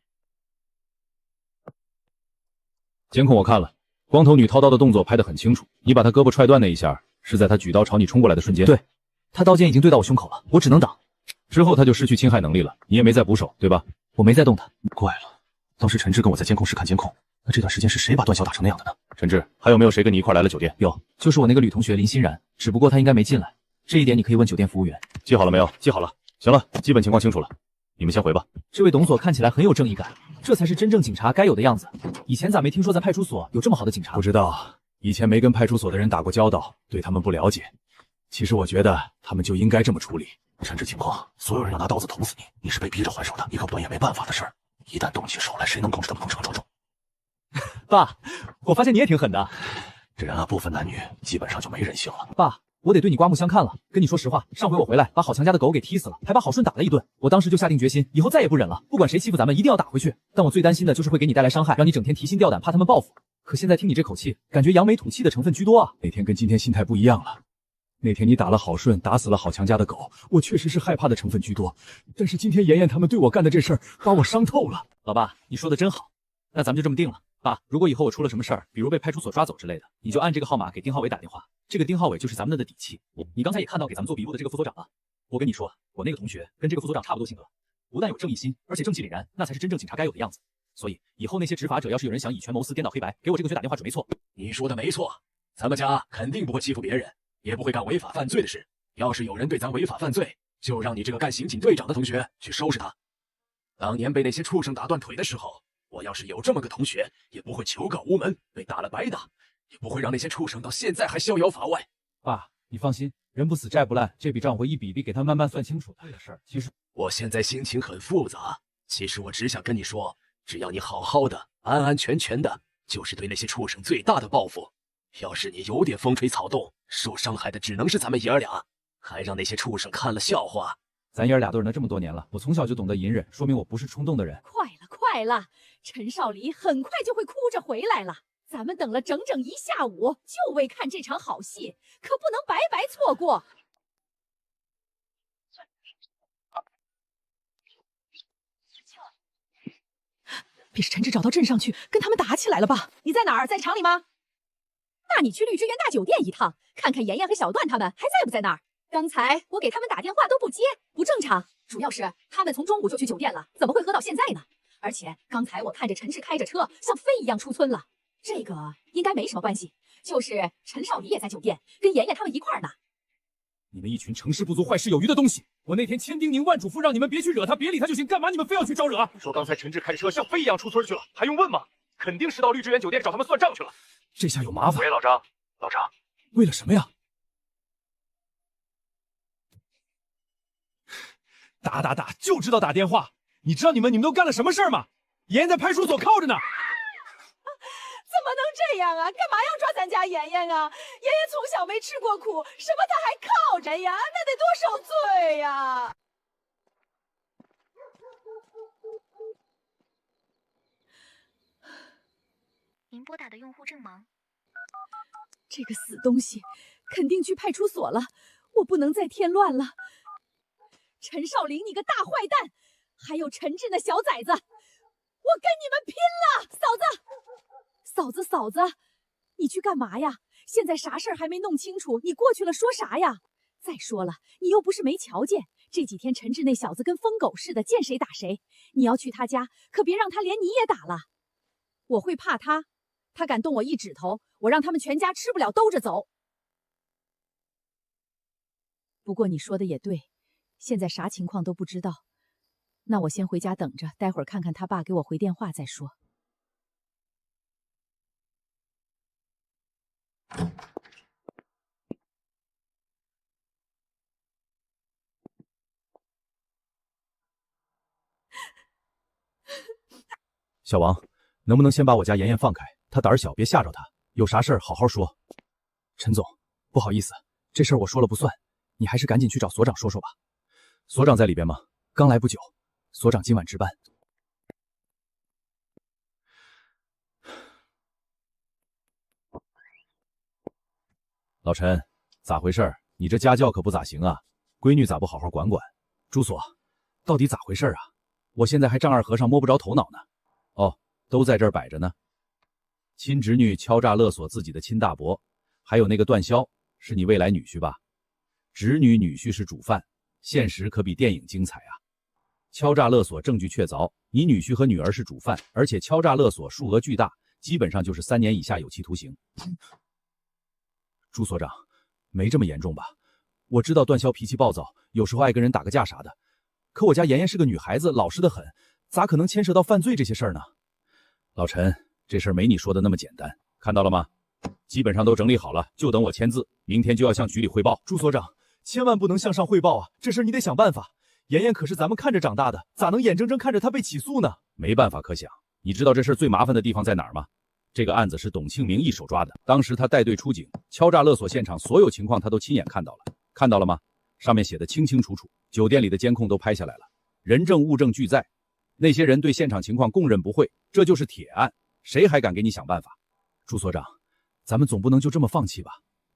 E: 监控我看了，光头女掏刀的动作拍得很清楚，你把她胳膊踹断那一下，是在她举刀朝你冲过来的瞬间。对，她刀尖已经对到我胸口了，我只能挡。之后她就失去侵害能力了，你也没再捕手，对吧？我没再动她。
D: 怪了，当时陈志跟我在监控室看监控，那这段时间是谁把段晓打成那样的呢？
H: 陈志，还有没有谁跟你一块来了酒店？
E: 有，就是我那个女同学林欣然，只不过她应该没进来，这一点你可以问酒店服务员。
H: 记好了没有？
E: 记好了。
H: 行了，基本情况清楚了，你们先回吧。
E: 这位董所看起来很有正义感，这才是真正警察该有的样子。以前咋没听说咱派出所有这么好的警察？
K: 不知道，以前没跟派出所的人打过交道，对他们不了解。其实我觉得他们就应该这么处理。
D: 陈志情况，所有人要拿刀子捅死你，你是被逼着还手的，你可断也没办法的事儿。一旦动起手来，谁能控制得动这么重？
E: 爸，我发现你也挺狠的。
D: 这人啊，不分男女，基本上就没人性了。
E: 爸，我得对你刮目相看了。跟你说实话，上回我回来把郝强家的狗给踢死了，还把郝顺打了一顿。我当时就下定决心，以后再也不忍了，不管谁欺负咱们，一定要打回去。但我最担心的就是会给你带来伤害，让你整天提心吊胆，怕他们报复。可现在听你这口气，感觉扬眉吐气的成分居多啊。
K: 那天跟今天心态不一样了。那天你打了郝顺，打死了郝强家的狗，我确实是害怕的成分居多。但是今天妍妍他们对我干的这事儿，把我伤透了。
E: 老爸，你说的真好，那咱们就这么定了。爸，如果以后我出了什么事儿，比如被派出所抓走之类的，你就按这个号码给丁浩伟打电话。这个丁浩伟就是咱们的底气。你刚才也看到给咱们做笔录的这个副所长了。我跟你说，我那个同学跟这个副所长差不多性格，不但有正义心，而且正气凛然，那才是真正警察该有的样子。所以以后那些执法者要是有人想以权谋私、颠倒黑白，给我这个学打电话准没错。
K: 你说的没错，咱们家肯定不会欺负别人，也不会干违法犯罪的事。要是有人对咱违法犯罪，就让你这个干刑警队长的同学去收拾他。当年被那些畜生打断腿的时候，我要是有这么个同学，也不会求告无门，被打了白打，也不会让那些畜生到现在还逍遥法外。
E: 爸，你放心，人不死债不烂，这笔账我一笔笔给他慢慢算清楚的事儿。其实
K: 我现在心情很复杂，其实我只想跟你说，只要你好好的、安安全全的，就是对那些畜生最大的报复。要是你有点风吹草动，受伤害的只能是咱们爷儿俩，还让那些畜生看了笑话。
E: 咱爷儿俩都忍了这么多年了，我从小就懂得隐忍，说明我不是冲动的人。
O: 快了，陈少离很快就会哭着回来了。咱们等了整整1下午，就为看这场好戏，可不能白白错过。
A: 别是陈志找到镇上去跟他们打起来了吧？
O: 你在哪儿？在厂里吗？那你去绿之源大酒店一趟，看看妍妍和小段他们还在不在那儿。刚才我给他们打电话都不接，不正常。主要是他们从中午就去酒店了，怎么会喝到现在呢？而且刚才我看着陈志开着车像飞一样出村了，这个应该没什么关系，就是陈少离也在酒店，跟妍妍他们一块儿呢。
E: 你们一群成事不足坏事有余的东西！我那天千叮咛万嘱咐让你们别去惹他，别理他就行，干嘛你们非要去招惹啊？
G: 说刚才陈志开着车像飞一样出村去了，还用问吗？肯定是到绿之源酒店找他们算账去了。
K: 这下有麻烦。
G: 喂，老张，老张，
K: 为了什么呀？打，就知道打电话。你知道你们都干了什么事儿吗？妍妍在派出所铐着呢。
O: 怎么能这样啊？干嘛要抓咱家妍妍啊？妍妍从小没吃过苦，什么她还铐着呀？那得多受罪呀！
C: 您拨打的用户正忙。
O: 这个死东西肯定去派出所了，我不能再添乱了。陈少林，你个大坏蛋！还有陈志那小崽子，我跟你们拼了！嫂子，你去干嘛呀？现在啥事儿还没弄清楚，你过去了说啥呀？再说了，你又不是没瞧见，这几天陈志那小子跟疯狗似的，见谁打谁。你要去他家，可别让他连你也打了。我会怕他，他敢动我一指头，我让他们全家吃不了兜着走。不过你说的也对，现在啥情况都不知道。那我先回家等着，待会儿看看他爸给我回电话再说。
H: 小王，能不能先把我家妍妍放开？她胆儿小，别吓着她。有啥事儿好好说。
D: 陈总，不好意思，这事儿我说了不算，你还是赶紧去找所长说说吧。
H: 所长在里边吗？
D: 刚来不久，所长今晚值班。
H: 老陈，咋回事？你这家教可不咋行啊，闺女咋不好好管管？
D: 朱所，到底咋回事啊？
H: 我现在还丈二和尚摸不着头脑呢。哦，都在这儿摆着呢。亲侄女敲诈勒索自己的亲大伯，还有那个段霄，是你未来女婿吧？侄女女婿是主犯，现实可比电影精彩啊！敲诈勒索证据确凿，你女婿和女儿是主犯，而且敲诈勒索数额巨大，基本上就是3年以下有期徒刑。
D: 朱所长，没这么严重吧？我知道段霄脾气暴躁，有时候爱跟人打个架啥的，可我家妍妍是个女孩子，老实得很，咋可能牵涉到犯罪这些事儿呢？
H: 老陈，这事儿没你说的那么简单，看到了吗？基本上都整理好了，就等我签字，明天就要向局里汇报。
K: 朱所长，千万不能向上汇报啊！这事你得想办法。妍妍可是咱们看着长大的，咋能眼睁睁看着她被起诉呢？
H: 没办法可想。你知道这事最麻烦的地方在哪儿吗？这个案子是董庆明一手抓的，当时他带队出警，敲诈勒索现场所有情况他都亲眼看到了，看到了吗？上面写的清清楚楚，酒店里的监控都拍下来了，人证物证俱在。那些人对现场情况供认不讳，这就是铁案，谁还敢给你想办法？
D: 朱所长，咱们总不能就这么放弃吧？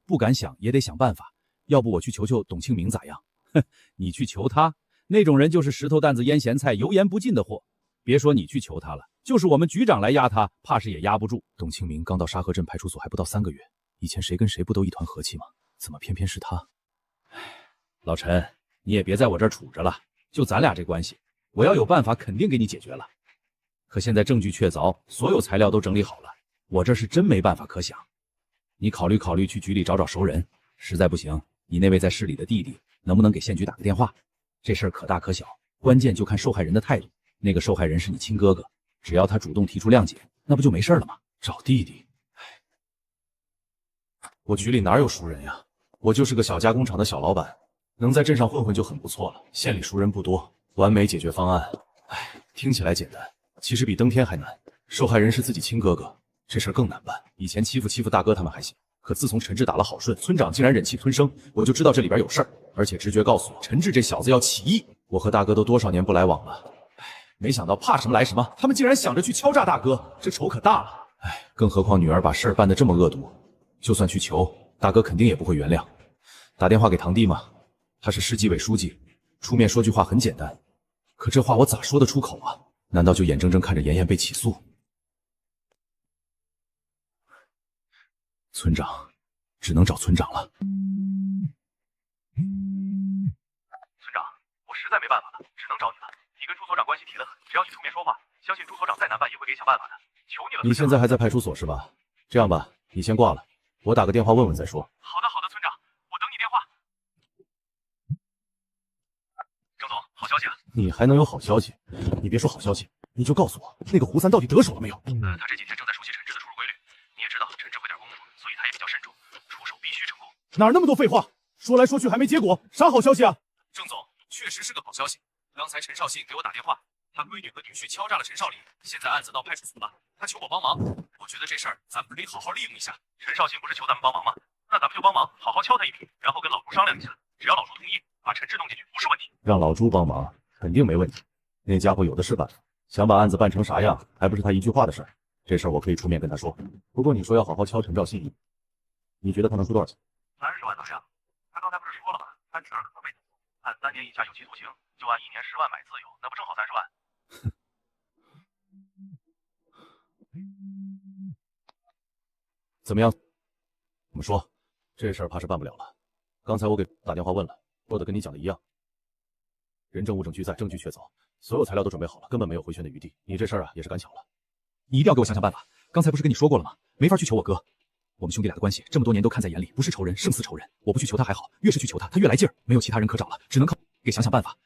D: 不敢想也得想办法，要不我去求求董庆明咋样？
H: 哼，你去求他，那种人就是石头担子腌咸菜，油盐不进的货。别说你去求他了，就是我们局长来压他，怕是也压不住。
D: 董庆明刚到沙河镇派出所还不到3个月，以前谁跟谁不都一团和气吗？怎么偏偏是他？
H: 老陈，你也别在我这儿杵着了，就咱俩这关系，我要有办法肯定给你解决了。可现在证据确凿，所有材料都整理好了，我这是真没办法可想。你考虑考虑，去局里找找熟人，实在不行，你那位在市里的弟弟能不能给县局打个电话？这事儿可大可小，关键就看受害人的态度。那个受害人是你亲哥哥，只要他主动提出谅解，那不就没事了吗？
K: 找弟弟，我局里哪有熟人呀？我就是个小加工厂的小老板，能在镇上混混就很不错了。县里熟人不多，完美解决方案，听起来简单，其实比登天还难。受害人是自己亲哥哥，这事儿更难办。以前欺负大哥他们还行，可自从陈志打了好顺，村长竟然忍气吞声，我就知道这里边有事儿，而且直觉告诉我，陈志这小子要起义。我和大哥都多少年不来往了。没想到怕什么来什么，他们竟然想着去敲诈大哥，这仇可大了。更何况女儿把事儿办得这么恶毒，就算去求，大哥肯定也不会原谅。打电话给堂弟嘛，他是市纪委书记，出面说句话很简单，可这话我咋说得出口啊？难道就眼睁睁看着妍妍被起诉？村长，只能找村长了。
G: 村长，我实在没办法了，只能找你了。你跟朱所长关系铁得很，只要你出面说话，相信朱所长再难办也会给想办法的。求你了。
K: 你现在还在派出所是吧？这样吧，你先挂了，我打个电话问问再说。
G: 好的，村长，我等你电话。郑总，好消息啊！
K: 你还能有好消息？你别说好消息，
R: 你就告诉我，那个胡三到底得手了没有？
G: 他这几天正在熟悉陈志的出入规律。你也知道陈志会点功夫，所以他也比较慎重，出手必须成功。
R: 哪儿那么多废话？说来说去还没结果，啥好消息啊？
H: 郑总，确实是个好消息。刚才陈少信给我打电话，他闺女和女婿敲诈了陈少礼，现在案子到派出所了，他求我帮忙。我觉得这事儿咱们可以好好利用一下。
G: 陈少信不是求咱们帮忙吗？那咱们就帮忙，好好敲他一笔，然后跟老朱商量一下，只要老朱同意，把陈志弄进去不是问题。
R: 让老朱帮忙肯定没问题，那家伙有的是办法，想把案子办成啥样，还不是他一句话的事儿。这事儿我可以出面跟他说。不过你说要好好敲陈兆信，你觉得他能出多少钱
G: ？30万怎么样？他刚才不是说了吗？他侄儿可能被按3年以下有期徒刑，就按1年10万买自由，那不正好30万？
R: 怎么样？怎么说？这事儿怕是办不了了。刚才我给打电话问了，说的跟你讲的一样，人证物证俱在，证据确凿，所有材料都准备好了，根本没有回旋的余地。你这事儿啊也是赶巧了。
E: 你一定要给我想想办法。刚才不是跟你说过了吗？没法去求我哥，我们兄弟俩的关系这么多年都看在眼里，不是仇人胜似仇人。我不去求他还好，越是去求他，他越来劲儿，没有其他人可找了，只能靠给想想办法。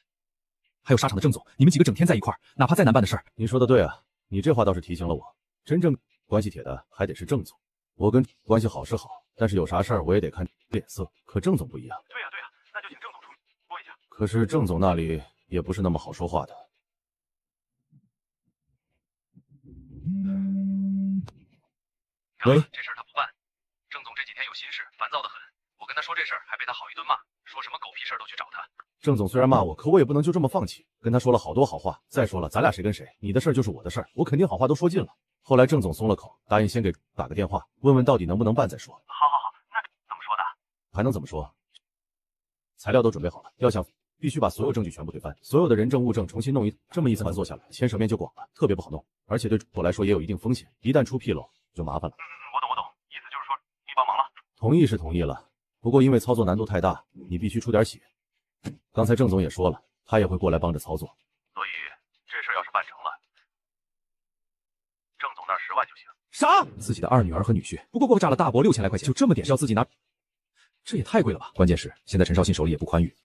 E: 还有沙场的郑总，你们几个整天在一块儿，哪怕再难办的事儿，
R: 你说的对啊，你这话倒是提醒了我，真正关系铁的还得是郑总。我跟关系好是好，但是有啥事儿我也得看脸色。可郑总不一样。
G: 对呀，那就请郑总出说一下。
R: 可是郑总那里也不是那么好说话的。喂，
G: 这事儿他不办。郑总这几天有心事，烦躁的很。我跟他说这事儿，还被他好一顿骂，说什么狗屁事儿都去找他。
R: 郑总虽然骂我，可我也不能就这么放弃，跟他说了好多好话。再说了，咱俩谁跟谁，你的事儿就是我的事儿，我肯定好话都说尽了。后来郑总松了口，答应先给打个电话，问问到底能不能办再说。
G: 好，那怎么说的？
R: 还能怎么说？材料都准备好了，要想必须把所有证据全部推翻，所有的人证物证重新弄这么一次做下来，牵扯面就广了，特别不好弄，而且对我来说也有一定风险，一旦出纰漏就麻烦了。
G: 我懂，意思就是说你帮忙了。
R: 同意是同意了，不过因为操作难度太大，你必须出点血。刚才郑总也说了，他也会过来帮着操作。
G: 所以这事要是办成了，郑总那10万就行。
E: 啥？自己的二女儿和女婿，不过炸了大伯6000来块钱，就这么点是要自己拿？这也太贵了吧！关键是现在陈少信手里也不宽裕，